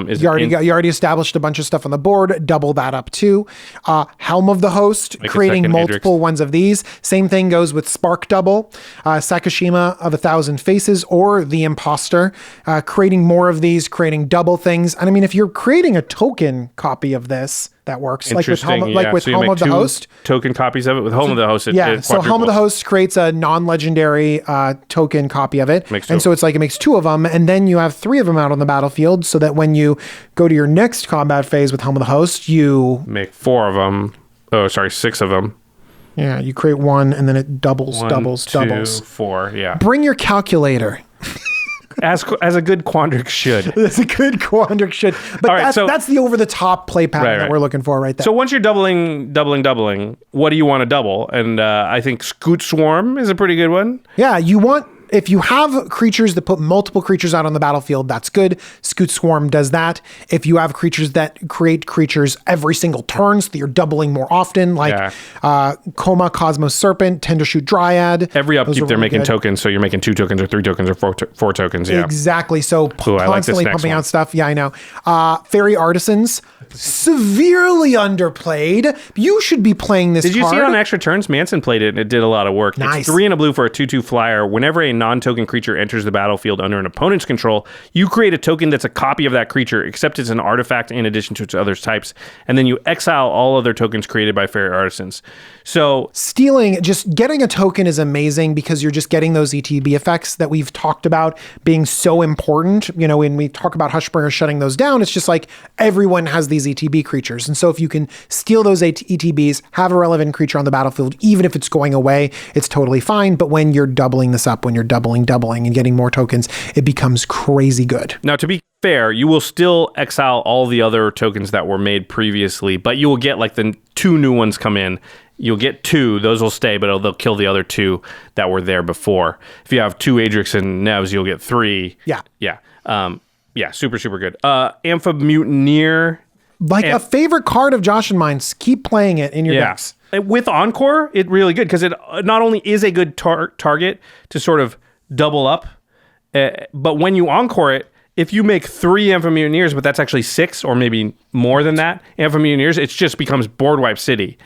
is you already established a bunch of stuff on the board. Double that up too. Helm of the Host, creating multiple ones of these. Same thing goes with Spark Double, Sakashima of 1,000 Faces, or the Imposter, creating more of these, creating double things. And I mean, if you're creating a token copy of this, that works. Interesting. With so Home of the Host. Token copies of it. With Home of the Host, so Home of the Host creates a non-legendary token copy of it. So it's like it makes 2 of them, and then you have 3 of them out on the battlefield, so that when you go to your next combat phase with Home of the Host, you make 4 of them. Oh, sorry, 6 of them. Yeah, you create 1, and then it doubles. 4, yeah. Bring your calculator. As a good Quandrix should. That's a good Quandrix should. But that's the over-the-top play pattern that we're looking for right there. So once you're doubling, what do you want to double? And I think Scoot Swarm is a pretty good one. Yeah, if you have creatures that put multiple creatures out on the battlefield, that's good. Scoot Swarm does that. If you have creatures that create creatures every single turn, so that you're doubling more often, like Coma, Cosmos Serpent, Tendershoot Dryad. Every upkeep they're making tokens, so you're making 2 tokens or 3 tokens or 4 tokens. Yeah, exactly. So constantly pumping out stuff. Yeah, I know. Fairy Artisans, severely underplayed. You should be playing this. Did you see it on extra turns? Manson played it and it did a lot of work. Nice. It's 3 and a blue for a 2/2 flyer. Whenever a non-token creature enters the battlefield under an opponent's control, you create a token that's a copy of that creature, except it's an artifact in addition to its other types, and then you exile all other tokens created by Fairy Artisans. So getting a token is amazing because you're just getting those ETB effects that we've talked about being so important. You know, when we talk about Hushbringer shutting those down, it's just like everyone has these ETB creatures. And so if you can steal those ETBs, have a relevant creature on the battlefield, even if it's going away, it's totally fine. But when you're doubling this up, when you're doubling and getting more tokens, it becomes crazy good. Now, to be fair, you will still exile all the other tokens that were made previously, but you will get like the 2 new ones come in. You'll get 2, those will stay, but they'll kill the other 2 that were there before. If you have 2 Adrix and Nevs, you'll get 3. Yeah. Yeah, super, super good. Amphimutineer. A favorite card of Josh and mine's. Keep playing it in your decks. With Encore, it's really good because it not only is a good target to sort of double up, but when you Encore it, if you make 3 Amphimutineers, but that's actually 6 or maybe more than that, Amphimutineers, it just becomes Board Wipe City.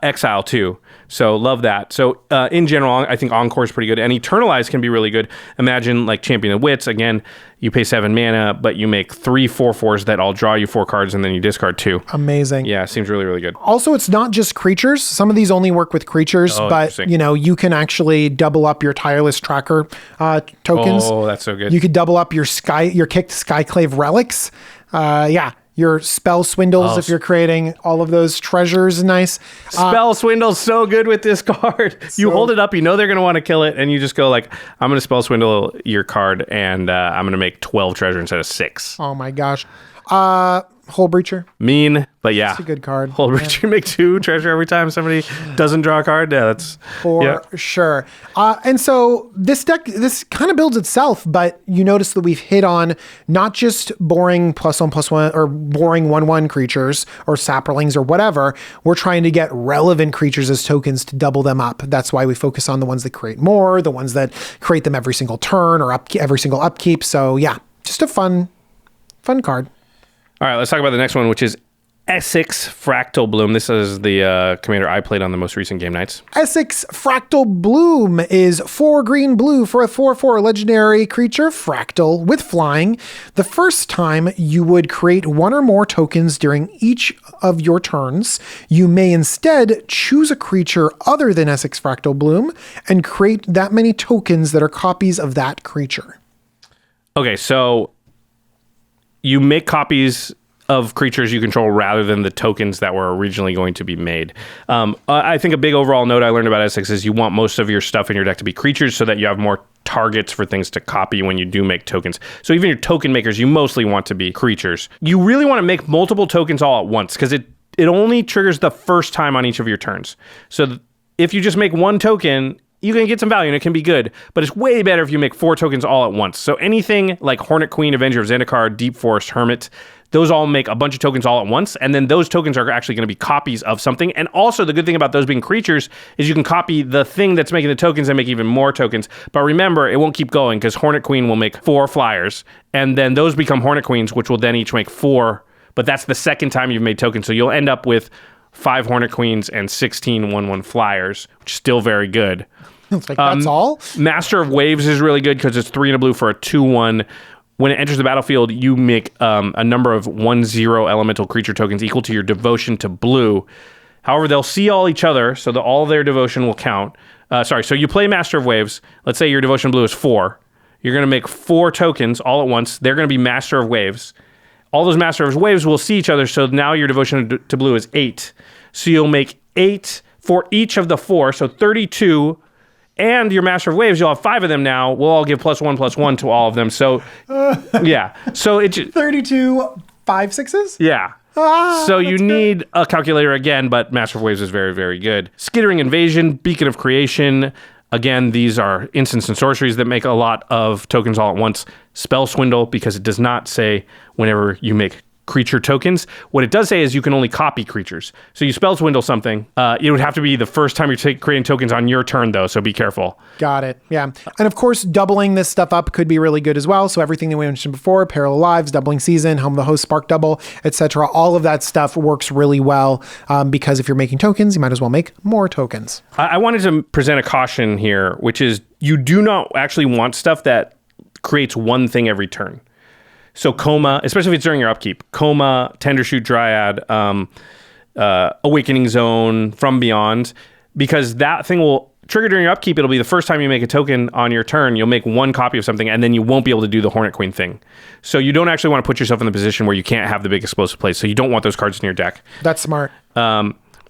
Exile too. So love that. So in general, I think Encore is pretty good. And Eternalize can be really good. Imagine like Champion of Wits. Again, you pay 7 mana, but you make 3 4/4s that all draw you 4 cards and then you discard 2. Amazing. Yeah, seems really, really good. Also, it's not just creatures. Some of these only work with creatures, but you can actually double up your Tireless Tracker tokens. Oh, that's so good. You could double up your kicked Skyclave Relics. Your Spell Swindles, if you're creating all of those treasures. Nice. Spell Swindle's so good with this card. You hold it up, you know they're going to want to kill it, and you just go like, I'm going to Spell Swindle your card, and I'm going to make 12 treasure instead of 6. Oh my gosh. Hole Breacher. But yeah. It's a good card. Hole Breacher, make 2 treasure every time somebody doesn't draw a card. Yeah, that's... For sure. And so this deck, this kind of builds itself, but you notice that we've hit on not just boring +1/+1 or boring 1/1 creatures or saprolings or whatever. We're trying to get relevant creatures as tokens to double them up. That's why we focus on the ones that create more, the ones that create them every single turn or every single upkeep. So yeah, just a fun card. All right, let's talk about the next one, which is Essex Fractal Bloom. This is the commander I played on the most recent game nights. Essex Fractal Bloom is 4 green/blue for a 4/4 legendary creature, Fractal, with flying. The first time you would create 1 or more tokens during each of your turns, you may instead choose a creature other than Essex Fractal Bloom and create that many tokens that are copies of that creature. Okay, so you make copies of creatures you control rather than the tokens that were originally going to be made. I think a big overall note I learned about Essex is you want most of your stuff in your deck to be creatures so that you have more targets for things to copy when you do make tokens. So even your token makers, you mostly want to be creatures. You really want to make multiple tokens all at once because it only triggers the first time on each of your turns. So if you just make 1 token, you can get some value and it can be good, but it's way better if you make 4 tokens all at once. So anything like Hornet Queen, Avenger of Zendikar, Deep Forest, Hermit, those all make a bunch of tokens all at once, and then those tokens are actually going to be copies of something. And also the good thing about those being creatures is you can copy the thing that's making the tokens and make even more tokens. But remember, it won't keep going because Hornet Queen will make 4 flyers, and then those become Hornet Queens, which will then each make 4, but that's the second time you've made tokens. So you'll end up with 5 Hornet Queens and 16 1/1 flyers, which is still very good. It's like, that's all? Master of Waves is really good because it's 3 and a blue for a 2/1 When it enters the battlefield, you make a number of 1/0 elemental creature tokens equal to your devotion to blue. However, they'll see all each other, so that all their devotion will count. So you play Master of Waves. Let's say your devotion blue is 4. You're going to make 4 tokens all at once. They're going to be Master of Waves. All those Master of Waves will see each other, so now your devotion to blue is 8. So you'll make 8 for each of the 4, so 32. And your Master of Waves, you'll have 5 of them now. We'll all give +1/+1 to all of them. So, yeah. So it's 32 5/6s? Yeah. So you need a calculator again, but Master of Waves is very, very good. Skittering Invasion, Beacon of Creation. Again, these are instants and sorceries that make a lot of tokens all at once. Spell Swindle, because it does not say whenever you make creature tokens. What it does say is you can only copy creatures. So you spell swindle something. It would have to be the first time you're creating tokens on your turn, though, so be careful. Got it. Yeah. And of course, doubling this stuff up could be really good as well. So everything that we mentioned before, Parallel Lives, Doubling Season, Home of the Host, Spark Double, etc., all of that stuff works really well because if you're making tokens, you might as well make more tokens. I wanted to present a caution here, which is you do not actually want stuff that creates one thing every turn. So Coma, especially if it's during your upkeep, Coma, Tendershoot Dryad, Awakening Zone, From Beyond, because that thing will trigger during your upkeep. It'll be the first time you make a token on your turn. You'll make one copy of something, and then you won't be able to do the Hornet Queen thing. So you don't actually want to put yourself in the position where you can't have the big explosive plays. So you don't want those cards in your deck. That's smart.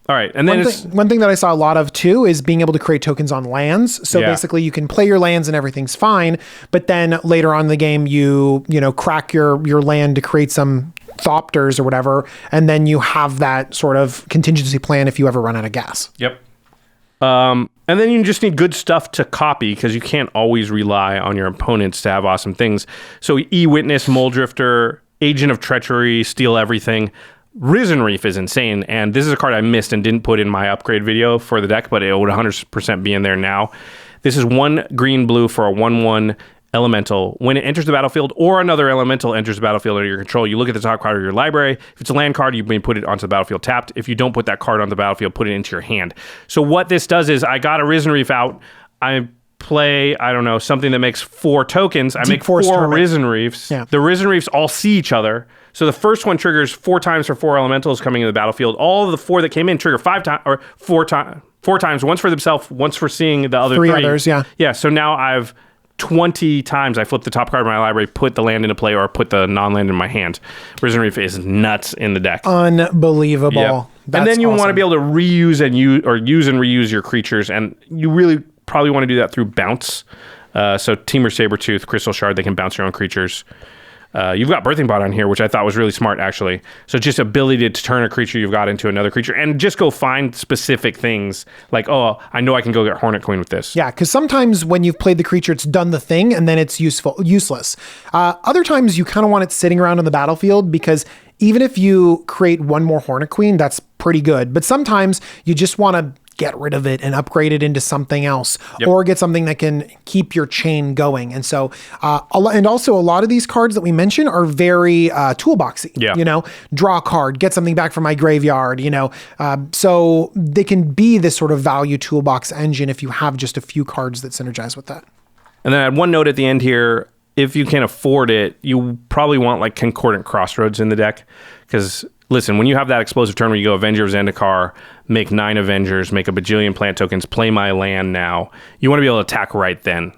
All right, and then one thing that I saw a lot of too is being able to create tokens on lands. So basically, you can play your lands and everything's fine, but then later on in the game, you crack your land to create some Thopters or whatever, and then you have that sort of contingency plan if you ever run out of gas. Yep. And then you just need good stuff to copy because you can't always rely on your opponents to have awesome things. So E-Witness, Mole Drifter, Agent of Treachery, Steal Everything. Risen Reef is insane, and this is a card I missed and didn't put in my upgrade video for the deck, but it would 100% be in there now. This is 1 green-blue for a 1/1 elemental. When it enters the battlefield or another elemental enters the battlefield under your control, you look at the top card of your library. If it's a land card, you may put it onto the battlefield tapped. If you don't put that card on the battlefield, put it into your hand. So what this does is I got a Risen Reef out. I play, I don't know, something that makes 4 tokens. I make 4 Risen Reefs. Yeah. The Risen Reefs all see each other. So the first one triggers 4 times for 4 elementals coming into the battlefield. All of the 4 that came in trigger 5 times or 4 times. Once for themselves, once for seeing the other 3 others. Yeah. Yeah. So now I've 20 times I flip the top card of my library, put the land into play, or put the non-land in my hand. Risen Reef is nuts in the deck. Unbelievable. Yep. And then you want to be able to reuse and use and reuse your creatures, and you really probably want to do that through bounce. So Temur Sabertooth, Crystal Shard, they can bounce your own creatures. You've got Birthing Bot on here, which I thought was really smart, actually. So just ability to turn a creature you've got into another creature and just go find specific things like, oh, I know I can go get Hornet Queen with this. Yeah, because sometimes when you've played the creature, it's done the thing and then it's useless. Other times you kind of want it sitting around on the battlefield because even if you create 1 more Hornet Queen, that's pretty good. But sometimes you just want to get rid of it and upgrade it into something else, or get something that can keep your chain going. And so, and also a lot of these cards that we mentioned are very toolboxy. Yeah. Draw a card, get something back from my graveyard. So they can be this sort of value toolbox engine if you have just a few cards that synergize with that. And then I had one note at the end here. If you can afford it, you probably want like Concordant Crossroads in the deck because. Listen, when you have that explosive turn where you go Avenger of Zendikar, make 9 Avengers, make a bajillion plant tokens, play my land now, you want to be able to attack right then.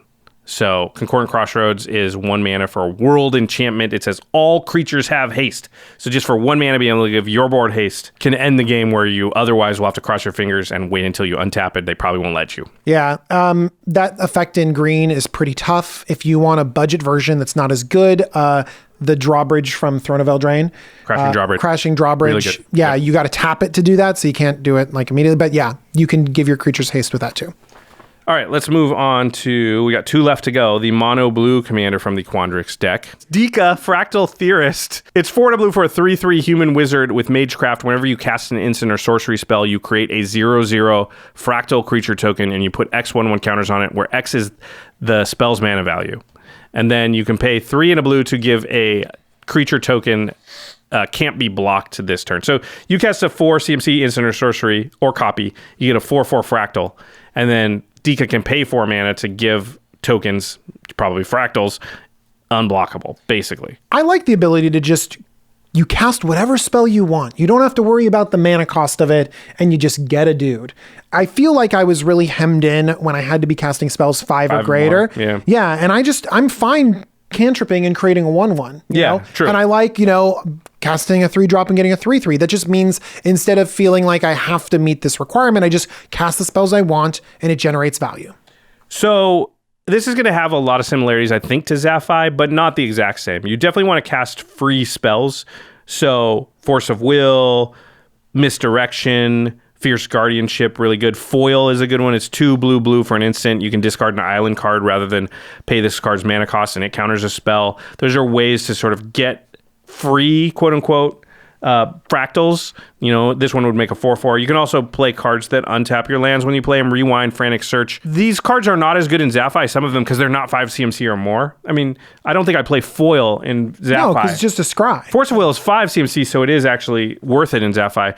So Concordant Crossroads is 1 mana for a world enchantment. It says all creatures have haste. So just for 1 mana being able to give your board haste can end the game where you otherwise will have to cross your fingers and wait until you untap it. They probably won't let you. Yeah, that effect in green is pretty tough. If you want a budget version that's not as good, the Drawbridge from Throne of Eldraine. Crashing Drawbridge. Really good. Yeah, you got to tap it to do that, so you can't do it like immediately. But yeah, you can give your creatures haste with that too. All right, let's move on to, we got 2 left to go. The mono blue commander from the Quandrix deck. Dika, Fractal Theorist. It's 4 blue for a 3/3 human wizard with Magecraft. Whenever you cast an instant or sorcery spell, you create a 0/0 fractal creature token and you put X/1/1 counters on it, where X is the spell's mana value. And then you can pay 3 and a blue to give a creature token can't be blocked this turn. So you cast a 4 CMC instant or sorcery or copy, you get a 4/4 fractal, and then Dika can pay 4 mana to give tokens, probably fractals, unblockable, basically. I like the ability to just, you cast whatever spell you want. You don't have to worry about the mana cost of it, and you just get a dude. I feel like I was really hemmed in when I had to be casting spells 5 or greater. Yeah, and I'm fine cantripping and creating a 1/1. You know? True. And I like, casting a 3-drop and getting a 3/3. That just means instead of feeling like I have to meet this requirement, I just cast the spells I want, and it generates value. So this is going to have a lot of similarities, I think, to Zaphi, but not the exact same. You definitely want to cast free spells. So Force of Will, Misdirection, Fierce Guardianship, really good. Foil is a good one. It's 2 blue for an instant. You can discard an island card rather than pay this card's mana cost, and it counters a spell. Those are ways to sort of get free, quote unquote, fractals. This one would make a 4/4. You can also play cards that untap your lands when you play them. Rewind, Frantic Search. These cards are not as good in Zaphi, some of them, because they're not 5 CMC or more. I mean, I don't think I play Foil in Zaphi. No, because it's just a scry. Force of Will is 5 CMC, so it is actually worth it in Zaphi.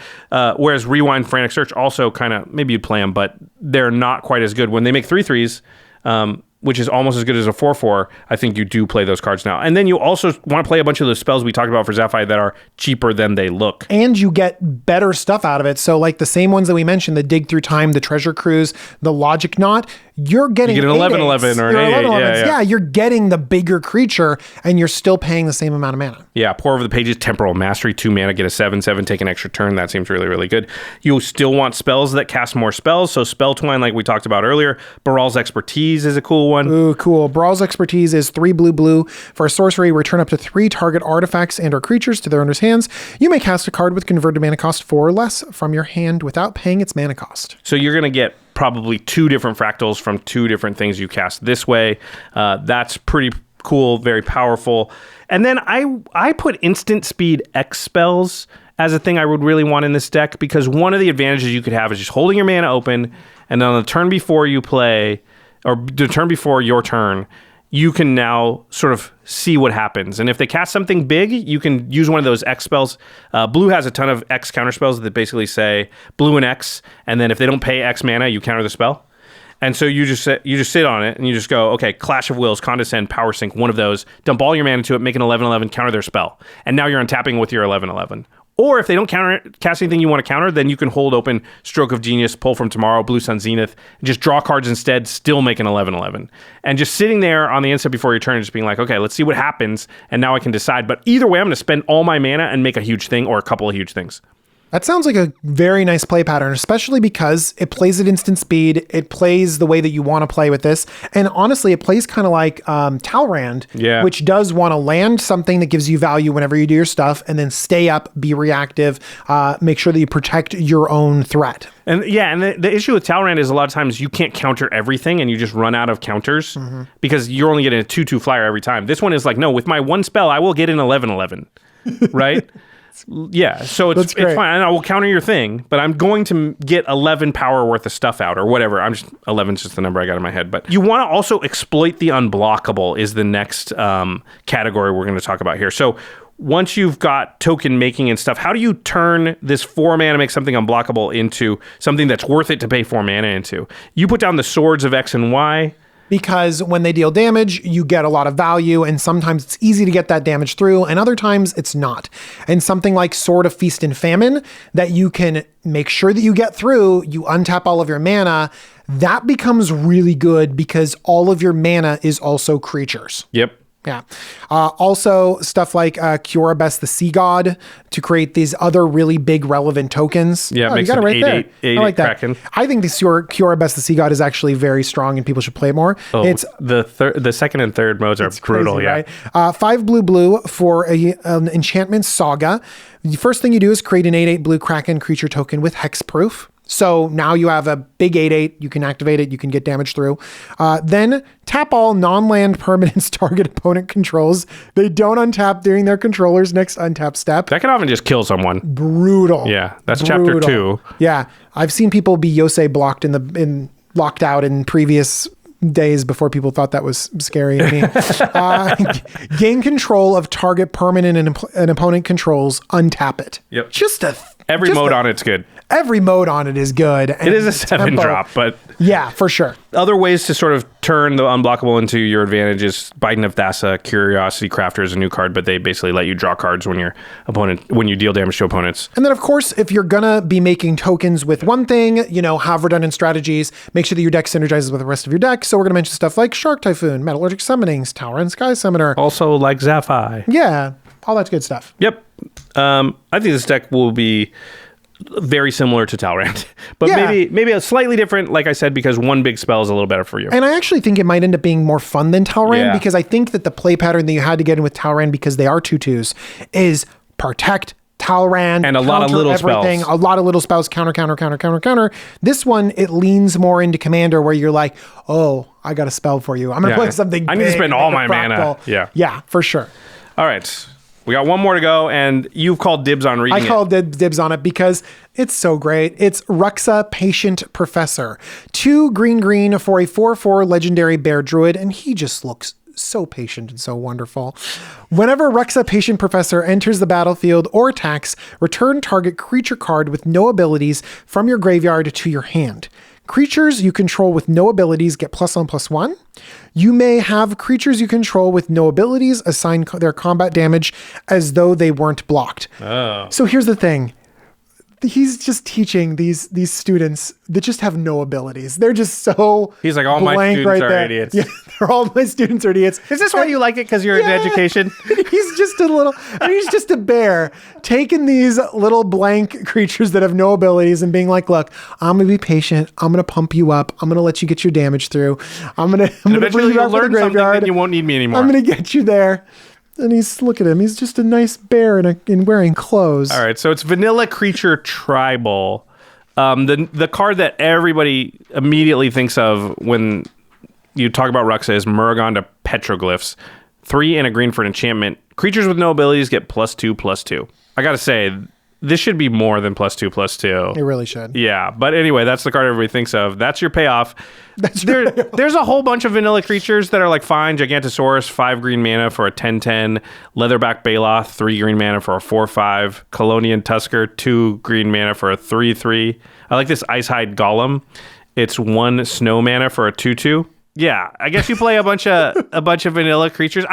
Whereas Rewind, Frantic Search also kind of, maybe you'd play them, but they're not quite as good. When they make 3/3s, which is almost as good as a 4/4, I think you do play those cards now. And then you also want to play a bunch of those spells we talked about for Zaphi that are cheaper than they look. And you get better stuff out of it. So like the same ones that we mentioned, the Dig Through Time, the Treasure Cruise, the Logic Knot, you're getting an 11/11 or an 8/8. Yeah, you're getting the bigger creature and you're still paying the same amount of mana. Yeah, Pour Over the Pages, Temporal Mastery, 2 mana, get a 7/7, take an extra turn. That seems really, really good. You still want spells that cast more spells. So Spell Twine, like we talked about earlier. Baral's Expertise is a cool one. Ooh, cool. Baral's Expertise is 3 blue. For a sorcery, return up to 3 target artifacts and or creatures to their owner's hands. You may cast a card with converted mana cost 4 or less from your hand without paying its mana cost. So you're going to get probably 2 different fractals from 2 different things you cast this way. That's pretty cool, very powerful. And then I put instant speed X spells as a thing I would really want in this deck, because one of the advantages you could have is just holding your mana open, and then on the turn before you play, or the turn before your turn, you can now sort of see what happens. And if they cast something big, you can use one of those X spells. Blue has a ton of X counter spells that basically say blue and X, and then if they don't pay X mana, you counter the spell. And so you just sit on it and you just go, okay, Clash of Wills, Condescend, Power Sink, one of those, dump all your mana into it, make an 11/11, counter their spell. And now you're untapping with your 11/11. Or if they don't cast anything you want to counter, then you can hold open Stroke of Genius, Pull from Tomorrow, Blue Sun Zenith, and just draw cards instead, still make an 11/11. And just sitting there on the instant before your turn, just being like, okay, let's see what happens, and now I can decide. But either way, I'm going to spend all my mana and make a huge thing or a couple of huge things. That sounds like a very nice play pattern, especially because it plays at instant speed. It plays the way that you want to play with this. And honestly, it plays kind of like Talrand, which does want to land something that gives you value whenever you do your stuff, and then stay up, be reactive, make sure that you protect your own threat. And the issue with Talrand is a lot of times you can't counter everything and you just run out of counters because you're only getting a 2/2 flyer every time. This one is like, no, with my one spell, I will get an 11/11, right? Yeah, so it's fine. I will counter your thing, but I'm going to get 11 power worth of stuff out or whatever. 11's just the number I got in my head. But you want to also exploit the unblockable is the next category we're going to talk about here. So once you've got token making and stuff, how do you turn this 4 mana, make something unblockable, into something that's worth it to pay 4 mana into? You put down the Swords of X and Y. Because when they deal damage, you get a lot of value, and sometimes it's easy to get that damage through, and other times it's not. And something like Sword of Feast and Famine that you can make sure that you get through, you untap all of your mana, that becomes really good because all of your mana is also creatures. Yep. Yeah. Also, stuff like Kiorabes the Sea God to create these other really big relevant tokens. Yeah, it makes it right 8/8 I like that. Kraken. I think this Kiorabes the Sea God is actually very strong and people should play more. Oh, it's the second and third modes are brutal. Crazy, yeah. Right? 5 blue for an enchantment saga. The first thing you do is create an 8/8 blue Kraken creature token with hexproof. So now you have a big 8/8, you can activate it, you can get damage through. Then tap all non-land permanents target opponent controls. They don't untap during their controller's next untap step. That can often just kill someone. Brutal. Yeah, that's chapter 2. Yeah, I've seen people be Yosei blocked locked out in previous days before people thought that was scary to me. Gain control of target permanent and opponent controls, untap it. Yep. Just every mode on it's good. every mode on it is good. It is a 7-drop, but yeah, for sure. Other ways to sort of turn the unblockable into your advantage is Biden of Thassa. Curiosity Crafter is a new card, but they basically let you draw cards when you deal damage to opponents. And then, of course, if you're gonna be making tokens with one thing, have redundant strategies, make sure that your deck synergizes with the rest of your deck. So we're gonna mention stuff like Shark Typhoon, Metallurgic Summonings, Tower and Sky Summoner. Also like Zaphi. Yeah, all that's good stuff. Yep. I think this deck will be very similar to Talrand, but maybe a slightly different, like I said, because one big spell is a little better for you. And I actually think it might end up being more fun than Talrand because I think that the play pattern that you had to get in with Talrand, because they are 2/2s, is protect Talrand, and a lot of little spells. A lot of little spells, counter. This one, it leans more into Commander, where you're like, oh, I got a spell for you. I'm going to play something I need to spend all my mana. Yeah, for sure. All right. We got one more to go, and you've called dibs on reading it. I called dibs on it because it's so great. It's Ruxa, Patient Professor. 2 green for a 4/4 legendary bear druid, and he just looks so patient and so wonderful. Whenever Ruxa, Patient Professor enters the battlefield or attacks, return target creature card with no abilities from your graveyard to your hand. Creatures you control with no abilities get +1/+1. You may have creatures you control with no abilities assign their combat damage as though they weren't blocked. Oh. So here's the thing. He's just teaching these students that just have no abilities. They're just so He's like, all my students are idiots. Yeah, all my students are idiots. Is this why you like it? Because you're in education? He's just a bear taking these little blank creatures that have no abilities and being like, look, I'm going to be patient. I'm going to pump you up. I'm going to let you get your damage through. I'm going to bring you back to the graveyard. That you won't need me anymore. I'm going to get you there. And look at him. He's just a nice bear in wearing clothes. All right, so it's Vanilla Creature Tribal. The card that everybody immediately thinks of when you talk about Ruxa is Muragonda Petroglyphs. 3 and a green for an enchantment. Creatures with no abilities get +2/+2. I gotta say, this should be more than +2/+2. It really should. Yeah, but anyway, that's the card everybody thinks of. That's your payoff. There's a whole bunch of vanilla creatures that are like fine. Gigantosaurus, 5 green mana for a 10/10. Leatherback Baloth, 3 green mana for a 4/5. Colonian Tusker, 2 green mana for a 3/3. I like this Icehide Golem. It's 1 snow mana for a 2/2. Yeah, I guess you play a bunch of vanilla creatures.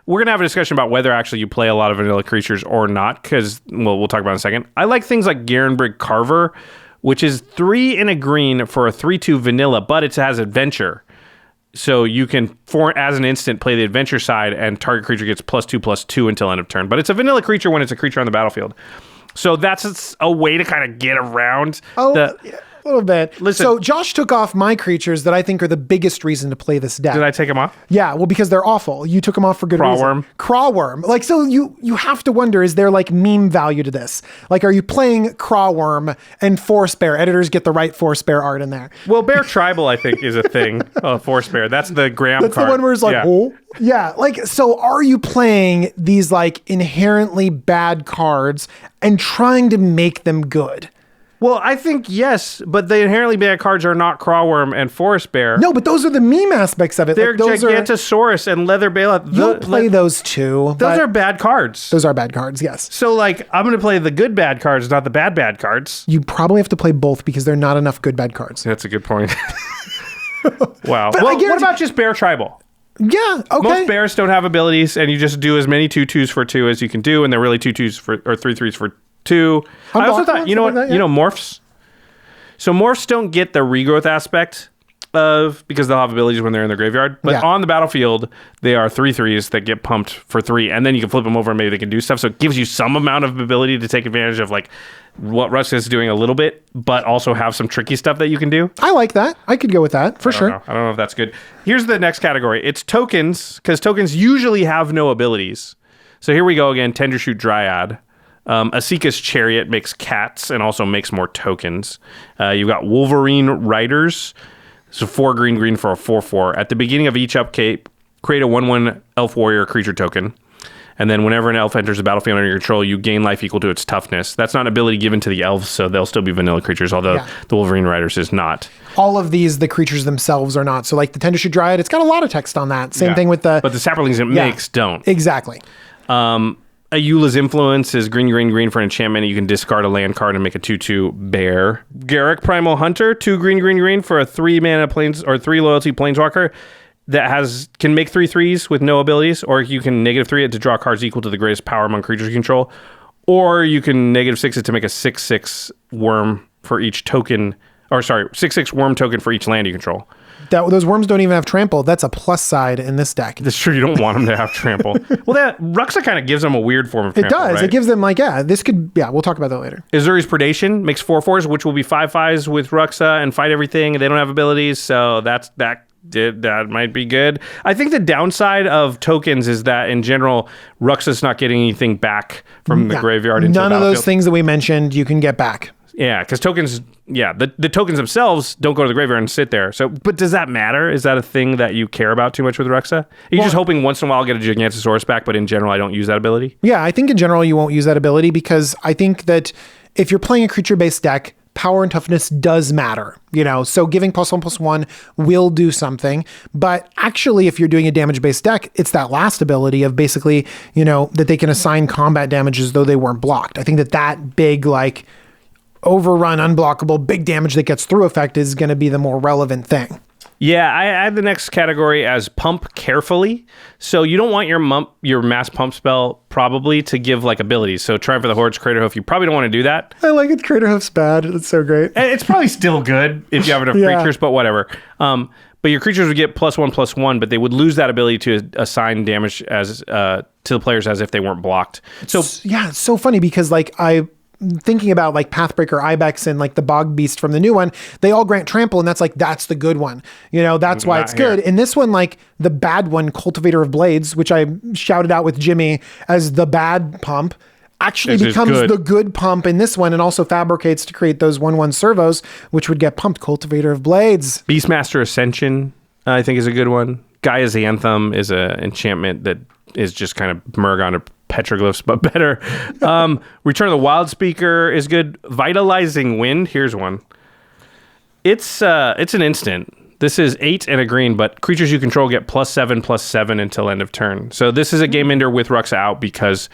We're gonna have a discussion about whether actually you play a lot of vanilla creatures or not, because we'll talk about it in a second. I like things like Garenbrig Carver, which is 3 and a green for a 3/2 vanilla, but it has adventure. So you can, as an instant, play the adventure side, and target creature gets +2/+2 until end of turn. But it's a vanilla creature when it's a creature on the battlefield. So that's a way to kind of get around yeah. A little bit. Listen, so Josh took off my creatures that I think are the biggest reason to play this deck. Did I take them off? Yeah, well, because they're awful. You took them off for good reason. Crawworm. Like, so you have to wonder, is there like meme value to this? Like, are you playing Crawworm and Force Bear? Editors get the right Force Bear art in there. Well, Bear Tribal, I think, is a thing. Force Bear. That's the Graham That's card. The one where it's like, oh. Yeah, like, so are you playing these like inherently bad cards and trying to make them good? Well, I think yes, but the inherently bad cards are not Crawworm and Forest Bear. No, but those are the meme aspects of it. They're like those Gigantosaurus and Leather Baloth. You'll play those too. Those are bad cards. Those are bad cards, yes. So, like, I'm going to play the good bad cards, not the bad cards. You probably have to play both because there are not enough good bad cards. That's a good point. Wow. But well, what about just Bear Tribal? Yeah, okay. Most bears don't have abilities, and you just do as many 2/2s for 2 as you can do, and they're really 2/2s for, or 3/3s for 2. I also thought, you know what, morphs. So morphs don't get the regrowth aspect because they'll have abilities when they're in their graveyard. But on the battlefield, they are 3/3s that get pumped for 3, and then you can flip them over and maybe they can do stuff. So it gives you some amount of ability to take advantage of like what Russ is doing a little bit, but also have some tricky stuff that you can do. I like that. I could go with that for sure. I don't know if that's good. Here's the next category. It's tokens, because tokens usually have no abilities. So here we go again. Tendershoot Dryad. Asika's Chariot makes cats and also makes more tokens. You've got Wolverine Riders. So 4 green for a 4/4. At the beginning of each upkeep, create a 1/1 Elf Warrior creature token. And then whenever an elf enters the battlefield under your control, you gain life equal to its toughness. That's not an ability given to the elves, so they'll still be vanilla creatures, although the Wolverine Riders is not. All of these, the creatures themselves are not. So like the Tendershoot Dryad, it's got a lot of text on that. Same thing with the... But the saplings it makes don't. Exactly. Ayula's Influence is green for an enchantment. You can discard a land card and make a 2/2 bear. Garruk Primal Hunter, 2 green for a 3 mana planes or 3 loyalty planeswalker that can make 3/3s with no abilities, or you can -3 it to draw cards equal to the greatest power among creatures you control, or you can -6 it to make a 6/6 worm for each token, 6/6 worm token for each land you control. Those worms don't even have trample. That's a plus side in this deck. That's true. You don't want them to have trample. Well, Ruxa kind of gives them a weird form of trample. It does. Right? It gives them we'll talk about that later. Azuri's Predation makes 4/4s, which will be 5/5s with Ruxa and fight everything. They don't have abilities, so that might be good. I think the downside of tokens is that in general, Ruxa's not getting anything back from the graveyard. Into None the of those things that we mentioned you can get back. Yeah, because tokens, the tokens themselves don't go to the graveyard and sit there. So, but does that matter? Is that a thing that you care about too much with Ruxa? Are you just hoping once in a while I'll get a Gigantosaurus back, but in general I don't use that ability? Yeah, I think in general you won't use that ability because I think that if you're playing a creature-based deck, power and toughness does matter, so giving +1/+1 will do something. But actually, if you're doing a damage-based deck, it's that last ability of basically, that they can assign combat damage as though they weren't blocked. I think that big, overrun, unblockable, big damage that gets through effect is going to be the more relevant thing. Yeah, I add the next category as pump carefully. So you don't want your mass pump spell probably to give abilities. So Triumph of the Hordes, Craterhoof, you probably don't want to do that. I like it. Craterhoof's bad. It's so great. It's probably still good if you have enough creatures, but whatever. But your creatures would get +1/+1, but they would lose that ability to assign damage as to the players as if they weren't blocked. So yeah, it's so funny because thinking about Pathbreaker, Ibex, and the Bog Beast from the new one, they all grant trample, and that's the good one. That's why it's good. In this one, the bad one, Cultivator of Blades, which I shouted out with Jimmy as the bad pump, actually becomes the good pump in this one, and also fabricates to create those 1/1 servos, which would get pumped. Cultivator of Blades. Beastmaster Ascension, I think, is a good one. Gaia's Anthem is an enchantment that is just kind of Murgon or petroglyphs, but better. Return of the Wild Speaker is good. Vitalizing Wind, here's one. It's an instant. This is 8 and a green, but creatures you control get +7/+7 until end of turn. So this is a game ender with Ruxa out because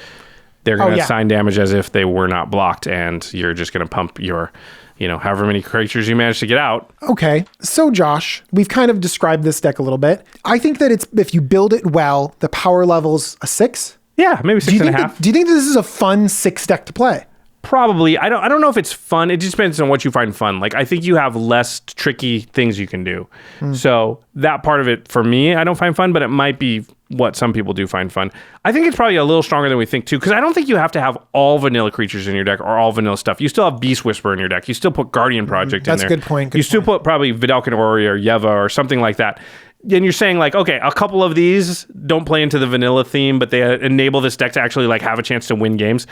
they're going to assign damage as if they were not blocked, and you're just going to pump your however many creatures you manage to get out. Okay. So Josh, we've kind of described this deck a little bit. I think that if you build it well, the power level's a 6. Yeah, maybe 6.5. Do you think this is a fun 6 deck to play? Probably. I don't know if it's fun. It just depends on what you find fun. I think you have less tricky things you can do. So that part of it, for me, I don't find fun, but it might be what some people do find fun. I think it's probably a little stronger than we think too, because I don't think you have to have all vanilla creatures in your deck or all vanilla stuff. You still have Beast Whisperer in your deck. You still put Guardian Project in there. That's a good point. Still put probably Vidalcan Ori or Yeva or something like that. And you're saying okay, a couple of these don't play into the vanilla theme, but they enable this deck to actually have a chance to win games.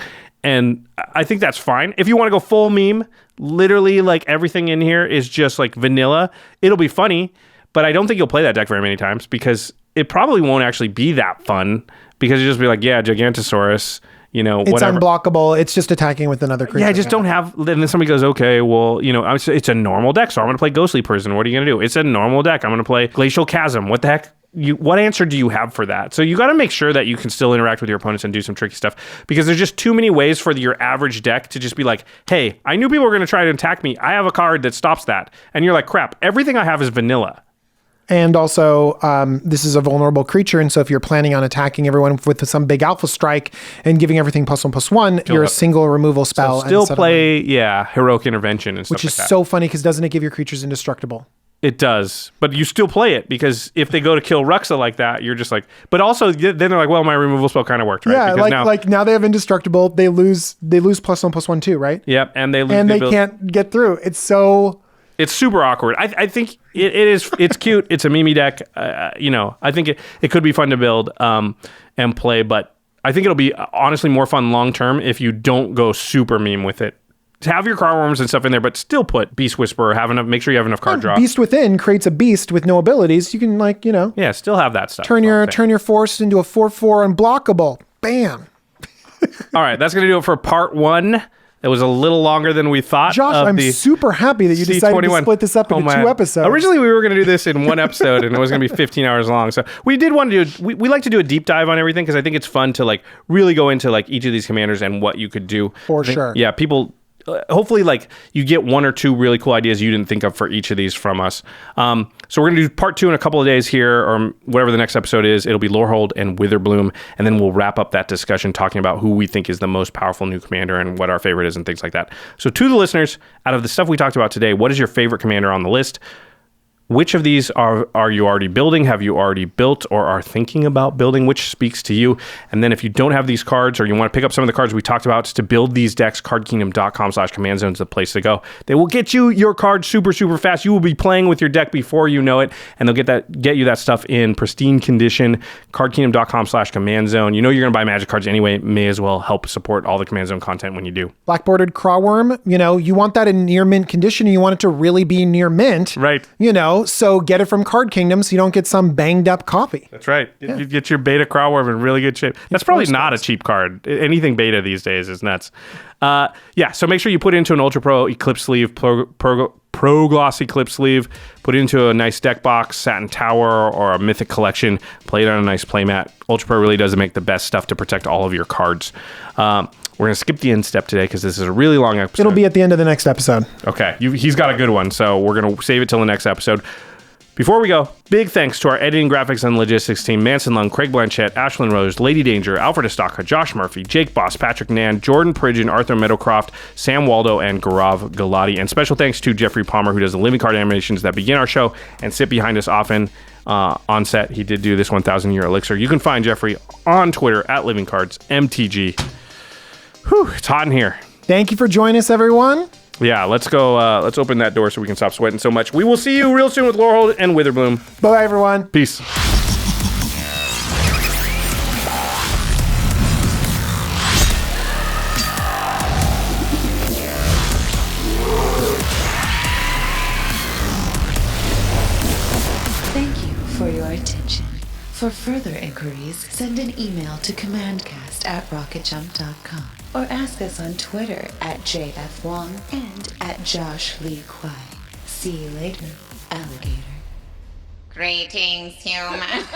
And I think that's fine. If you want to go full meme, literally everything in here is just vanilla, it'll be funny, but I don't think you'll play that deck very many times because it probably won't actually be that fun because you just be Gigantosaurus, it's whatever. Unblockable. It's just attacking with another creature. Yeah, I just don't have. And then somebody goes, okay, well, it's a normal deck, so I'm going to play Ghostly Prison. What are you going to do? It's a normal deck. I'm going to play Glacial Chasm. What the heck? What answer do you have for that? So you got to make sure that you can still interact with your opponents and do some tricky stuff because there's just too many ways for your average deck to just be hey, I knew people were going to try to attack me. I have a card that stops that. And you're crap, everything I have is vanilla. And also, this is a vulnerable creature, and so if you're planning on attacking everyone with some big alpha strike and giving everything +1/+1, you're a single removal spell. So still play, Heroic Intervention and stuff like that. Which is so funny because doesn't it give your creatures indestructible? It does, but you still play it because if they go to kill Ruxa like that, you're just but also then they're well, my removal spell kind of worked, right? Yeah, because now they have indestructible, they lose +1/+1 too, right? Yep, and they lose. And they can't get through. It's super awkward. I think it is. It's cute. It's a Mimi deck. I think it could be fun to build and play, but I think it'll be honestly more fun long term if you don't go super meme with it. Have your car worms and stuff in there, but still put Beast Whisperer. Make sure you have enough card draw. Beast Within creates a beast with no abilities. You can still have that stuff. Turn your force into a 4/4 unblockable. Bam. All right, that's gonna do it for part 1. It was a little longer than we thought. Josh, I'm super happy that you decided to split this up into 2 episodes. Originally, we were going to do this in 1 episode, and it was going to be 15 hours long. So we did want to do. We like to do a deep dive on everything because I think it's fun to like really go into like each of these commanders and what you could do. For sure. Yeah, people. Hopefully, like you get 1 or 2 really cool ideas you didn't think of for each of these from us. So we're gonna do part 2 in a couple of days here, or whatever the next episode is. It'll be Lorehold and Witherbloom, and then we'll wrap up that discussion talking about who we think is the most powerful new commander and what our favorite is and things like that. So to the listeners, out of the stuff we talked about today, what is your favorite commander on the list? Which of these are you already building? Have you already built or are thinking about building? Which speaks to you? And then if you don't have these cards or you want to pick up some of the cards we talked about to build these decks, cardkingdom.com/commandzone is the place to go. They will get you your cards super, super fast. You will be playing with your deck before you know it, and they'll get you that stuff in pristine condition. Cardkingdom.com/commandzone. You know you're going to buy Magic cards anyway. May as well help support all the Command Zone content when you do. Black-bordered Crawworm, you want that in near mint condition and you want it to really be near mint. Right. So get it from Card Kingdom so you don't get some banged up copy. That's right. Yeah. You get your beta Crawworm in really good shape. That's probably not a cheap card. Anything beta these days is nuts. So make sure you put it into an UltraPro Eclipse sleeve, Pro Gloss Eclipse sleeve, put it into a nice deck box, Satin Tower, or a Mythic Collection, play it on a nice playmat. UltraPro really does make the best stuff to protect all of your cards. We're going to skip the end step today because this is a really long episode. It'll be at the end of the next episode. Okay. He's got a good one, so we're going to save it till the next episode. Before we go, big thanks to our editing, graphics, and logistics team, Manson Lung, Craig Blanchett, Ashlyn Rose, Lady Danger, Alfred Estaka, Josh Murphy, Jake Boss, Patrick Nan, Jordan Pridgeon, Arthur Meadowcroft, Sam Waldo, and Gaurav Galati. And special thanks to Jeffrey Palmer, who does the living card animations that begin our show and sit behind us often on set. He did do this 1,000-year elixir. You can find Jeffrey on Twitter at LivingCardsMTG. Whew, it's hot in here. Thank you for joining us, everyone. Yeah, let's go. Let's open that door so we can stop sweating so much. We will see you real soon with Lorehold and Witherbloom. Bye, everyone. Peace. Thank you for your attention. For further inquiries, send an email to commandcast@rocketjump.com or ask us on Twitter @JFWong and @JoshLeeQuai. See you later, alligator. Greetings, humans.